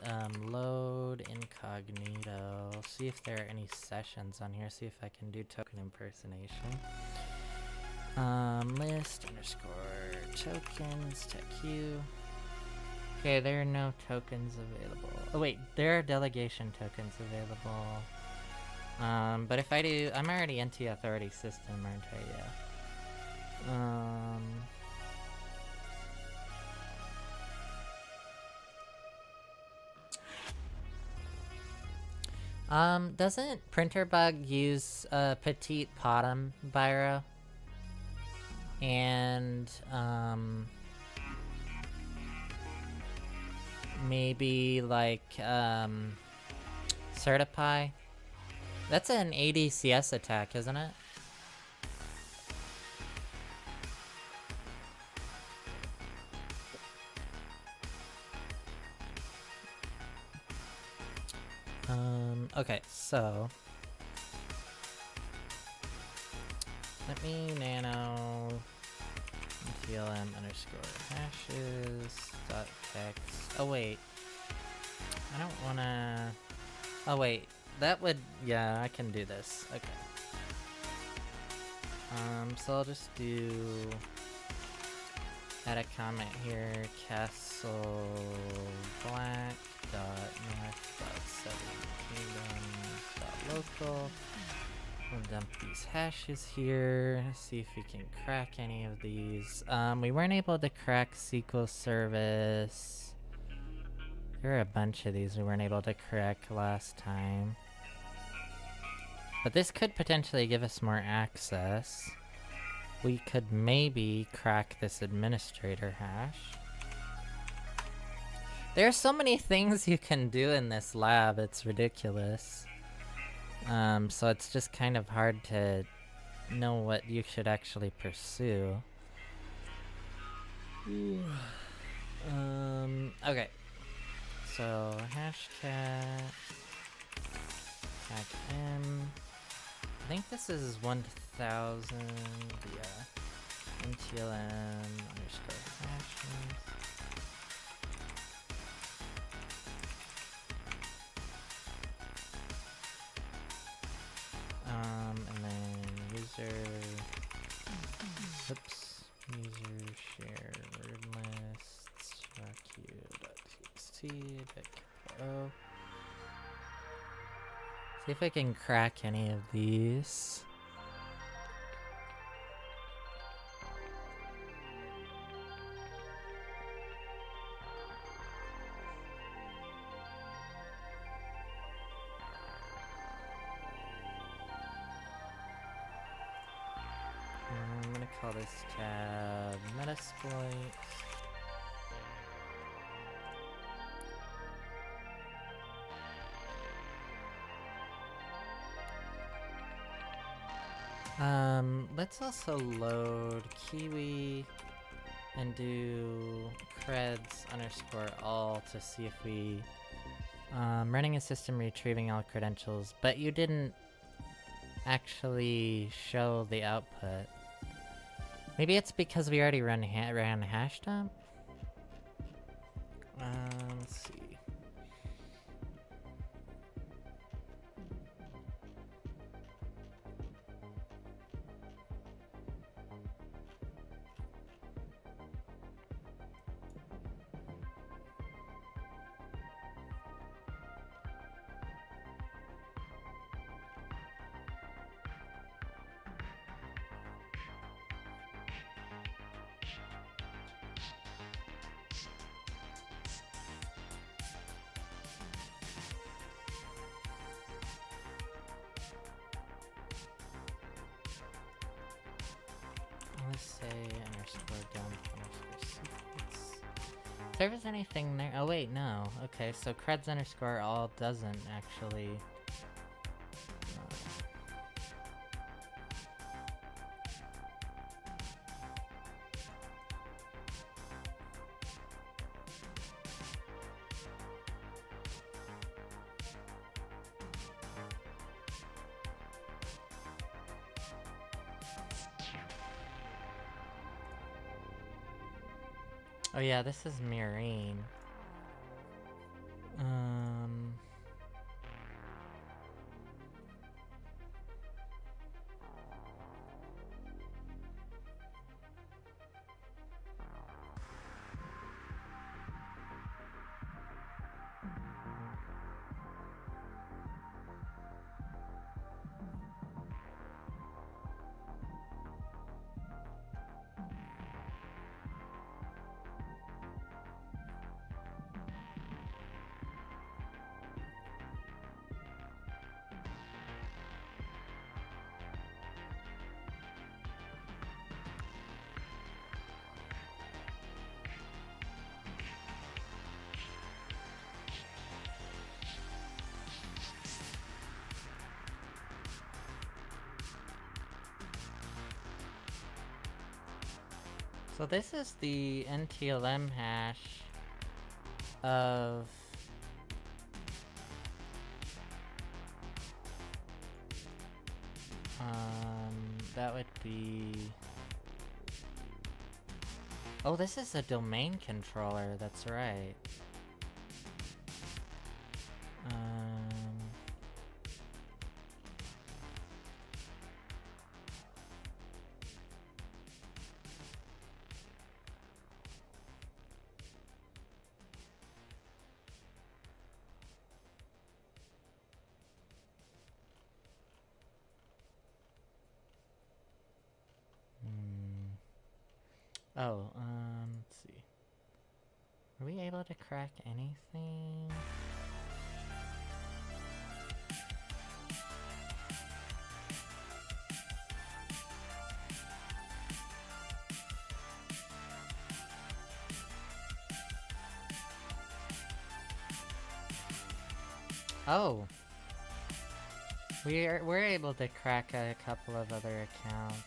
load incognito, see if there are any sessions on here, see if I can do token impersonation. List underscore tokens TechQ. Okay, there are no tokens available. Oh wait, there are delegation tokens available. But if I do, I'm already NT authority system, aren't I? Yeah. Doesn't Printerbug use Petite Potom Biro? And, maybe, like, Certify? That's an ADCS attack, isn't it? Okay, so let me nano TLM underscore hashes dot text. Oh wait, I don't wanna. Oh wait, that would, yeah, I can do this. Okay. So I'll just do add a comment here, castle black dot north dot 7 kingdoms dot local. We'll dump these hashes here, see if we can crack any of these. We weren't able to crack SQL service. There were a bunch of these we weren't able to crack last time. But this could potentially give us more access. We could maybe crack this administrator hash. There are so many things you can do in this lab, it's ridiculous. So it's just kind of hard to know what you should actually pursue. Okay. So, hashcat, hack M. I think this is 1000, yeah. NTLM underscore hashes. And then user, oops, user share word lists, raq.txt, oh. See if I can crack any of these. I'm gonna call this tab Metasploit. Let's also load Kiwi and do creds underscore all to see if we running a system retrieving all credentials, but you didn't actually show the output. Maybe it's because we already ran hash dump? Let's see. Let's say underscore dump underscore secrets. If there was anything there. Oh wait, no. Okay, so creds underscore all doesn't actually. Oh yeah, this is Mirene. So this is the NTLM hash of that would be, oh, this is a domain controller, that's right. Oh, let's see. Are we able to crack anything? Oh! We're able to crack a couple of other accounts.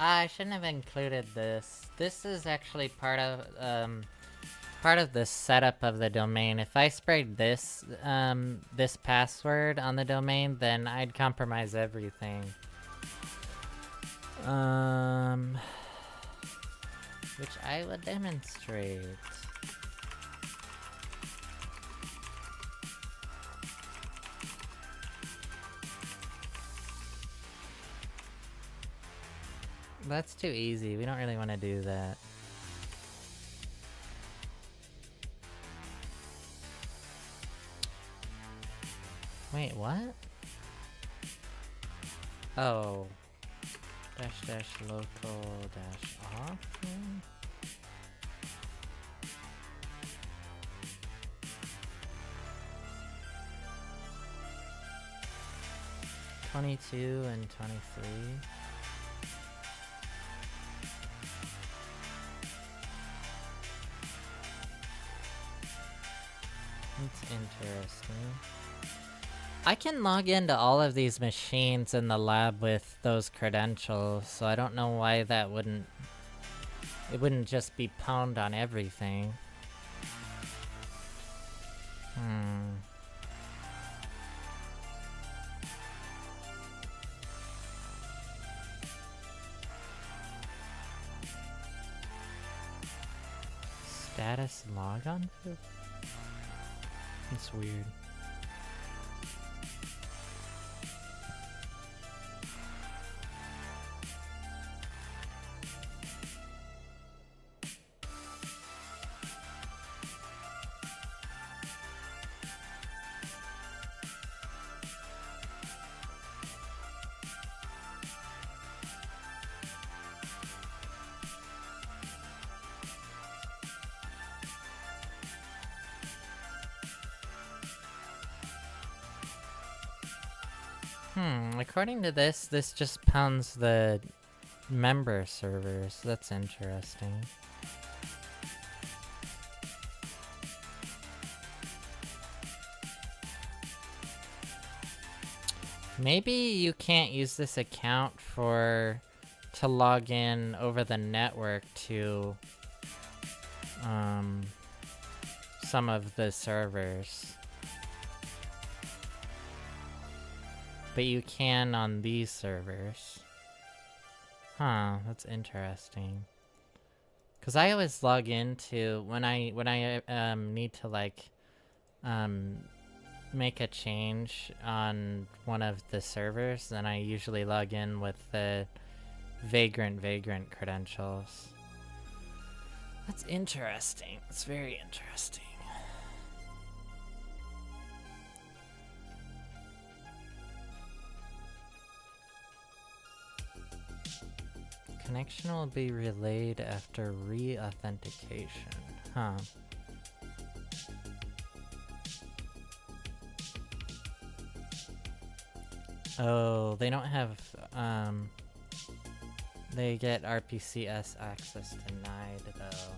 I shouldn't have included this. This is actually part of the setup of the domain. If I sprayed this this password on the domain, then I'd compromise everything. Which I will demonstrate. That's too easy. We don't really want to do that. Wait, what? Oh. -- local - off? Hmm? (22 and 23). That's interesting. I can log into all of these machines in the lab with those credentials, so I don't know why that wouldn't... It wouldn't just be pwned on everything. Status logon? It's weird. According to this just pounds the member servers. That's interesting. Maybe you can't use this account to log in over the network to some of the servers. But you can on these servers. Huh, that's interesting. Cause I always log into when I need to like make a change on one of the servers, then I usually log in with the vagrant credentials. That's interesting. It's very interesting. Connection will be relayed after re-authentication. Huh. Oh, they don't have, they get RPCS access denied, though.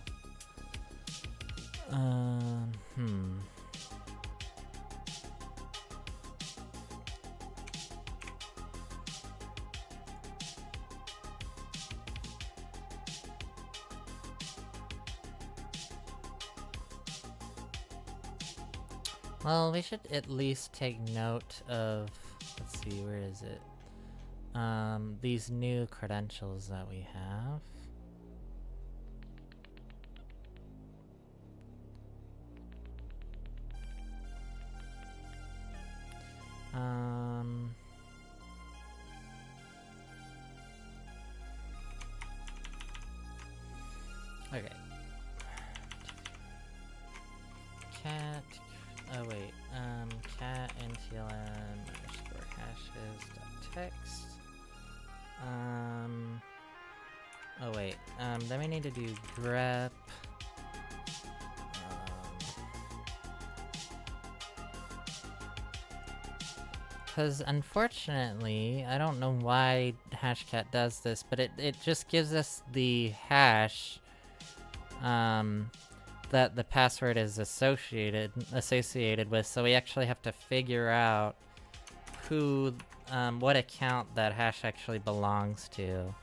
Well, we should at least take note of, let's see, where is it? These new credentials that we have. Okay. Cat, oh wait, cat NTLM hashes.text. Oh wait, then we need to do grep. Because unfortunately, I don't know why Hashcat does this, but it just gives us the hash that the password is associated with, so we actually have to figure out who what account that hash actually belongs to.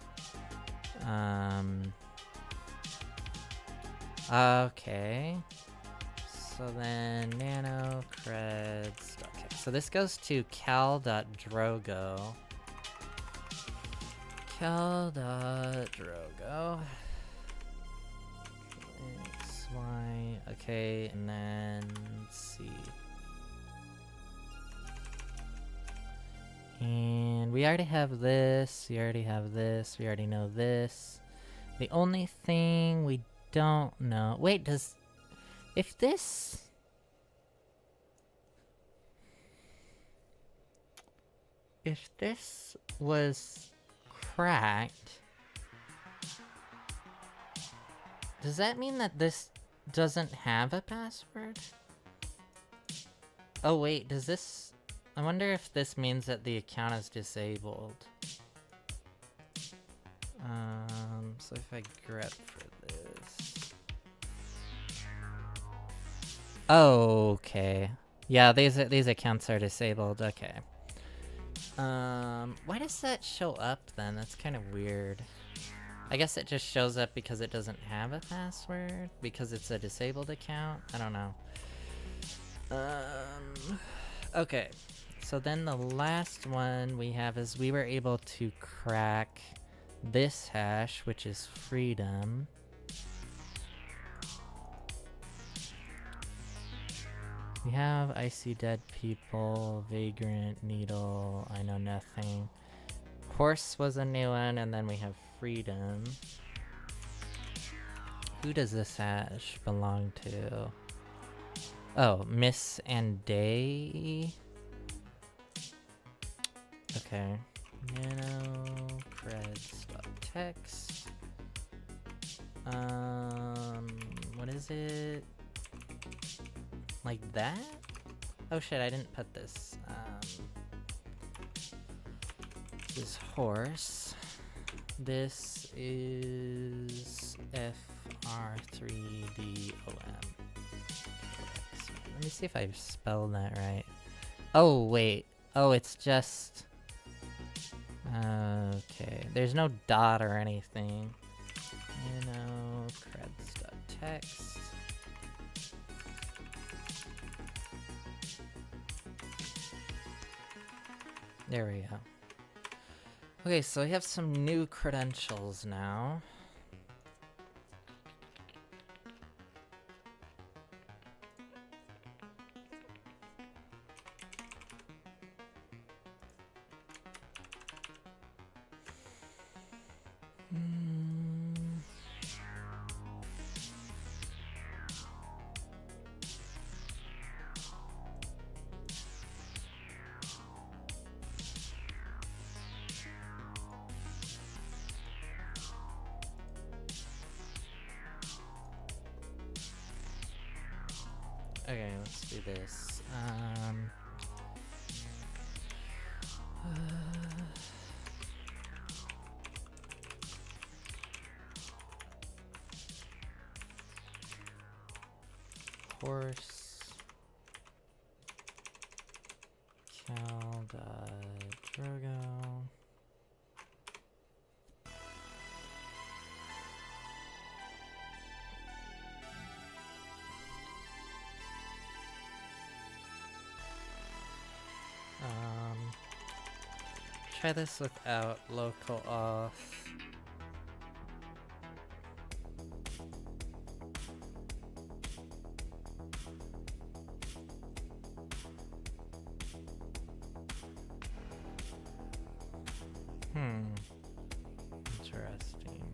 Okay. So then nano creds. Okay, so this goes to cal.drogo. Cal.drogo. X, Y. Okay, and then let's see. And we already have this. We already have this. We already know this. The only thing we don't know. Wait, does. If this was cracked, does that mean that this doesn't have a password? Oh wait, does this... I wonder if this means that the account is disabled. So if I grep for this... Oh, okay. Yeah, these accounts are disabled. Okay. Why does that show up then? That's kind of weird. I guess it just shows up because it doesn't have a password? Because it's a disabled account? I don't know. Okay. So then the last one we have is we were able to crack this hash, which is freedom. We have I see dead people, vagrant, needle, I know nothing. Horse was a new one, and then we have freedom. Who does this hash belong to? Oh, Miss and Day. Okay. Nano creds.text. What is it? Like that? Oh shit, I didn't put this. This is horse. This is FR3DOM. Let me see if I've spelled that right. Oh, wait. Oh, it's just... Okay. There's no dot or anything. Creds.text. There we go. Okay, so we have some new credentials now. Okay, let's do this. Horse cal.drogo. Try this without local auth. Interesting.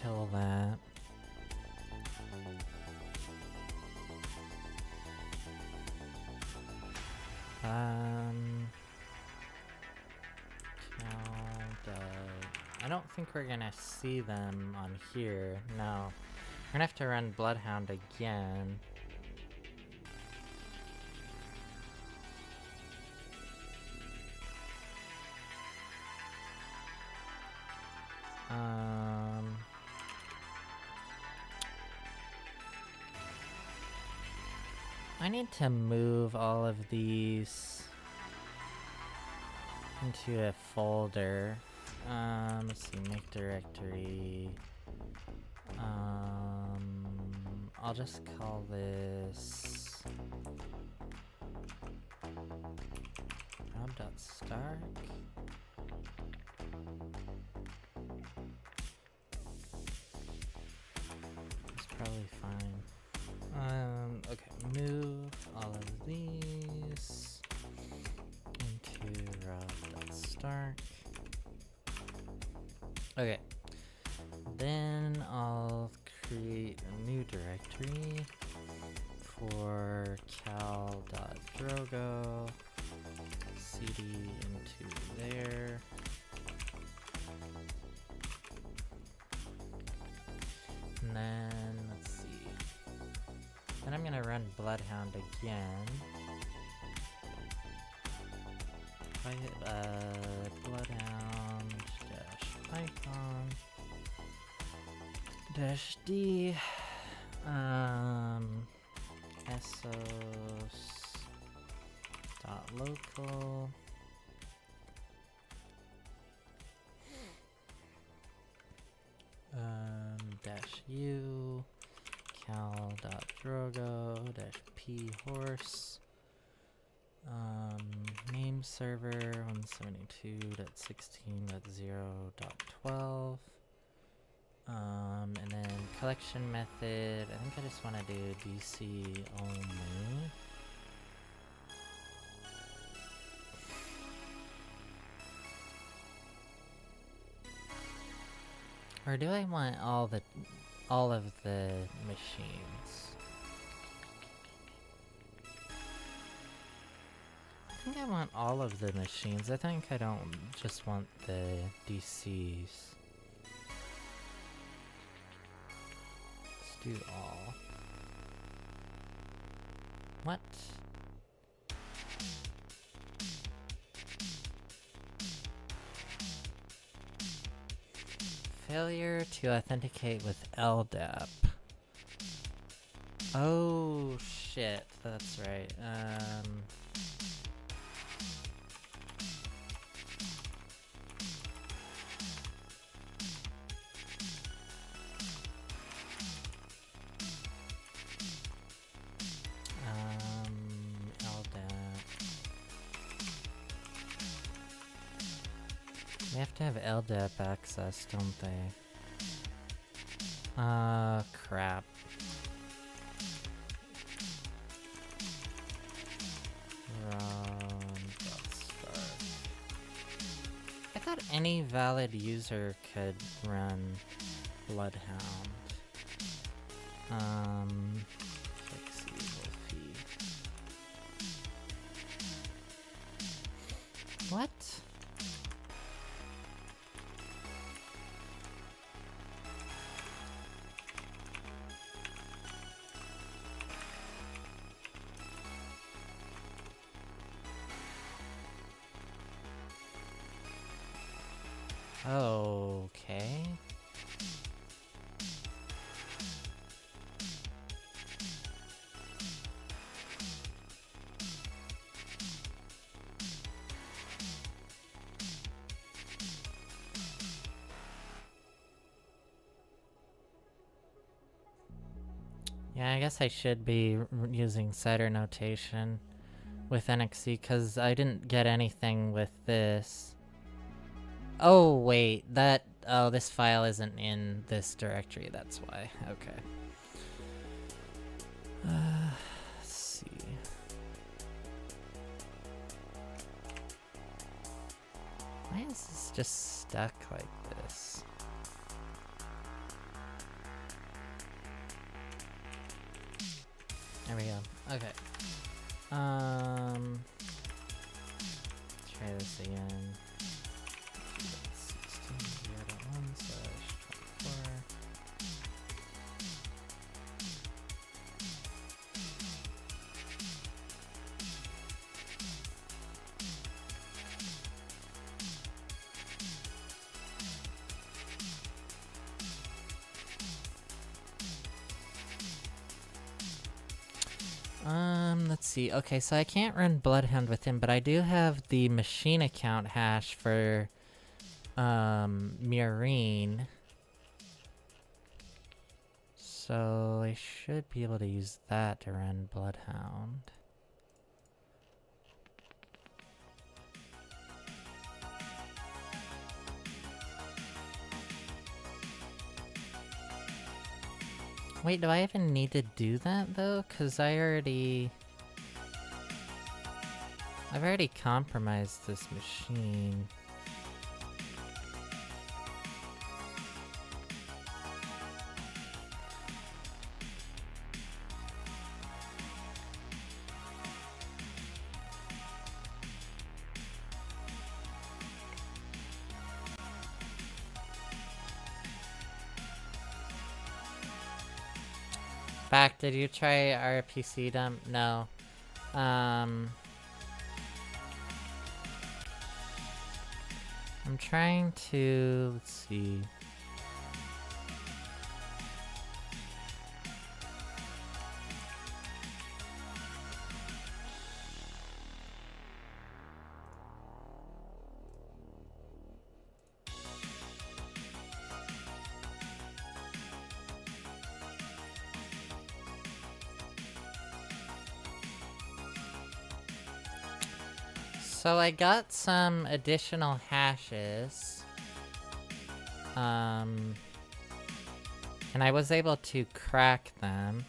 kill that. I don't think we're gonna see them on here. No. We're gonna have to run Bloodhound again. I need to move all of these into a folder. Let's see, make directory. I'll just call this rob.stark. It's probably fine. Okay, move all of these into rob.stark. Okay, then I'll create a new directory for cal.drogo, cd into there. And then, let's see. Then I'm gonna run Bloodhound again. Bloodhound -python -d esos.local -u cal.drogo -p horse name server 172.16.0.12 and then collection method. I think I just want to do DC only. Or do I want all of the machines? I think I want all of the machines. I think I don't just want the DCs. Let's do all. What? Failure to authenticate with LDAP. Oh shit, that's right. LDAP. They have to have LDAP access, don't they? Crap. I thought any valid user could run Bloodhound. Fix evil feed. What? Okay. Yeah, I guess I should be using CIDR notation with NXC because I didn't get anything with this. Oh, wait, oh, this file isn't in this directory, that's why. Okay. Let's see. Why is this just stuck like this? There we go. Okay. Try this again. 16.0.1/24. Let's see. Okay, so I can't run Bloodhound with him, but I do have the machine account hash for Murine. So I should be able to use that to run Bloodhound. Wait, do I even need to do that though? 'Cause I've already compromised this machine. Back, did you try RPC dump? No. I'm trying to, let's see. So I got some additional hashes. And I was able to crack them.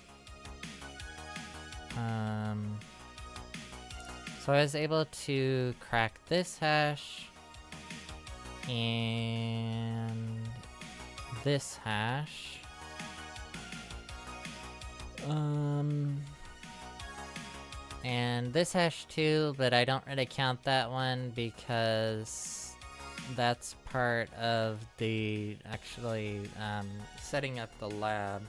So I was able to crack this hash and this hash. And this hash too, but I don't really count that one because that's part of the actually setting up the lab.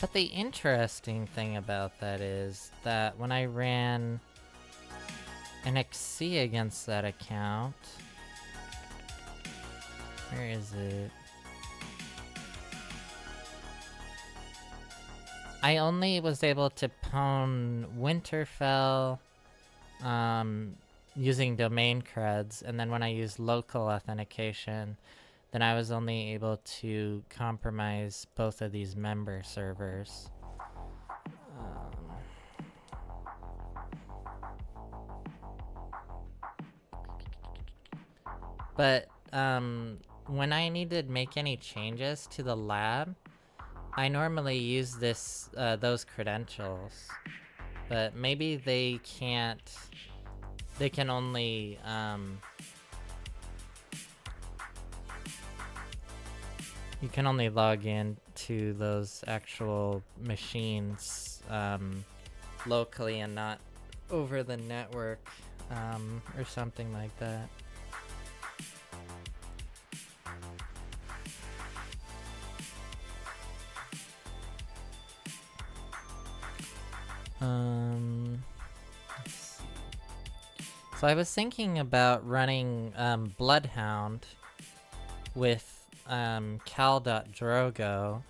But the interesting thing about that is that when I ran an XC against that account, where is it? I only was able to pwn Winterfell using domain creds, and then when I used local authentication, then I was only able to compromise both of these member servers. But when I need to make any changes to the lab, I normally use this those credentials, but maybe they can't. They can only you can only log in to those actual machines locally and not over the network or something like that. Let's see. So I was thinking about running Bloodhound with cal.drogo,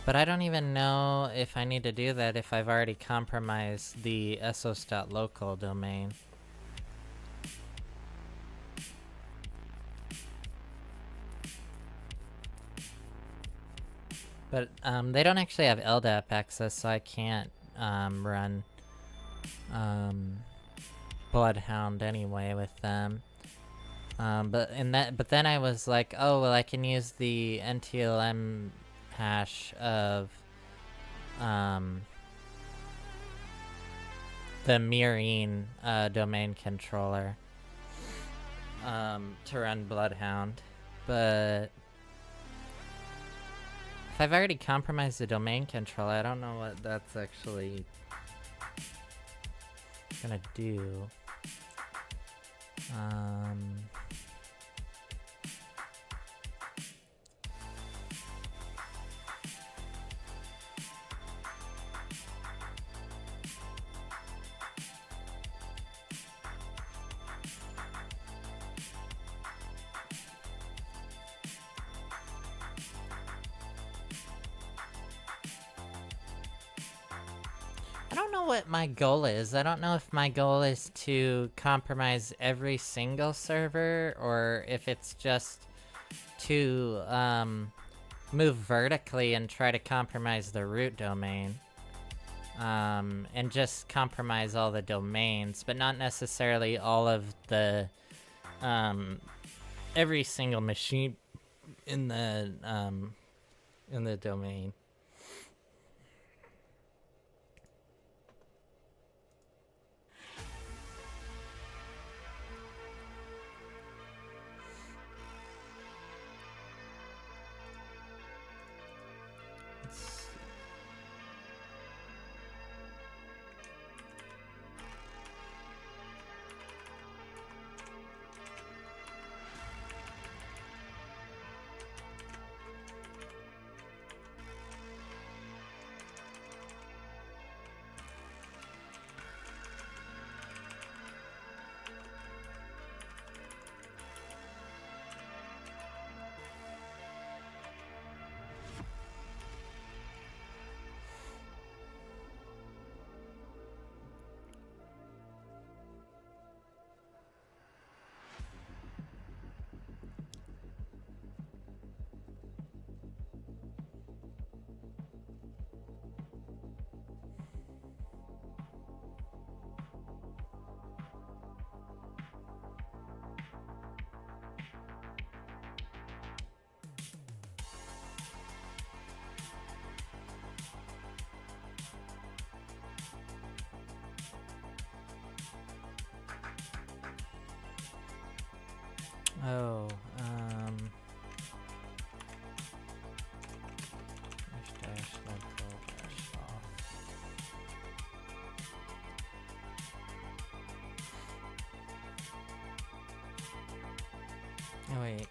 but I don't even know if I need to do that if I've already compromised the esos.local domain. But they don't actually have LDAP access, so I can't run Bloodhound anyway with them. But then I was like, oh well, I can use the NTLM hash of the Murine domain controller to run Bloodhound. but if I've already compromised the domain control, I don't know what that's actually gonna do. I don't know what my goal is. I don't know if my goal is to compromise every single server or if it's just to move vertically and try to compromise the root domain. And just compromise all the domains, but not necessarily all of the every single machine in the domain. Oh, dash local dash off. Oh wait,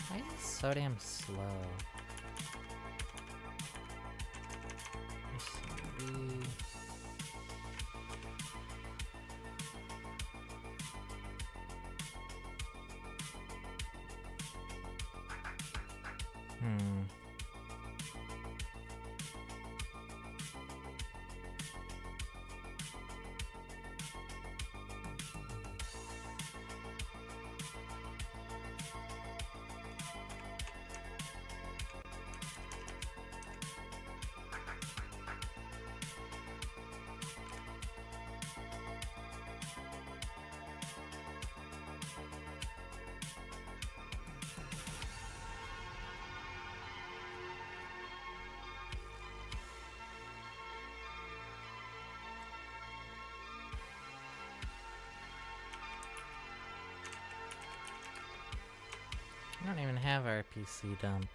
why is this so damn slow? SCB. I don't even have RPC dump.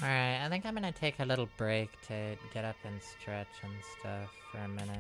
Alright, I think I'm gonna take a little break to get up and stretch and stuff for a minute.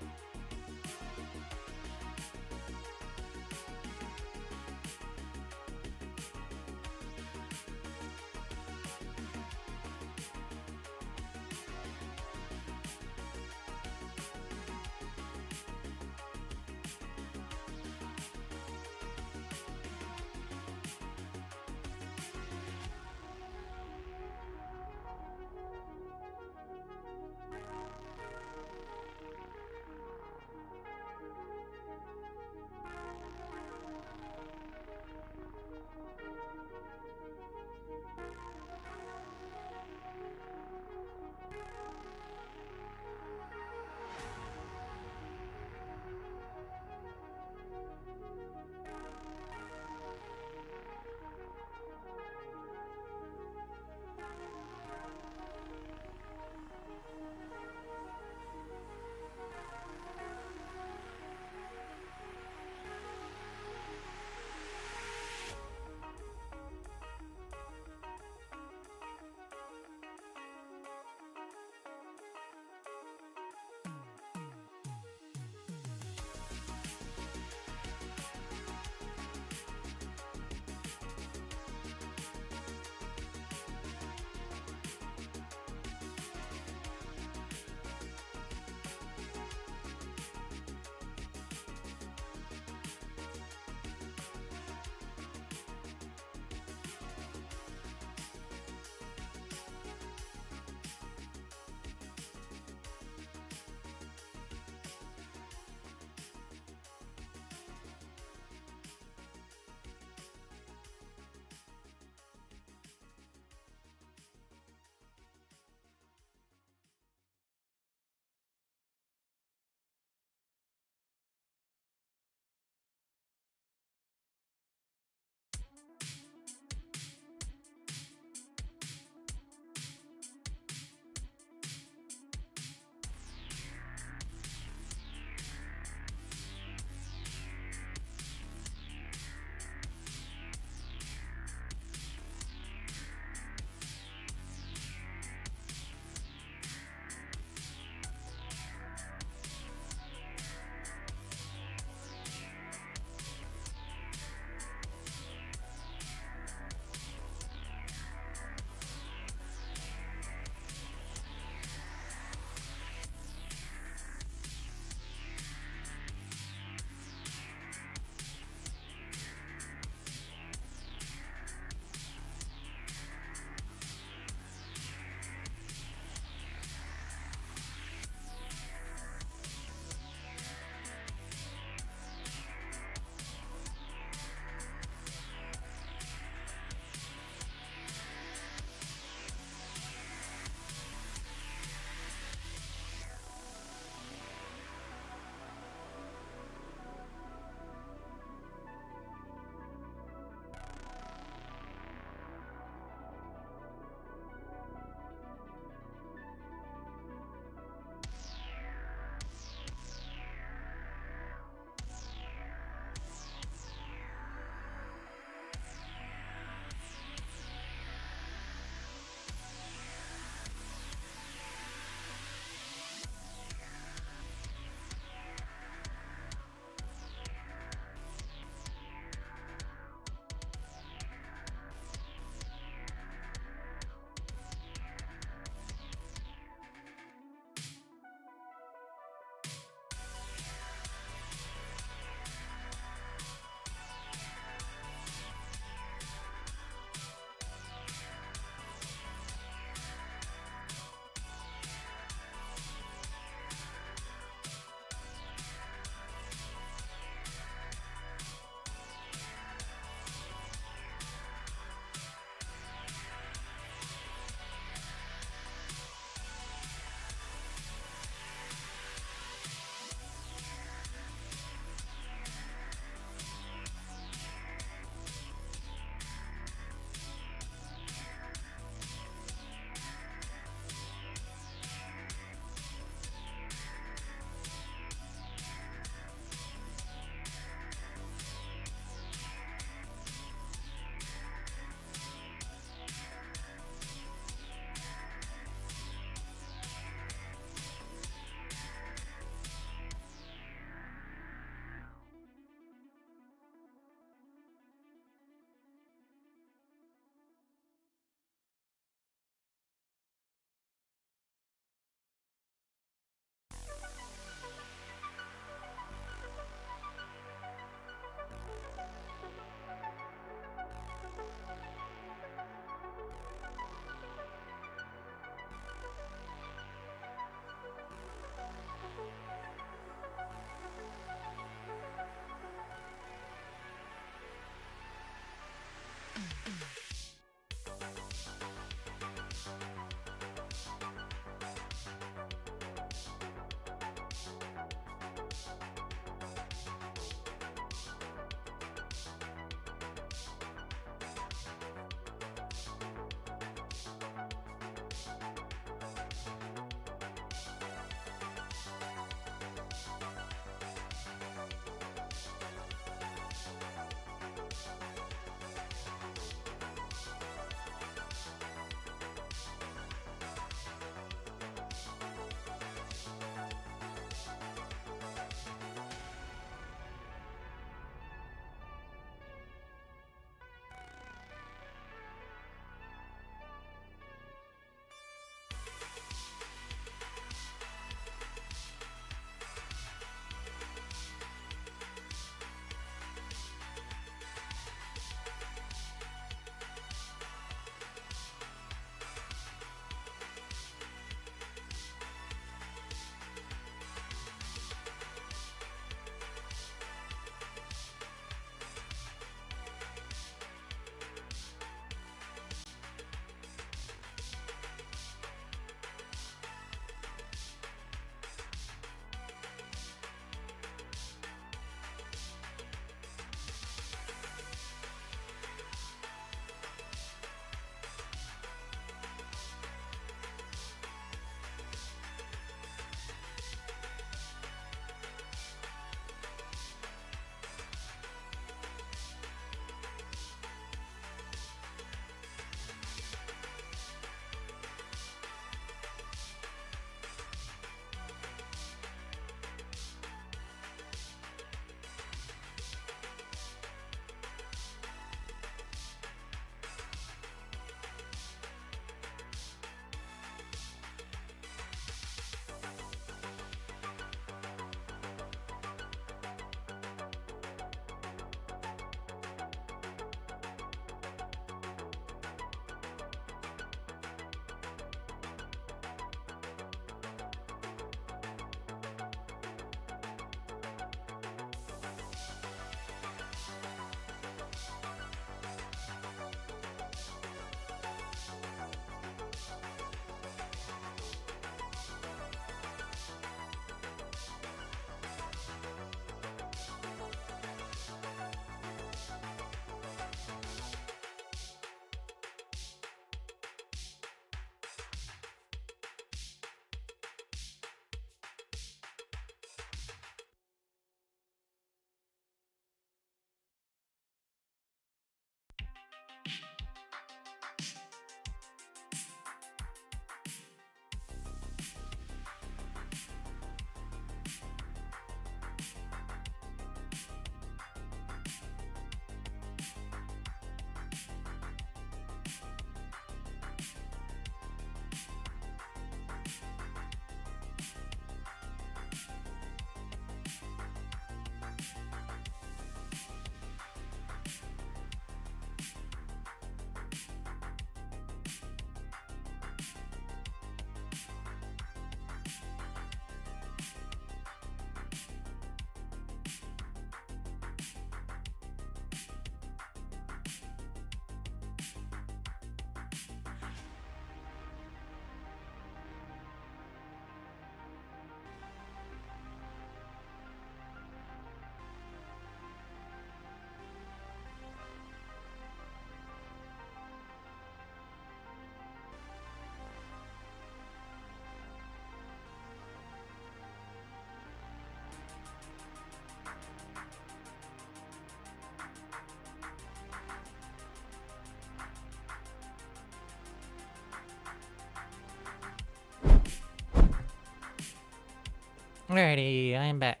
Alrighty, I am back.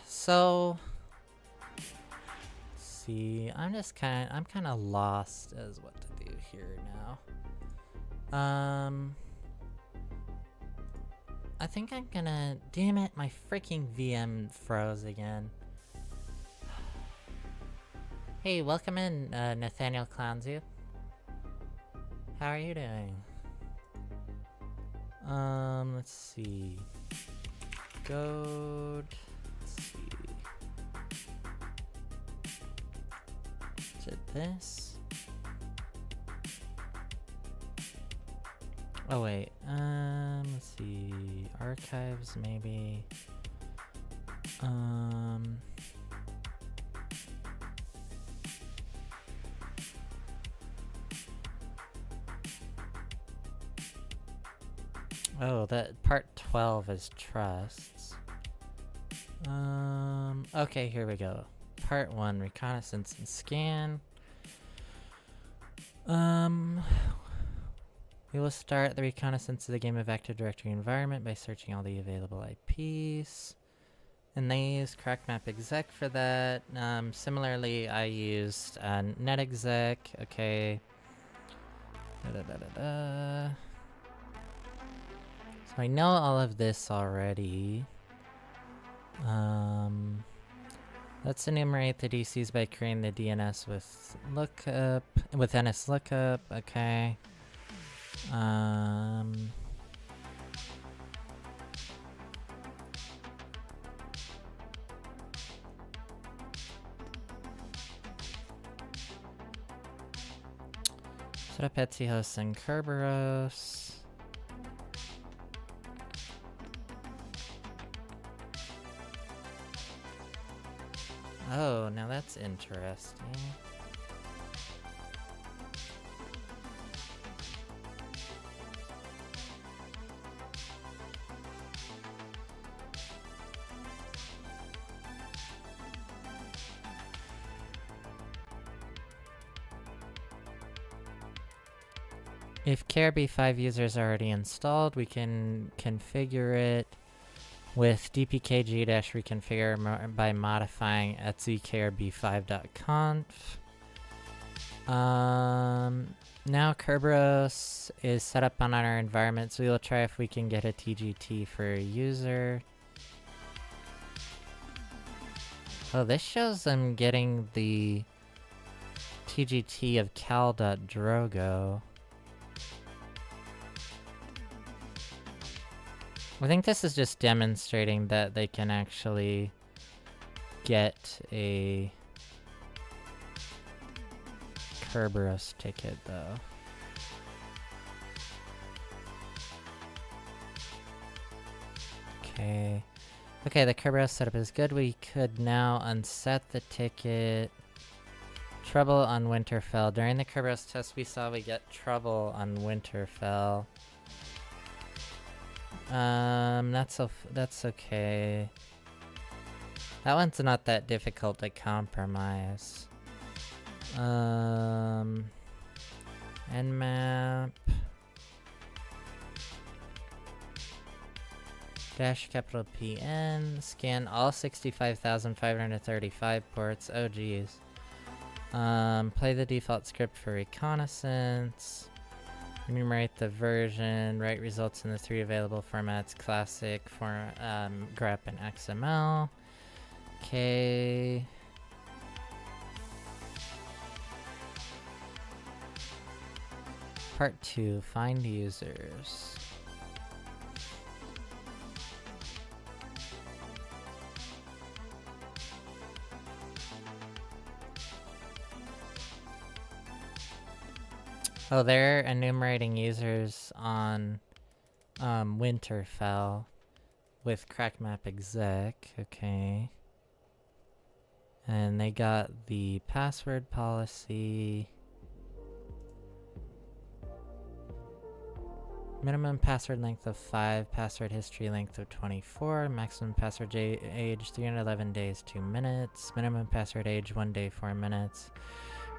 So let's see, I'm kind of lost as what to do here now. I think I'm gonna, damn it, my freaking VM froze again. Hey, welcome in, Nathaniel Clownsu. How are you doing? Let's see. Let's see. Is it this? Oh wait, let's see. Archives, maybe. Oh, that part 12 is trusts. Okay, here we go. Part 1, reconnaissance and scan. We will start the reconnaissance of the game of Active Directory environment by searching all the available IPs. And they use crackmap exec for that. Similarly, I used netexec. Okay. So I know all of this already. Let's enumerate the DCs by creating the DNS with lookup, with NSLookup. Okay. Set up Etsy hosts and Kerberos. Oh, now that's interesting. If KRB5 users are already installed, we can configure it with dpkg-reconfigure by modifying etsykrb5.conf. Now Kerberos is set up on our environment, so we will try if we can get a TGT for a user. Oh, this shows them getting the TGT of cal.drogo. I think this is just demonstrating that they can actually get a Kerberos ticket, though. Okay. Okay, the Kerberos setup is good. We could now unset the ticket. Trouble on Winterfell. During the Kerberos test, we saw we get trouble on Winterfell. That's okay. That one's not that difficult to compromise. Nmap. Dash capital PN. Scan all 65,535 ports. Oh geez. Play the default script for reconnaissance. Enumerate the version, write results in the 3 available formats, classic, grep, and XML. Okay. Part 2, find users. Oh, they're enumerating users on Winterfell with crackmap exec, okay. And they got the password policy. Minimum password length of 5, password history length of 24, maximum password age 311 days 2 minutes, minimum password age 1 day 4 minutes.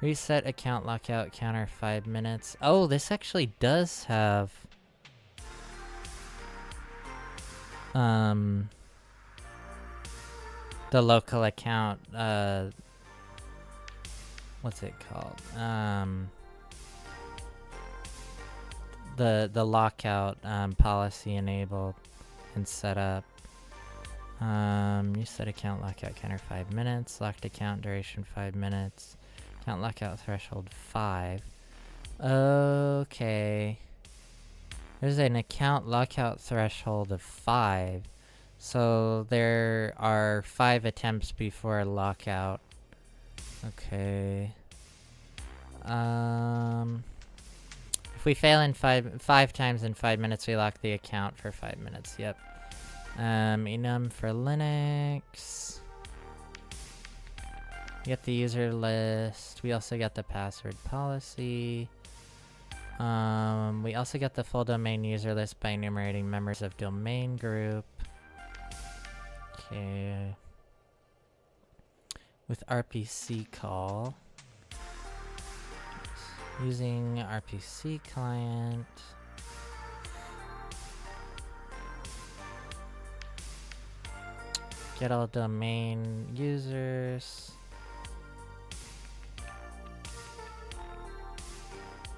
Reset account lockout counter 5 minutes. Oh, this actually does have um, the local account, what's it called? The lockout policy enabled and set up. You set account lockout counter 5 minutes, locked account duration 5 minutes, account lockout threshold 5. Okay. There's an account lockout threshold of 5. So there are 5 attempts before lockout. Okay. If we fail in five times in 5 minutes, we lock the account for 5 minutes. Yep. Enum for Linux. Get the user list. We also got the password policy. We also got the full domain user list by enumerating members of domain group. Okay. With RPC call. Using RPC client. Get all domain users.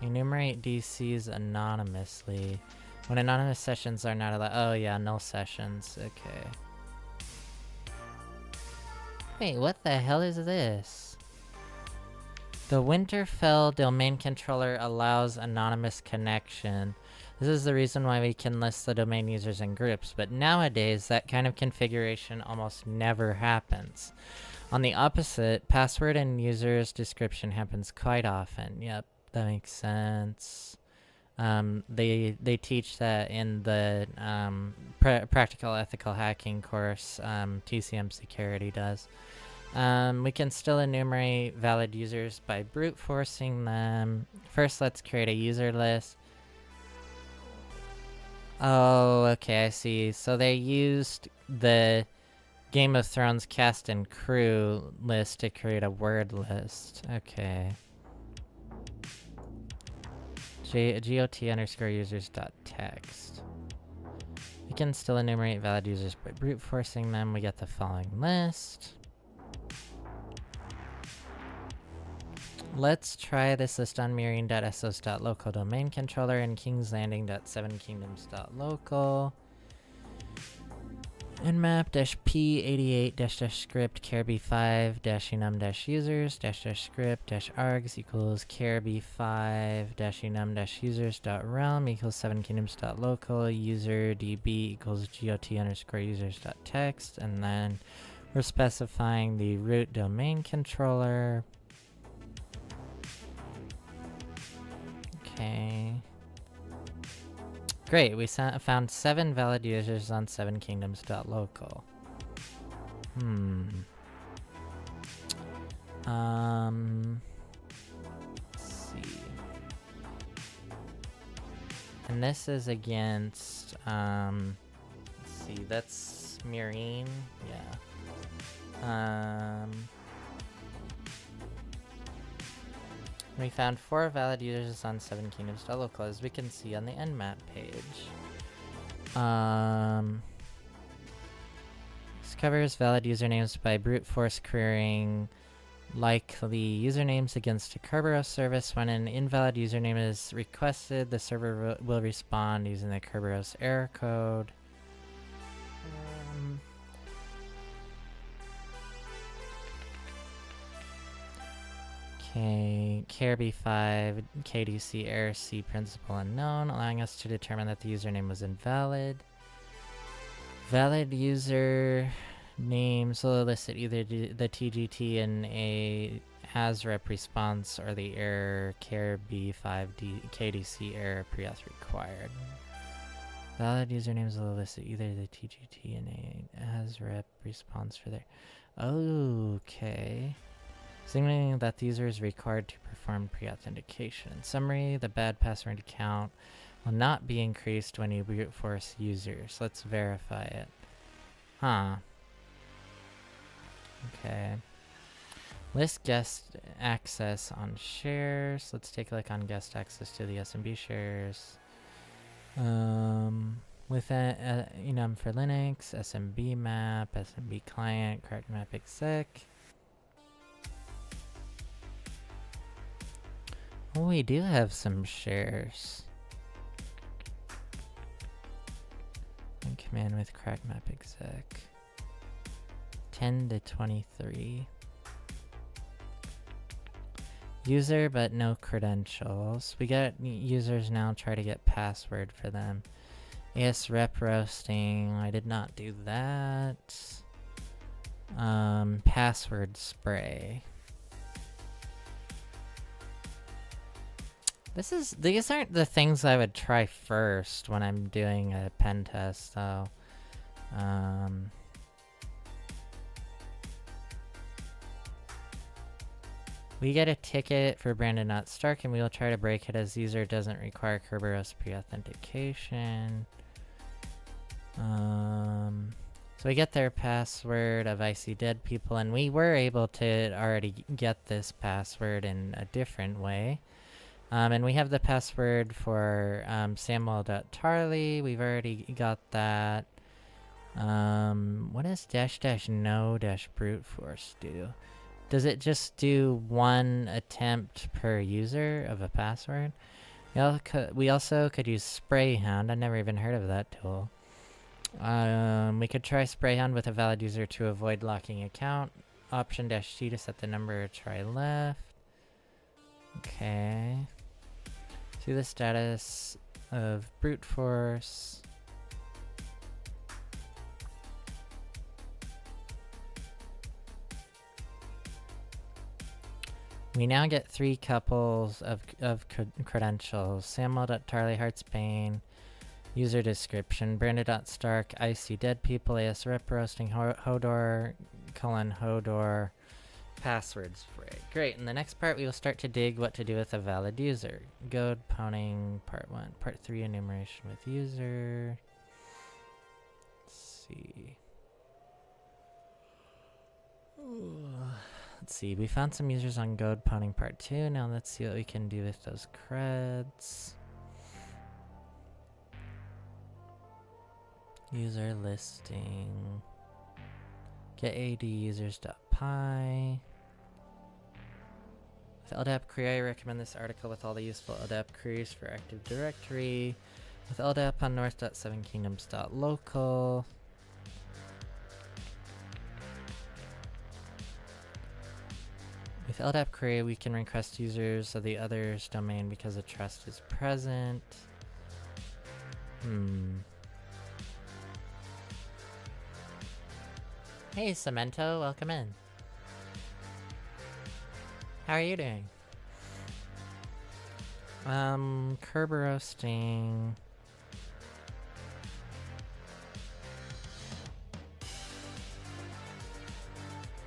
Enumerate DCs anonymously. When anonymous sessions are not allowed. Oh yeah, null sessions. Okay. Wait, what the hell is this? The Winterfell domain controller allows anonymous connection. This is the reason why we can list the domain users in groups, but nowadays that kind of configuration almost never happens. On the opposite, password and user's description happens quite often. Yep, that makes sense. They teach that in the practical ethical hacking course. TCM Security does. We can still enumerate valid users by brute forcing them. First, let's create a user list. Oh, okay, I see. So they used the Game of Thrones cast and crew list to create a word list. Okay. GOT underscore users dot text. We can still enumerate valid users by brute forcing them. We get the following list. Let's try this list on mirroring.sos.local domain controller and kingslanding.7kingdoms.local. nmap-p88-script carb5-enum-users-script-args equals carb5-enum-users.realm equals 7kingdoms.local user db equals got underscore users.text, and then we're specifying the root domain controller. Okay. Great, we found 7 valid users on 7kingdoms.local. Let's see. And this is against, let's see, that's Mireen, yeah. We found 4 valid users on 7kingdoms.local, as we can see on the nmap page. This covers valid usernames by brute force querying likely usernames against a Kerberos service. When an invalid username is requested, the server will respond using the Kerberos error code. Okay, KRB5 KDC error C principal unknown, allowing us to determine that the username was invalid. Valid user names will elicit either the TGT in a hasrep response or the error KRB5 KDC error pre-auth required. Valid usernames will elicit either the TGT in a hasrep response for their. Okay. Signaling that the user is required to perform pre-authentication. In summary, the bad password account will not be increased when you brute force users. Let's verify it. Huh. Okay. List guest access on shares. Let's take a look on guest access to the SMB shares. with a enum for Linux, SMB map, SMB client, correct map exec. Oh, we do have some shares. And command with crack map exec. 10 to 23. User but no credentials. We got users now, try to get password for them. AS rep roasting, I did not do that. Password spray. These aren't the things I would try first when I'm doing a pen test though. We get a ticket for Brandon Not Stark and we will try to break it as user doesn't require Kerberos pre-authentication. So we get their password of I see dead people, and we were able to already get this password in a different way. And we have the password for Samuel.Tarley. We've already got that. What does --no-brute force do? Does it just do one attempt per user of a password? We also could use Sprayhound. I've never even heard of that tool. We could try Sprayhound with a valid user to avoid locking account. Option-C to set the number, try left. Okay. See the status of brute force. We now get 3 couples of credentials. Samuel.Tarley, Heartsbane, user description, Brandon.Stark, I see dead people, AS rep roasting, Hodor, Hodor, password spray. Great, in the next part we will start to dig what to do with a valid user. Goad pounding, part 1. Part 3, enumeration with user. Let's see. Let's see, we found some users on Goad pounding part 2. Now let's see what we can do with those creds. User listing. Get AD users.py. With LDAP query, I recommend this article with all the useful LDAP queries for Active Directory. With LDAP on north.7kingdoms.local. With LDAP query, we can request users of the other's domain because the trust is present. Hey, Cemento, welcome in. How are you doing? Kerberoasting.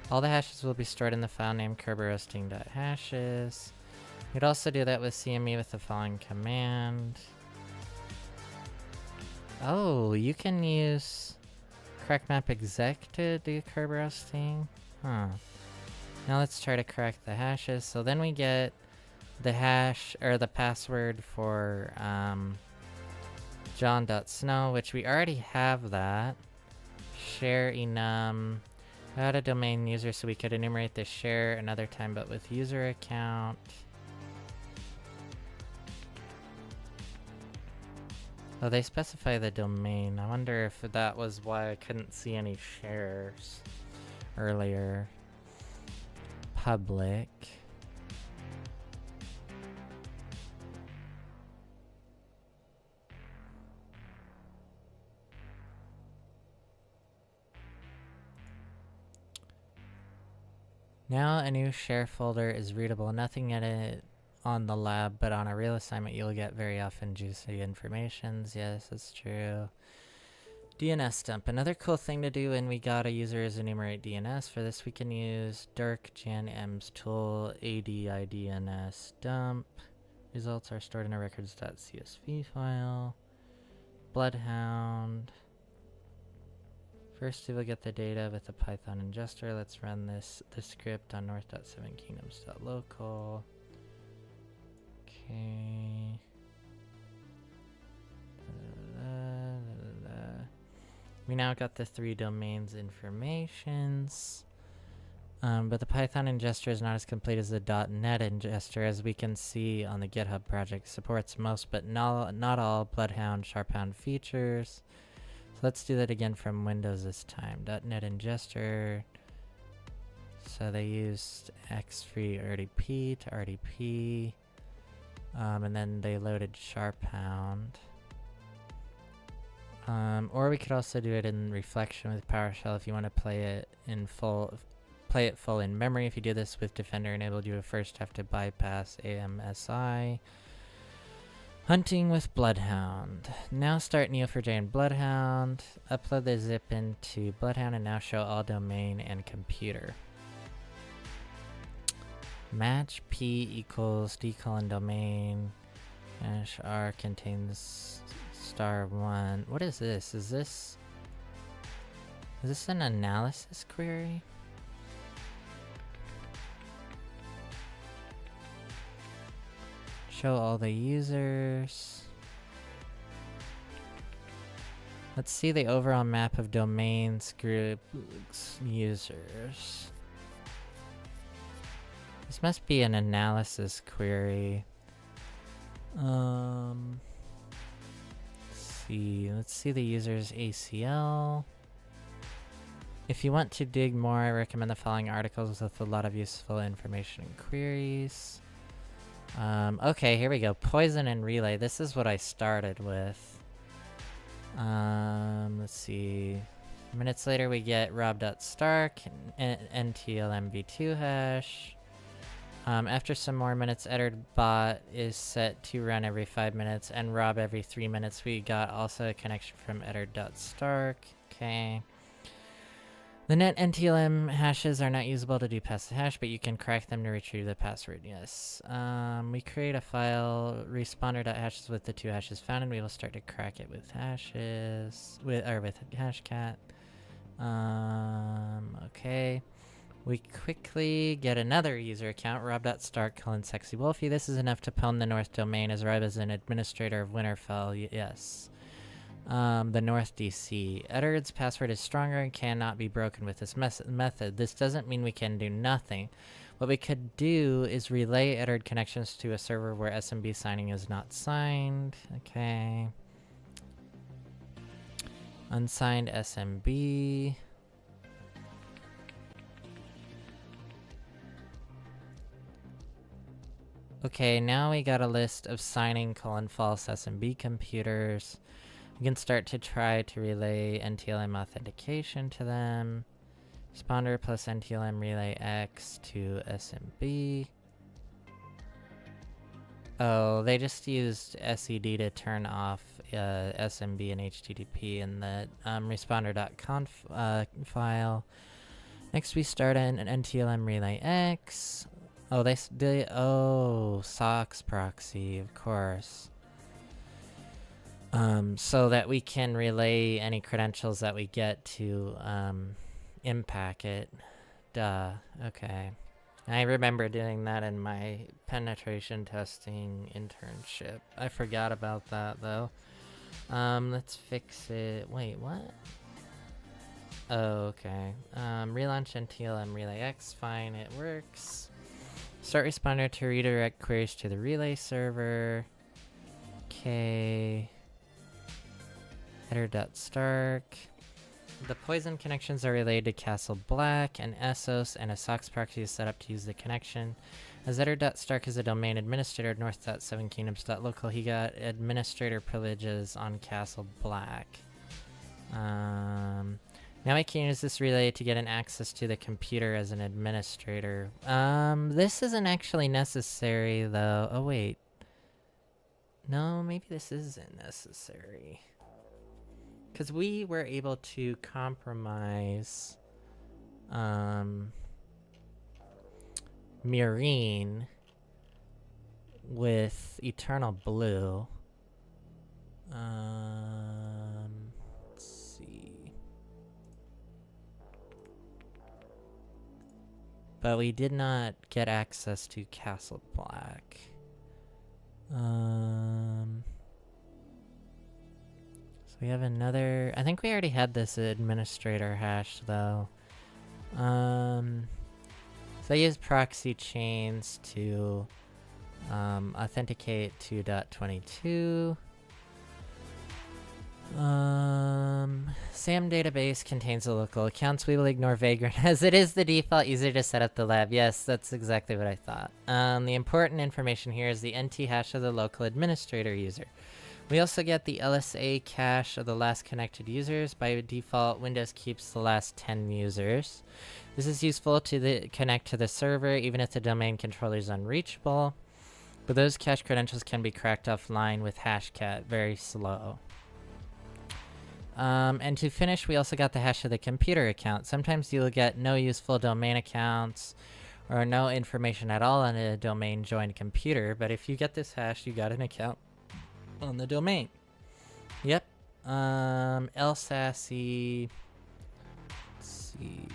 All the hashes will be stored in the file name kerberoasting.hashes. You could also do that with CME with the following command. Oh, you can use crack map exec to do kerberoasting? Huh. Now let's try to crack the hashes. So then we get the hash, or the password for John.Snow, which we already have that. Share enum. Add a domain user so we could enumerate the share another time, but with user account. Oh, they specify the domain. I wonder if that was why I couldn't see any shares earlier. Public. Now a new share folder is readable. Nothing in it on the lab, but on a real assignment you'll get very often juicy informations. Yes, that's true. DNS dump. Another cool thing to do when we got a user is enumerate DNS. For this we can use Dirk Jan M's tool ADIDNS dump. Results are stored in a records.csv file. Bloodhound. First we will get the data with the Python ingester. Let's run the script on north.7kingdoms.local. Okay. We now got the 3 domains informations. But the Python ingester is not as complete as the .NET ingester, as we can see on the GitHub project. Supports most but not all Bloodhound, Sharphound features. So let's do that again from Windows this time. .NET ingester. So they used X-Free RDP to RDP. And then they loaded Sharphound. Or we could also do it in reflection with PowerShell if you want to play it full in memory. If you do this with Defender enabled, you would first have to bypass AMSI. Hunting with Bloodhound. Now start Neo4j in Bloodhound. Upload the zip into Bloodhound and now show all domain and computer. Match P equals d:\domain. Dash R contains *1. What is this? Is this an analysis query? Show all the users. Let's see the overall map of domains, groups, users. This must be an analysis query. Let's see the user's ACL. If you want to dig more, I recommend the following articles with a lot of useful information and queries. Okay, here we go. Poison and relay. This is what I started with. Let's see. Minutes later, we get rob.stark, NTLM-v2 hash. After some more minutes, ederbot is set to run every 5 minutes and rob every 3 minutes. We got also a connection from eder.stark. Okay. The net NTLM hashes are not usable to do pass the hash, but you can crack them to retrieve the password. Yes. We create a file responder.hashes with the 2 hashes found, and we will start to crack it with hashes with hashcat. Okay. We quickly get another user account, rob.stark:\sexywolfie. This is enough to pwn the north domain as Rob is an administrator of Winterfell. Yes. The North DC. Edard's password is stronger and cannot be broken with this method. This doesn't mean we can do nothing. What we could do is relay Edard connections to a server where SMB signing is not signed. Okay. Unsigned SMB. Okay, now we got a list of signing : false SMB computers. We can start to try to relay NTLM authentication to them. Responder plus NTLM relay X to SMB. Oh, they just used SED to turn off SMB and HTTP in the responder.conf file. Next we start an NTLM relay X. Oh, SOX proxy, of course. So that we can relay any credentials that we get to Impacket. Duh. Okay. I remember doing that in my penetration testing internship. I forgot about that though. Let's fix it. Wait, what? Oh, okay. Relaunch NTLM relay X. Fine, it works. Start responder to redirect queries to the relay server. Okay. Eder.stark. The poison connections are relayed to Castle Black and Essos, and a SOX proxy is set up to use the connection. As Eder.stark is a domain administrator at north.7kingdoms.local, he got administrator privileges on Castle Black. Now I can use this relay to get an access to the computer as an administrator. This isn't actually necessary though. Oh wait. No, maybe this isn't necessary. Because we were able to compromise Murine with Eternal Blue. Let's see. But we did not get access to Castle Black. So we have another. I think we already had this administrator hash though. So I use proxy chains to authenticate 2.22. SAM database contains the local accounts. We will ignore vagrant as it is the default user to set up the lab. Yes, that's exactly what I thought. The important information here is the NT hash of the local administrator user. We also get the LSA cache of the last connected users. By default, Windows keeps the last 10 users. This is useful to connect to the server even if the domain controller is unreachable. But those cache credentials can be cracked offline with Hashcat, very slow. And to finish, we also got the hash of the computer account. Sometimes you'll get no useful domain accounts or no information at all on a domain joined computer, but if you get this hash, you got an account on the domain. Yep. Elsassy. Let's see.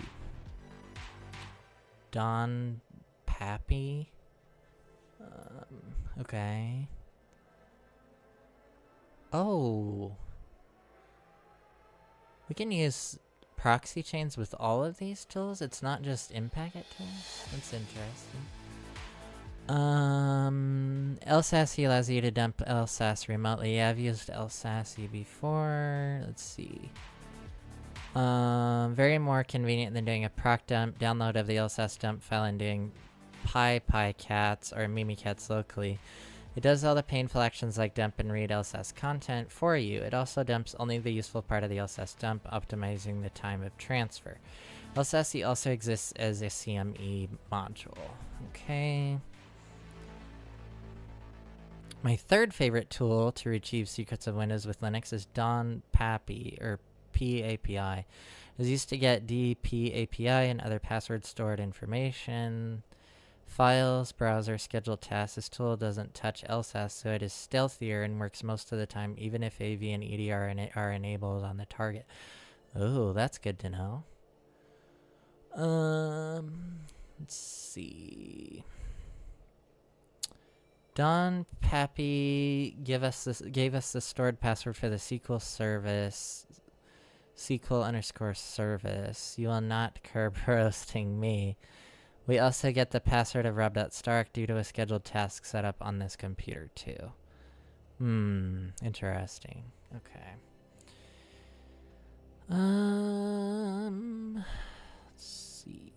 Don Pappy. Okay. Oh. We can use proxy chains with all of these tools? It's not just in-packet tools? That's interesting. Elsassy allows you to dump LSASS remotely. Yeah, I've used Elsassy before. Let's see. Very more convenient than doing a proc dump, download of the LSASS dump file and doing PyCats or Mimikatz locally. It does all the painful actions like dump and read LSASS content for you. It also dumps only the useful part of the LSASS dump, optimizing the time of transfer. Elsassy also exists as a CME module. Okay. My third favorite tool to retrieve secrets of Windows with Linux is Don Pappy, or PAPI. It was used to get DPAPI and other password stored information. Files, browser, scheduled tasks. This tool doesn't touch LSASS, so it is stealthier and works most of the time, even if AV and EDR are enabled on the target. Oh, that's good to know. Let's see. Don Pappy gave us the stored password for the SQL service. SQL_service. You will not curb roasting me. We also get the password of Rob.Stark due to a scheduled task set up on this computer too. Interesting. Okay. Let's see.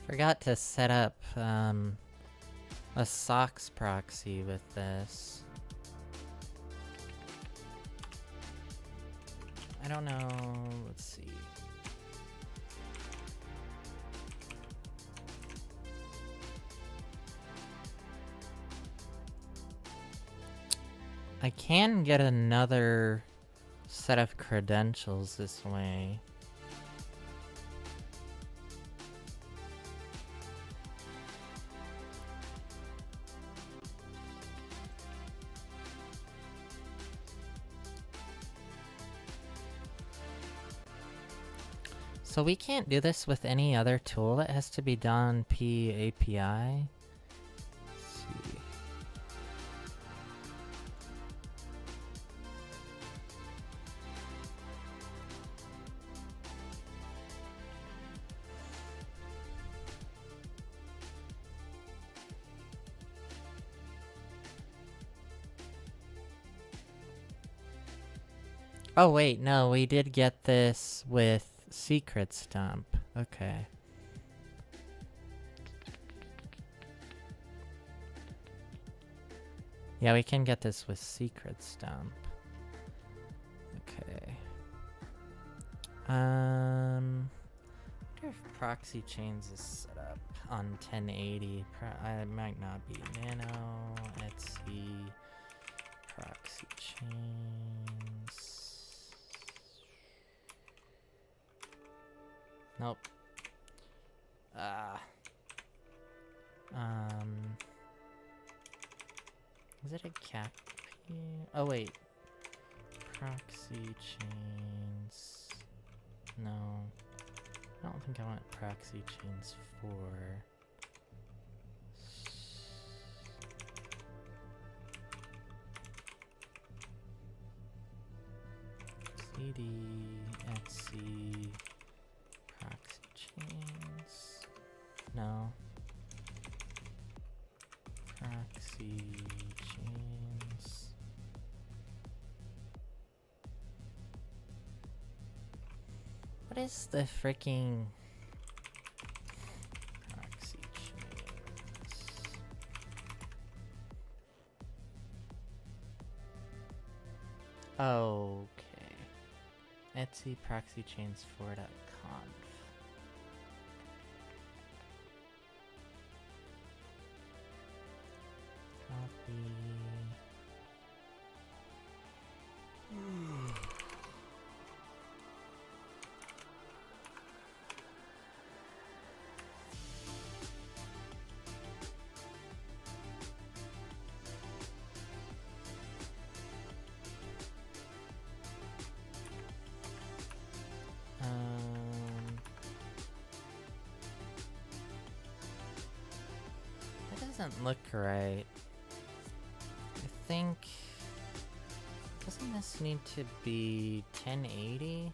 Forgot to set up a socks proxy with this. I don't know. Let's see. I can get another set of credentials this way. So we can't do this with any other tool. It has to be done PAPI. Let's see. Oh wait, no, we did get this with secrets dump. Okay. Yeah, we can get this with secrets dump. Okay. I wonder if proxy chains is set up on 1080. I might not be. Nano, Etsy, proxy chains. Nope. Is it a cat? Oh wait. Proxy chains. No. I don't think I want proxy chains 4. CD, etc, proxy chains. No. Proxy chains. What is the freaking proxy chains? Okay. Etsy proxy chains 4.conf. Copy. That doesn't look right. I think... Doesn't this need to be 1080?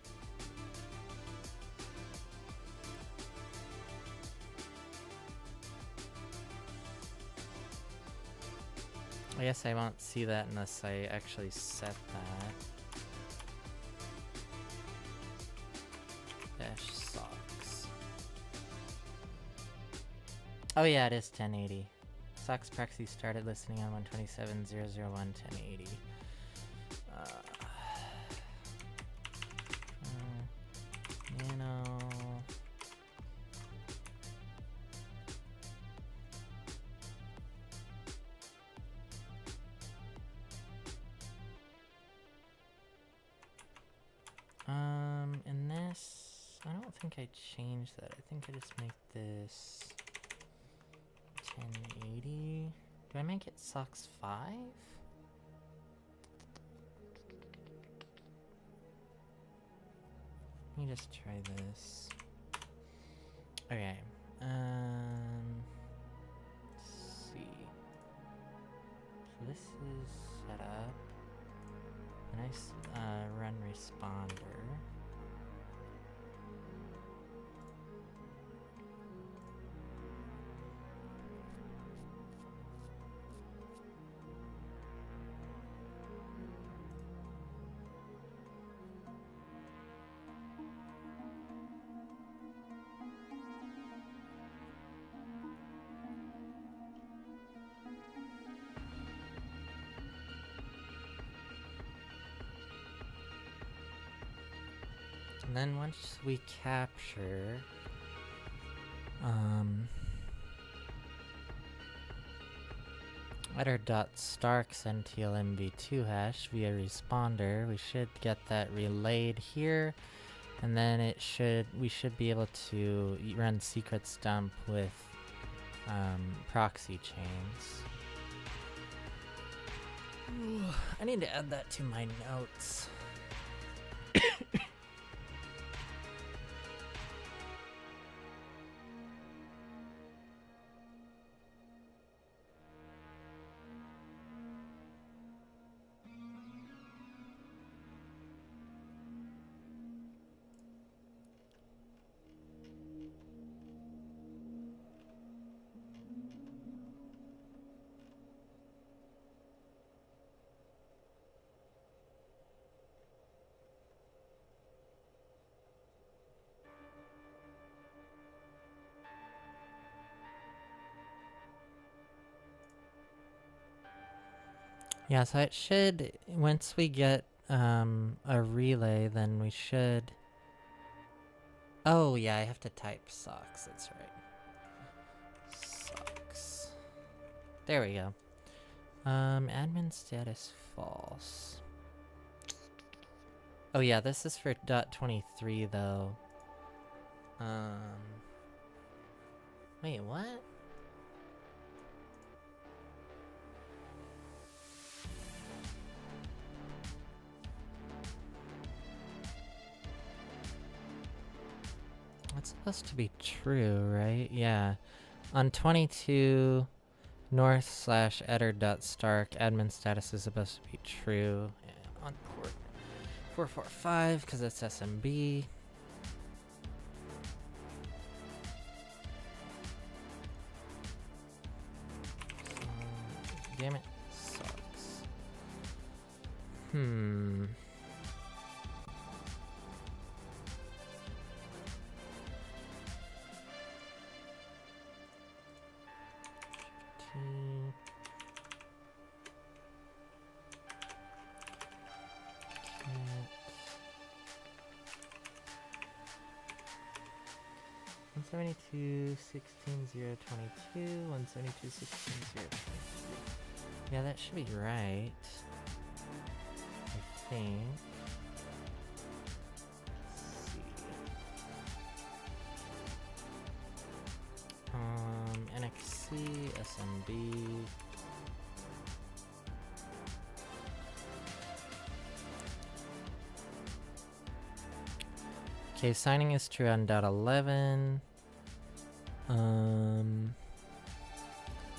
I guess I won't see that unless I actually set that. Dash socks. Oh yeah, it is 1080. Socks proxy started listening on 127.001.1080. Nano. In this, I don't think I changed that. I think I just make this 1080. Do I make it socks 5? Let me just try this. Okay. Let's see. So this is set up. And I run responder. And then once we capture, at our .starks NTLMv2 hash via responder, we should get that relayed here, and then we should be able to run secrets dump with proxy chains. Ooh, I need to add that to my notes. Yeah, so it should, once we get a relay, then we should... Oh yeah, I have to type socks, that's right. Socks. There we go. Admin status false. Oh yeah, this is for .23 though. Wait, what? supposed to be true, right? Yeah. On 22 north/eder.stark, admin status is supposed to be true. On port 445, because it's SMB. Damn it. Sucks. One 172.16.022, 172.16.022. Yeah, that should be right. I think. Let's see. NXC, SMB. Okay, signing is true on .11.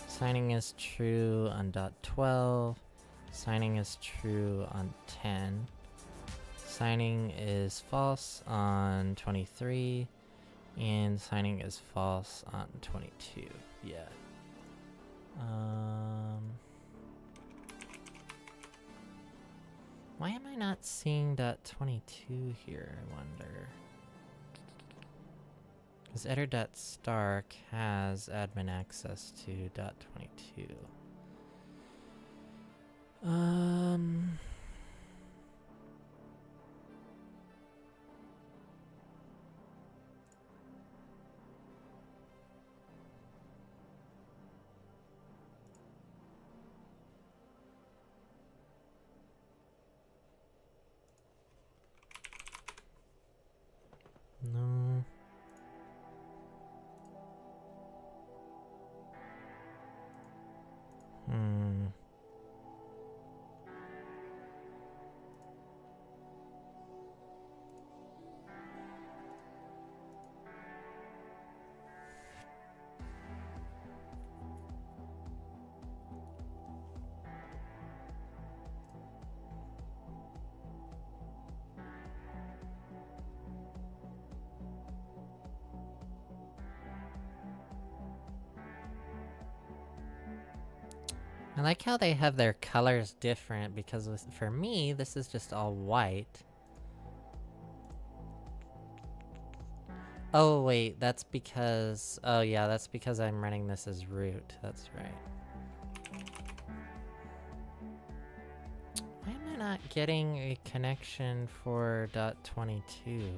Signing is true on .12. Signing is true on 10. Signing is false on 23. And signing is false on 22. Yeah. Why am I not seeing .22 here, I wonder? Because eder.stark has admin access to .22. No. I like how they have their colors different because for me, this is just all white. Oh wait, that's because... Oh yeah, that's because I'm running this as root. That's right. Why am I not getting a connection for .22?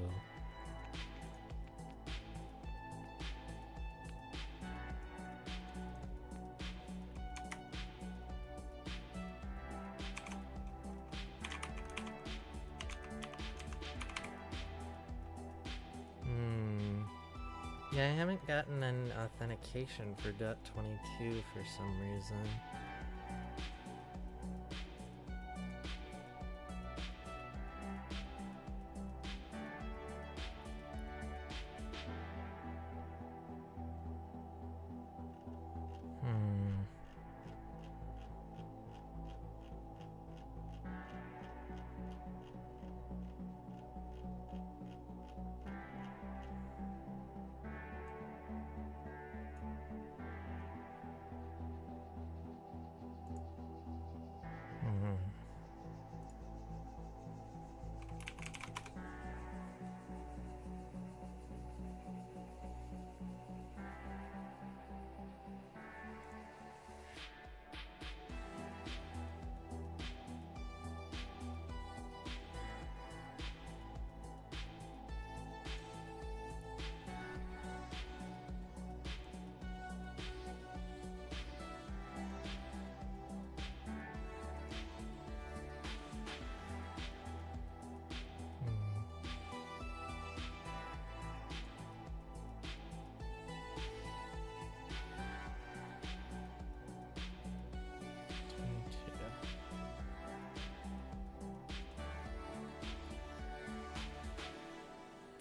Yeah, I haven't gotten an authentication for .22 for some reason.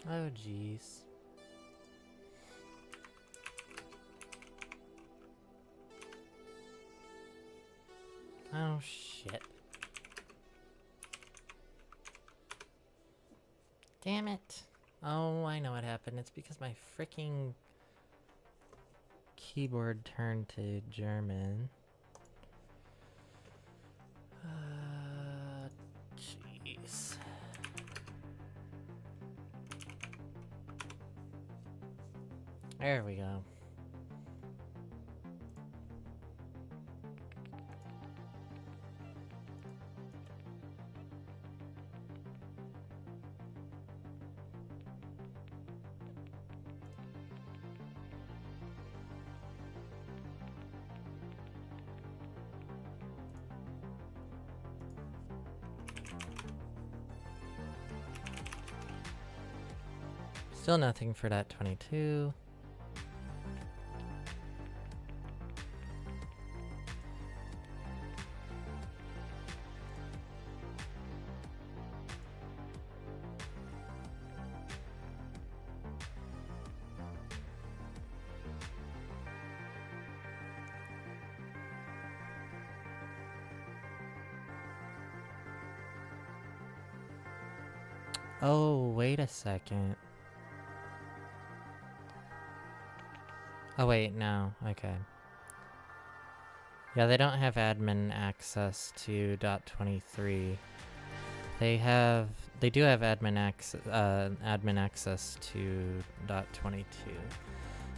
Oh, jeez. Oh shit. Damn it. Oh, I know what happened. It's because my freaking keyboard turned to German. Jeez. There we go. Still nothing for that 22. Oh, wait a second. Oh wait, no, okay. Yeah, they don't have admin access to .23. They do have admin access to .22.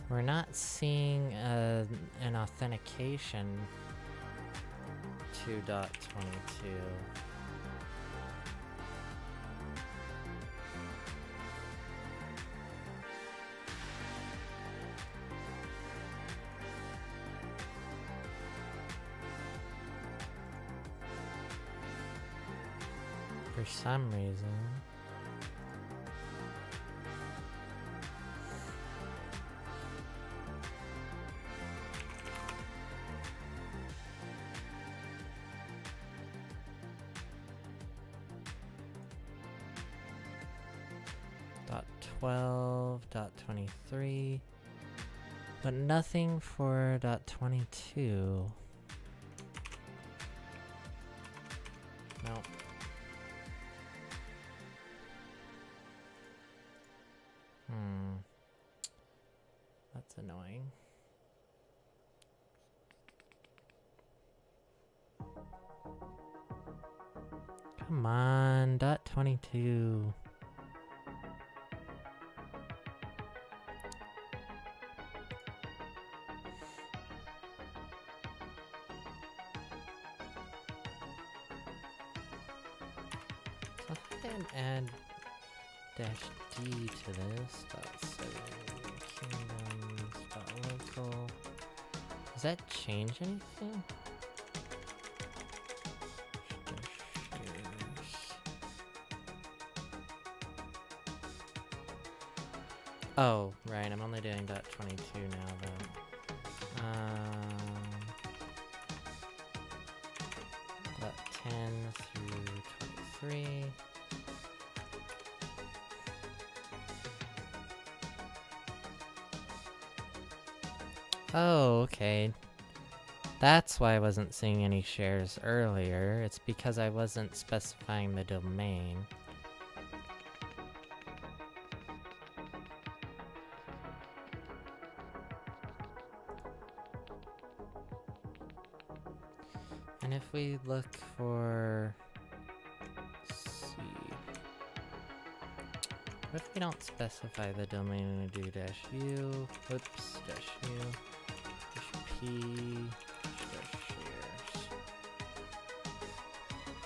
We're not seeing an authentication to .22. For some reason. .12, .23, but nothing for .22. Nope. That's annoying. Come on, .22. So if I can add -D to this, .7kingdoms.local, does that change anything? Oh, right, I'm only doing .22 now though. .10 through 23. Oh, okay. That's why I wasn't seeing any shares earlier. It's because I wasn't specifying the domain. And if we look for, let's see, what if we don't specify the domain and we do -u, oops, -u, -p, -shares,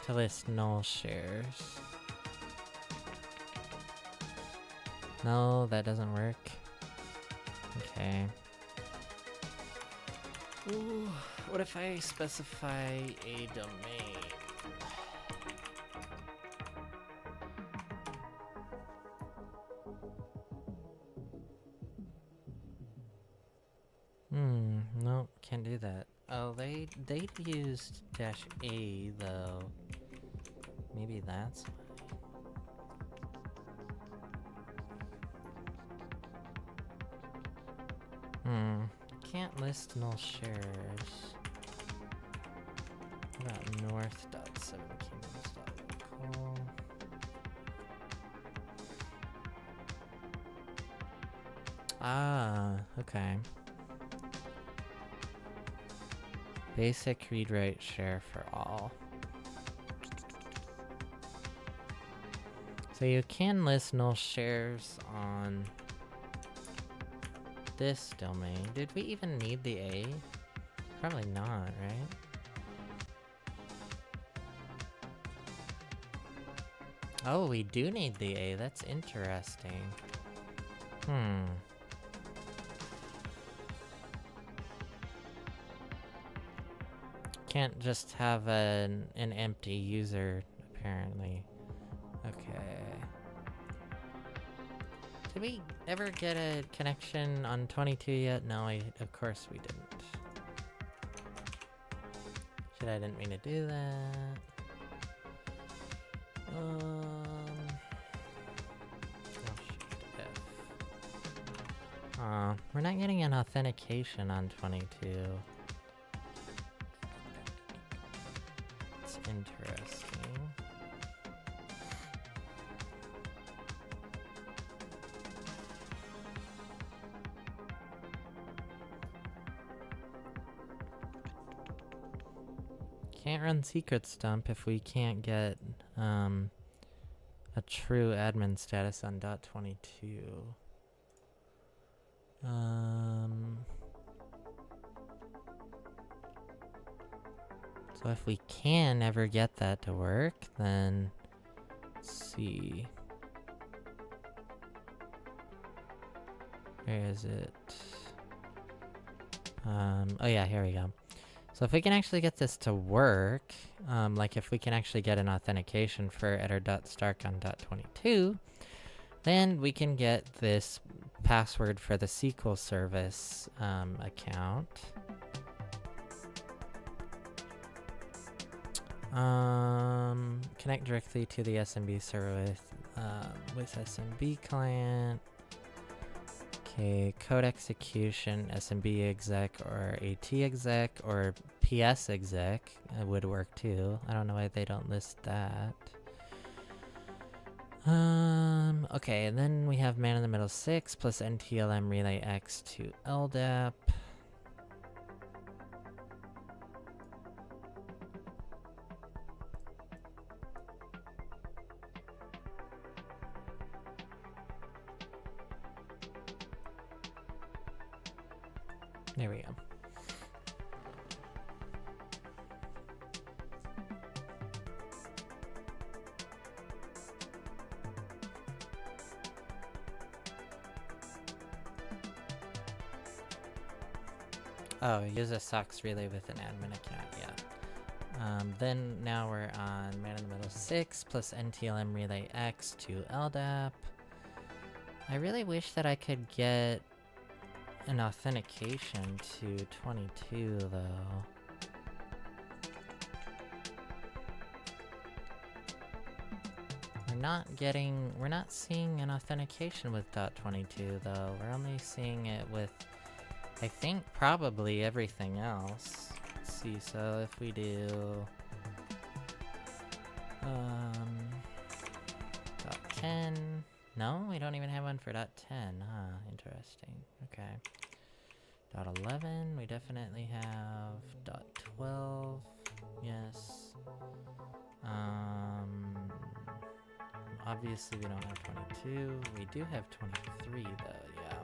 to list null shares. No, that doesn't work. Okay. Ooh, what if I specify a domain? No, can't do that. Oh, they used -a though. Maybe that's why. Can't list null shares. What about north.7kingdoms.local? Ah, okay. Basic read-write share for all. So you can list null shares on this domain. Did we even need the A? Probably not, right? Oh, we do need the A. That's interesting. Can't just have an empty user, apparently. Okay. Did we ever get a connection on 22 yet? No, of course we didn't. Shit, I didn't mean to do that. We're not getting an authentication on 22. It's interesting. Can't run secret stump if we can't get a true admin status on .22. So if we can ever get that to work, then let's see. Where is it? Oh yeah, here we go. So if we can actually get this to work, like if we can actually get an authentication for editor.stark on .22, then we can get this password for the SQL service account. Connect directly to the SMB server with SMB client. Okay, code execution, SMB exec or AT exec or PS exec would work too. I don't know why they don't list that. Okay, and then we have man in the middle 6 plus NTLM relay X to LDAP. There we go. Oh, use a socks relay with an admin account, yeah. Then now we're on man in the middle 6 plus NTLM relay X to LDAP. I really wish that I could get an authentication to 22 though. We're not seeing an authentication with .22 though. We're only seeing it with, I think, probably everything else. Let's see, so if we do .10, no, we don't even have one for .10, huh? Interesting. Okay. .11, we definitely have .12, yes. Obviously we don't have 22. We do have 23 though, yeah.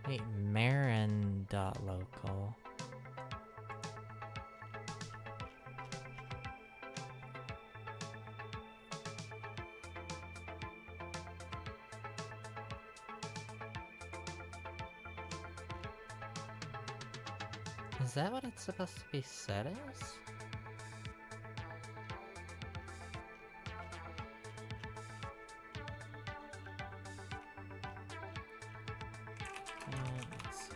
Wait, Marin.local. Is that what it's supposed to be set as? Let's see.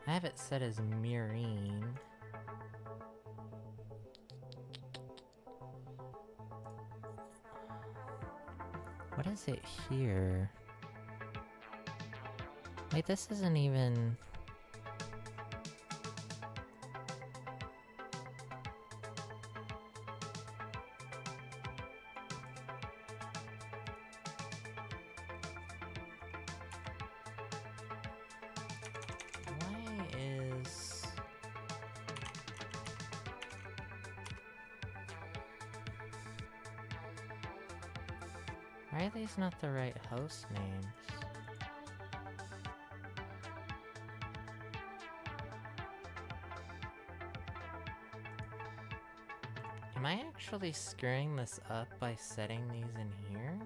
I have it set as Mirene. What is it here? Wait, this isn't even... Why is... Why are these not the right host names? Am I actually screwing this up by setting these in here?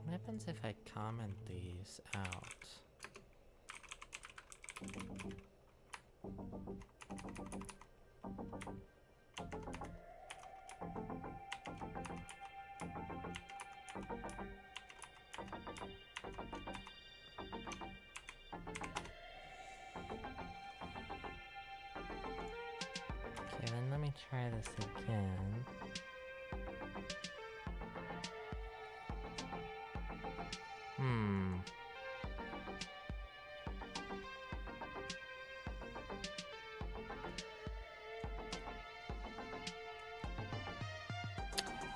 What happens if I comment these out? Okay, then let me try this again.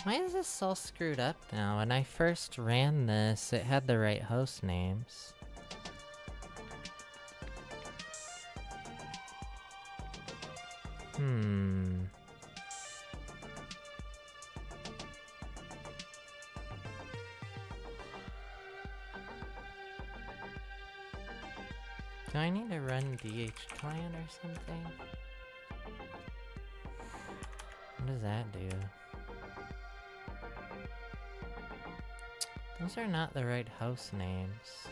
Why is this all screwed up now? When I first ran this, it had the right host names. Do I need to run DH client or something? What does that do? Those are not the right host names.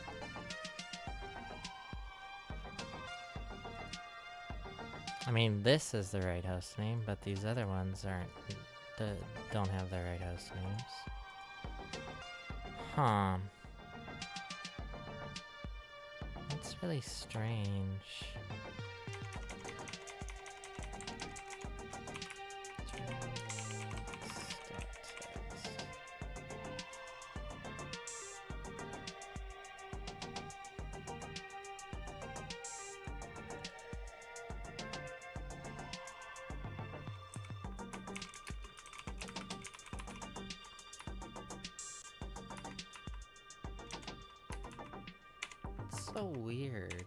I mean, this is the right host name, but these other ones don't have the right host names. Huh. That's really strange. It's so weird.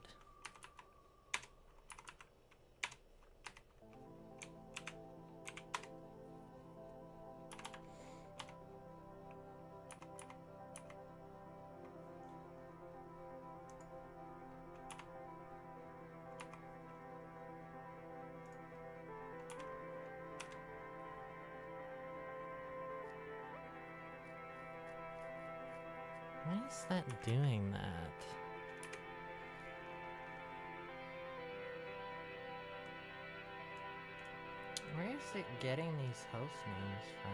Why is that doing that? Where is it getting these host names from?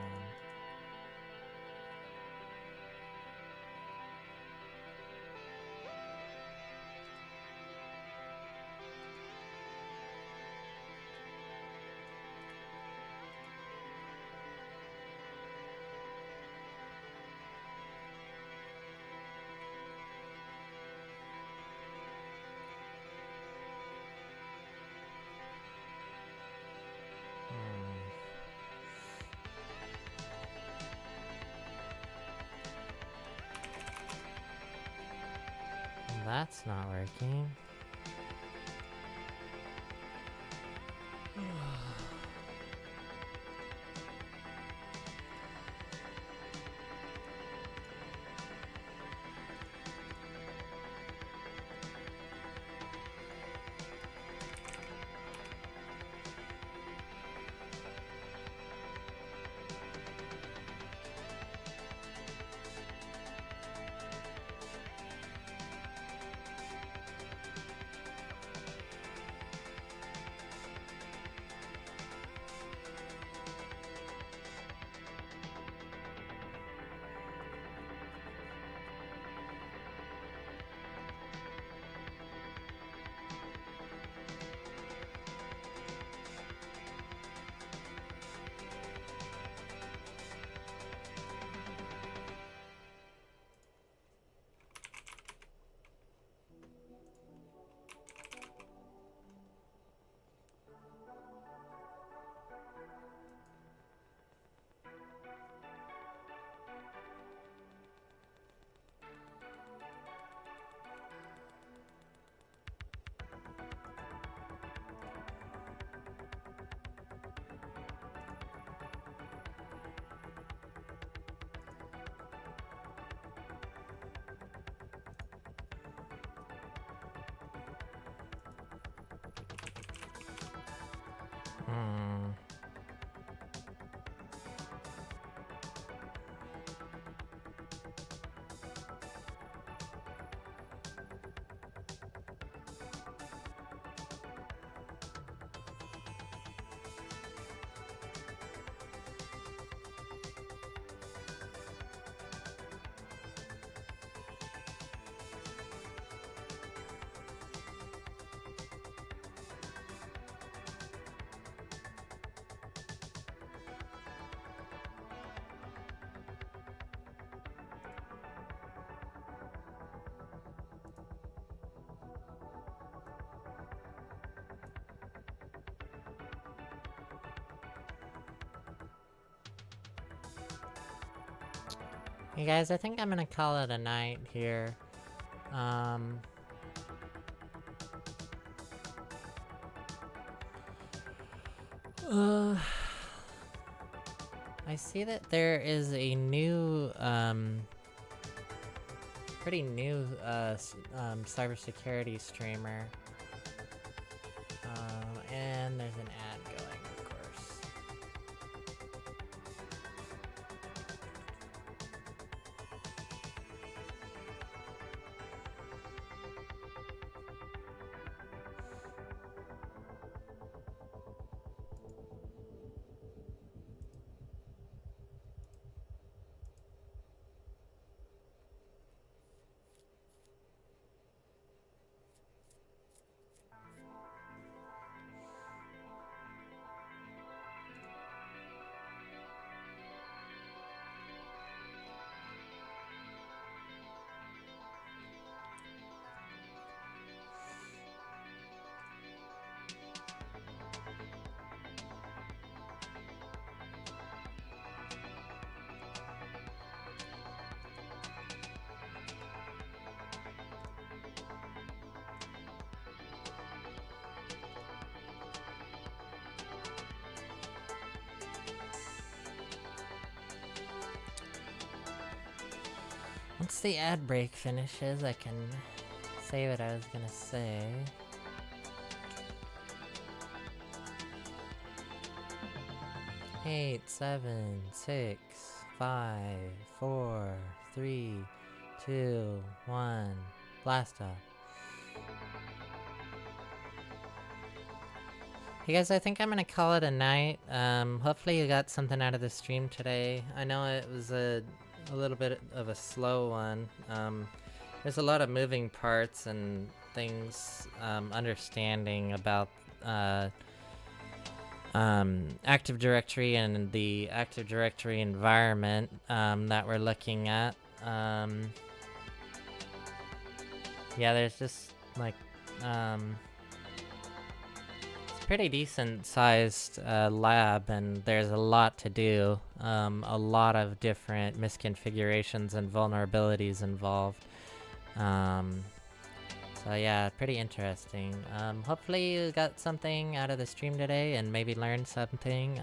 That's not working. Hey guys, I think I'm gonna call it a night here. Uh, I see that there is a new, pretty new, cybersecurity streamer. And there's an ad going, of course. Once the ad break finishes, I can say what I was gonna say. Eight, 7, 6, 5, 4, 3, 2, 1, blast off. Hey guys, I think I'm gonna call it a night. Hopefully you got something out of the stream today. I know it was a little bit of a slow one. There's a lot of moving parts and things, understanding about Active Directory and the Active Directory environment that we're looking at. Yeah, there's just like it's a pretty decent sized lab, and there's a lot to do. A lot of different misconfigurations and vulnerabilities involved. So yeah, pretty interesting. Hopefully you got something out of the stream today and maybe learned something.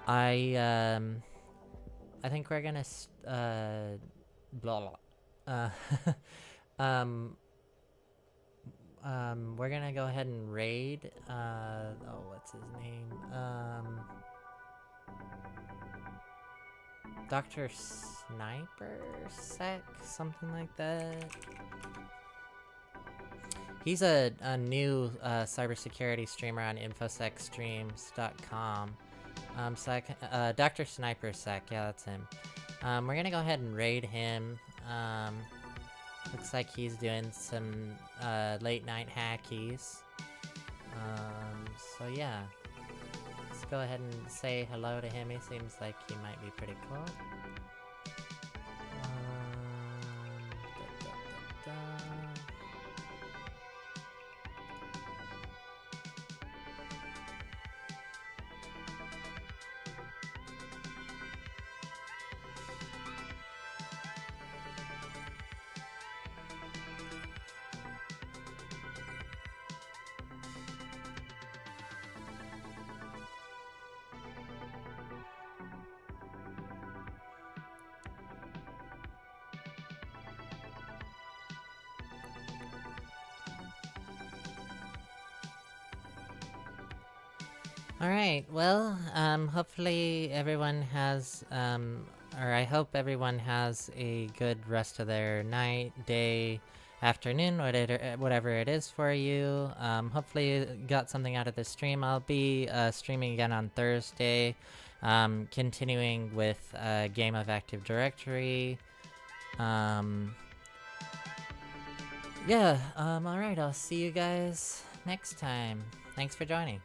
I think we're gonna blah blah. We're gonna go ahead and raid. Oh, what's his name? Dr. Sniper Sec, something like that. He's a new cybersecurity streamer on infosecstreams.com. So Dr. Sniper Sec, yeah, that's him. We're gonna go ahead and raid him. Looks like he's doing some late night hackies. So yeah. Let's go ahead and say hello to him. He seems like he might be pretty cool. Da, da, da, da. Alright, well, hopefully everyone has, or I hope everyone has a good rest of their night, day, afternoon, whatever it is for you. Hopefully you got something out of the stream. I'll be streaming again on Thursday, continuing with a game of Active Directory. Yeah, alright, I'll see you guys next time. Thanks for joining.